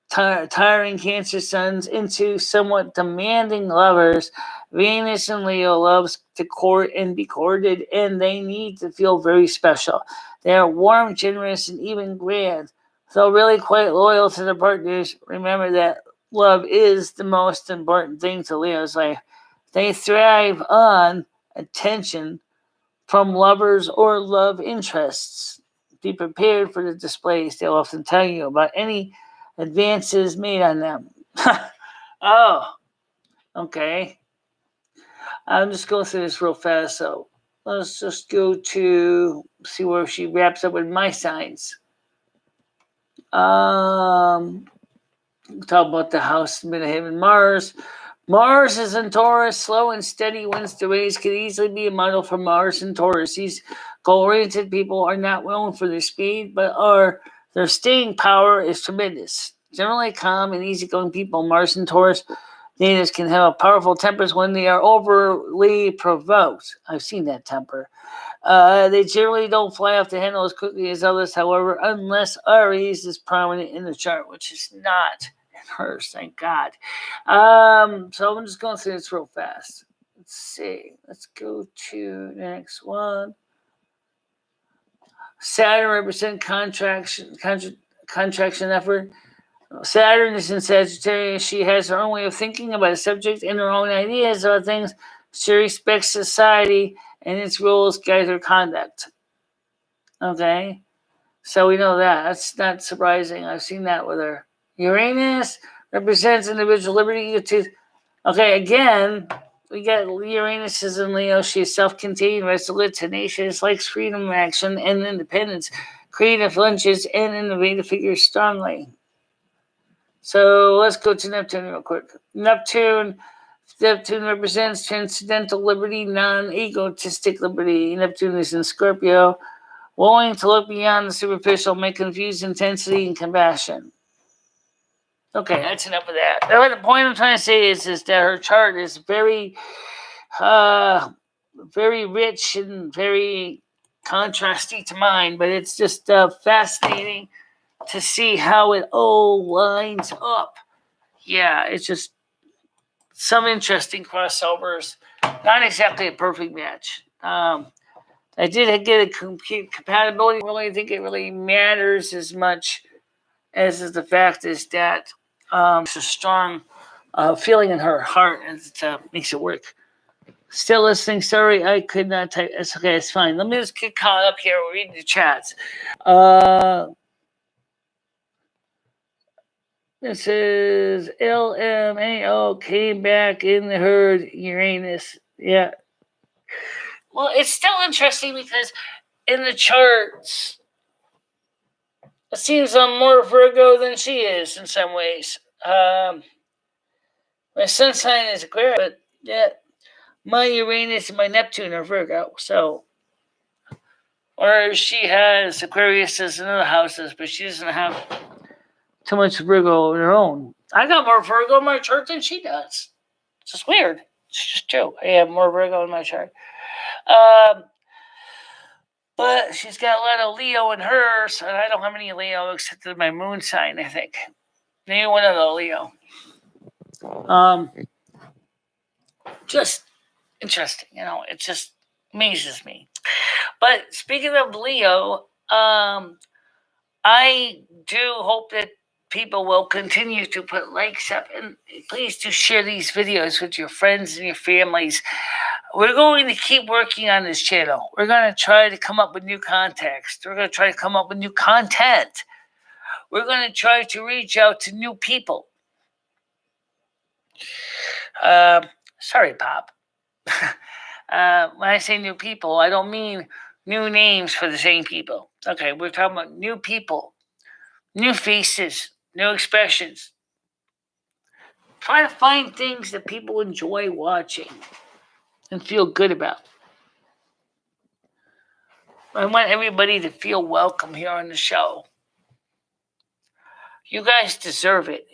tiring Cancer suns into somewhat demanding lovers. Venus and Leo loves to court and be courted, and they need to feel very special. They are warm, generous, and even grand. So really quite loyal to their partners. Remember that love is the most important thing to Leo's life. They thrive on attention from lovers or love interests. Be prepared for the displays. They'll often tell you about any advances made on them. Oh, okay. I'm just going through this real fast. So let's just go to see where she wraps up with my signs. Talk about the house midheaven Mars. Mars is in Taurus, slow and steady wins the race, could easily be a model for Mars and Taurus. These goal-oriented people are not known for their speed, but their staying power is tremendous. Generally calm and easygoing people, Mars and Taurus natives can have a powerful tempers when they are overly provoked. I've seen that temper. They generally don't fly off the handle as quickly as others, however, unless Aries is prominent in the chart, which is not in hers, thank God. So I'm just going through this real fast. Let's see. Let's go to the next one. Saturn represents contraction effort. Saturn is in Sagittarius. She has her own way of thinking about a subject and her own ideas about things. She respects society and its rules guide her conduct. Okay? So we know that. That's not surprising. I've seen that with her. Uranus represents individual liberty. Okay, again, we got Uranus is in Leo. She is self-contained, resolute, tenacious, likes freedom of action and independence, creative lunches, and innovative figures strongly. So let's go to Neptune real quick. Neptune represents transcendental liberty, non-egotistic liberty. Neptune is in Scorpio, willing to look beyond the superficial, may confuse intensity and compassion. Okay, that's enough of that. The point I'm trying to say is that her chart is very, very rich and very contrasty to mine, but it's just fascinating to see how it all lines up. Yeah, it's just some interesting crossovers. Not exactly a perfect match. I did get a complete compatibility. I really think it really matters as much as is the fact is that it's a strong feeling in her heart and it makes it work. Still listening. Sorry, I could not type. It's okay. It's fine. Let me just get caught up here. We're reading the chats. This is LMAO came back in the herd Uranus. Yeah. Well, it's still interesting because in the charts, it seems I'm more Virgo than she is in some ways. My sun sign is Aquarius, but yeah, my Uranus and my Neptune are Virgo. So, or she has Aquarius as in other houses, but she doesn't have too much Virgo of her own. I got more Virgo in my chart than she does. It's just weird. It's just true. I have more Virgo in my chart. But she's got a lot of Leo in hers, and I don't have any Leo except my moon sign, I think. Maybe one of the Leo. Just interesting, it just amazes me. But speaking of Leo, I do hope that people will continue to put likes up, and please do share these videos with your friends and your families. We're going to keep working on this channel. We're going to try to come up with new context. We're going to try to come up with new content. We're going to try to reach out to new people. Sorry, Pop. When I say new people, I don't mean new names for the same people. Okay, we're talking about new people. new faces, new expressions. Try to find things that people enjoy watching and feel good about. I want everybody to feel welcome here on the show. You guys deserve it.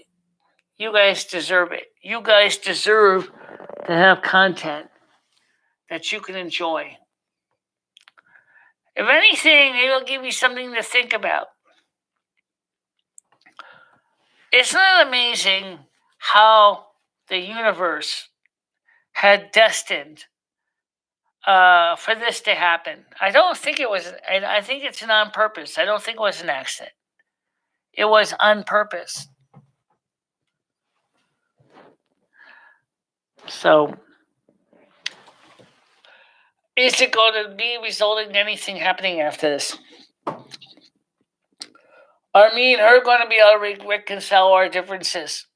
You guys deserve it. You guys deserve to have content that you can enjoy. If anything, it'll give you something to think about. Isn't it amazing how the universe had destined for this to happen? I don't think it was, I think it's on purpose. I don't think it was an accident. It was on purpose. So, is it going to be resulting in anything happening after this? Are me and her going to be able to reconcile our differences?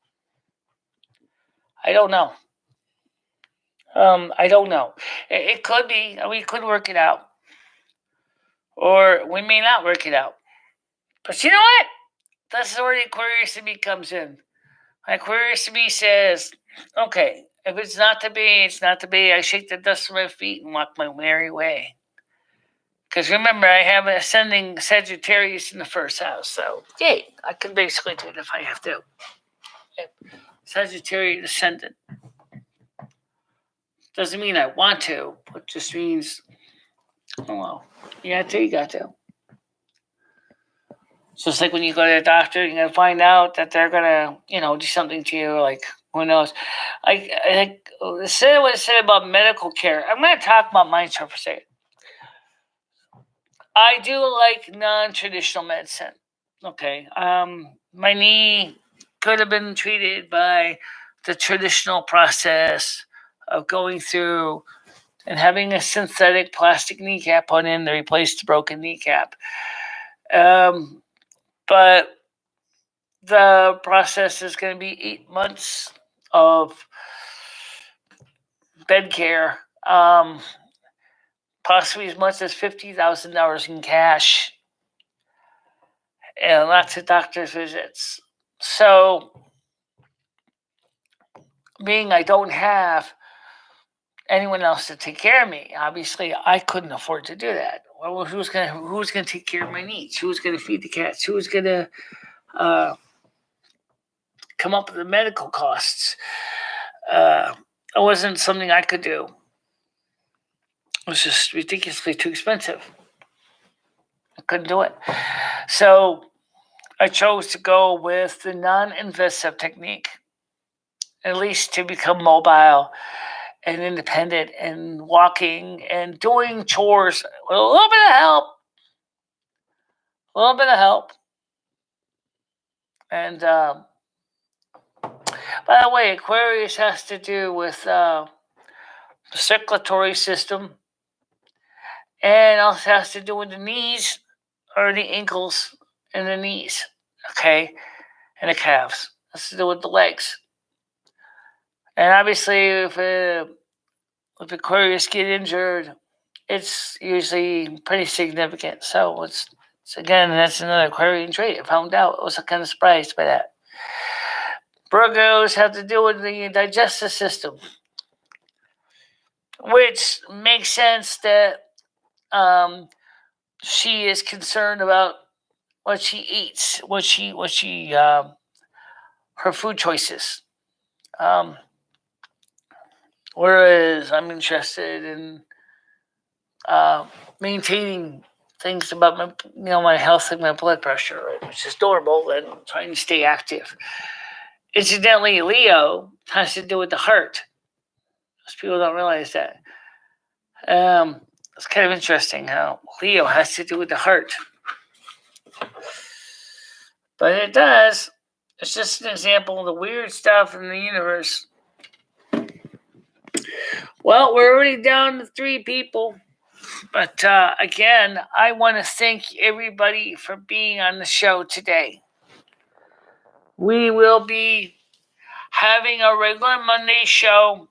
I don't know. I don't know. It could be. We could work it out. Or we may not work it out. But you know what? That's where the Aquarius to me comes in. Aquarius to me says, okay, if it's not to be, it's not to be. I shake the dust from my feet and walk my merry way. Because remember, I have an ascending Sagittarius in the first house. So, yay, I can basically do it if I have to. Sagittarius ascendant. Doesn't mean I want to. It just means, oh well, you got to. Just like when you go to the doctor, you're going to find out that they're going to, do something to you, like, who knows. I said what I said about medical care. I'm going to talk about mine for a second. I do like non-traditional medicine. Okay. My knee could have been treated by the traditional process of going through and having a synthetic plastic kneecap put in to replace the broken kneecap. But the process is going to be 8 months of bed care, possibly as much as $50,000 in cash, and lots of doctor's visits. So, being I don't have anyone else to take care of me, obviously I couldn't afford to do that. Well, who's gonna take care of my needs? Who's gonna feed the cats? Who's gonna come up with the medical costs? It wasn't something I could do. It was just ridiculously too expensive. I couldn't do it. So I chose to go with the non-invasive technique, at least to become mobile and independent and walking and doing chores with a little bit of help. And by the way, Aquarius has to do with the circulatory system, and also has to do with the knees or the ankles and the knees, okay, and the calves. It has to do with the legs. And obviously, if Aquarius get injured, it's usually pretty significant. So it's again, that's another Aquarian trait. I found out. I was kind of surprised by that. Virgos have to do with the digestive system, which makes sense that she is concerned about what she eats, her food choices. Whereas I'm interested in maintaining things about my health and my blood pressure, which is normal, and trying to stay active. Incidentally, Leo has to do with the heart. Most people don't realize that. It's kind of interesting how Leo has to do with the heart. But it does. It's just an example of the weird stuff in the universe. Well, we're already down to 3 people. But again, I want to thank everybody for being on the show today. We will be having a regular Monday show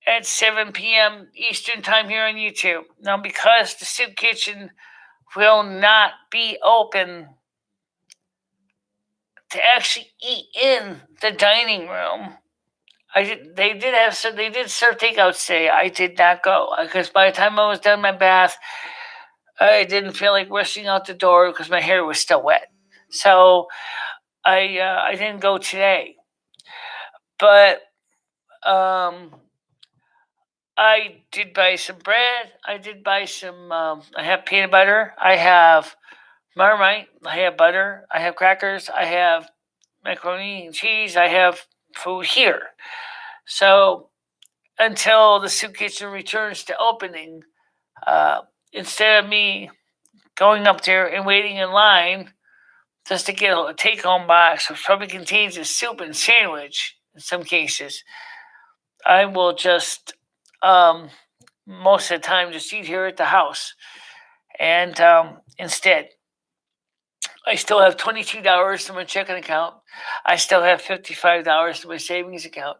at 7 p.m. Eastern Time here on YouTube. Now, because the soup kitchen will not be open to actually eat in the dining room. They did serve takeouts today. I did not go because by the time I was done my bath, I didn't feel like rushing out the door because my hair was still wet. So I didn't go today. But I did buy some bread. I did buy some. I have peanut butter. I have Marmite. I have butter. I have crackers. I have macaroni and cheese. I have food here. So until the soup kitchen returns to opening, instead of me going up there and waiting in line just to get a take-home box, which probably contains a soup and sandwich in some cases, I will just most of the time just eat here at the house. And instead, I still have $22 in my checking account. I still have $55 in my savings account.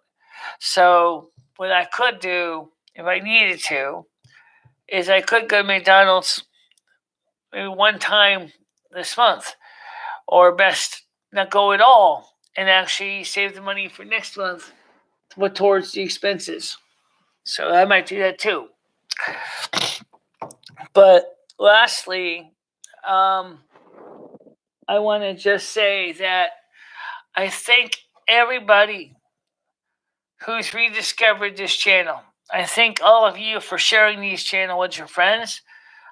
So what I could do, if I needed to, is I could go to McDonald's maybe one time this month, or best not go at all and actually save the money for next month to put towards the expenses. So I might do that too. But lastly, I want to just say that I thank everybody who's rediscovered this channel. I thank all of you for sharing this channel with your friends.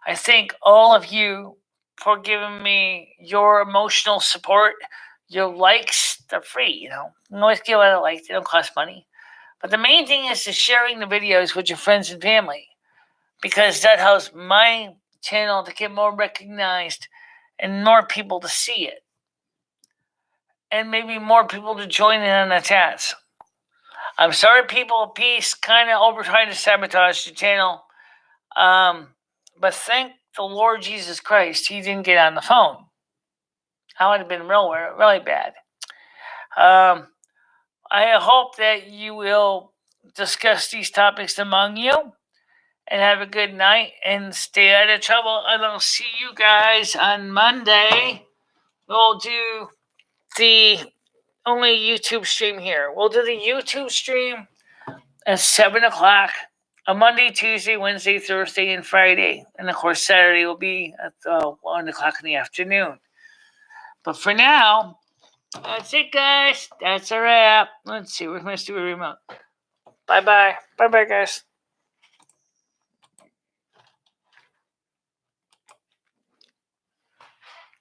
I thank all of you for giving me your emotional support. Your likes, they're free, you know. You can always give out a like, they don't cost money. But the main thing is sharing the videos with your friends and family, because that helps my channel to get more recognized and more people to see it. And maybe more people to join in on the chats. I'm sorry, people of peace kind of over trying to sabotage the channel. But thank the Lord Jesus Christ, he didn't get on the phone. I would have been really bad. I hope that you will discuss these topics among you and have a good night and stay out of trouble. And I'll see you guys on Monday. We'll do the only YouTube stream here. We'll do the YouTube stream at 7 o'clock on Monday, Tuesday, Wednesday, Thursday, and Friday. And of course, Saturday will be at 1 o'clock in the afternoon. But for now, that's it, guys. That's a wrap. Let's see. Where's my stupid remote? Bye-bye. Bye-bye, guys.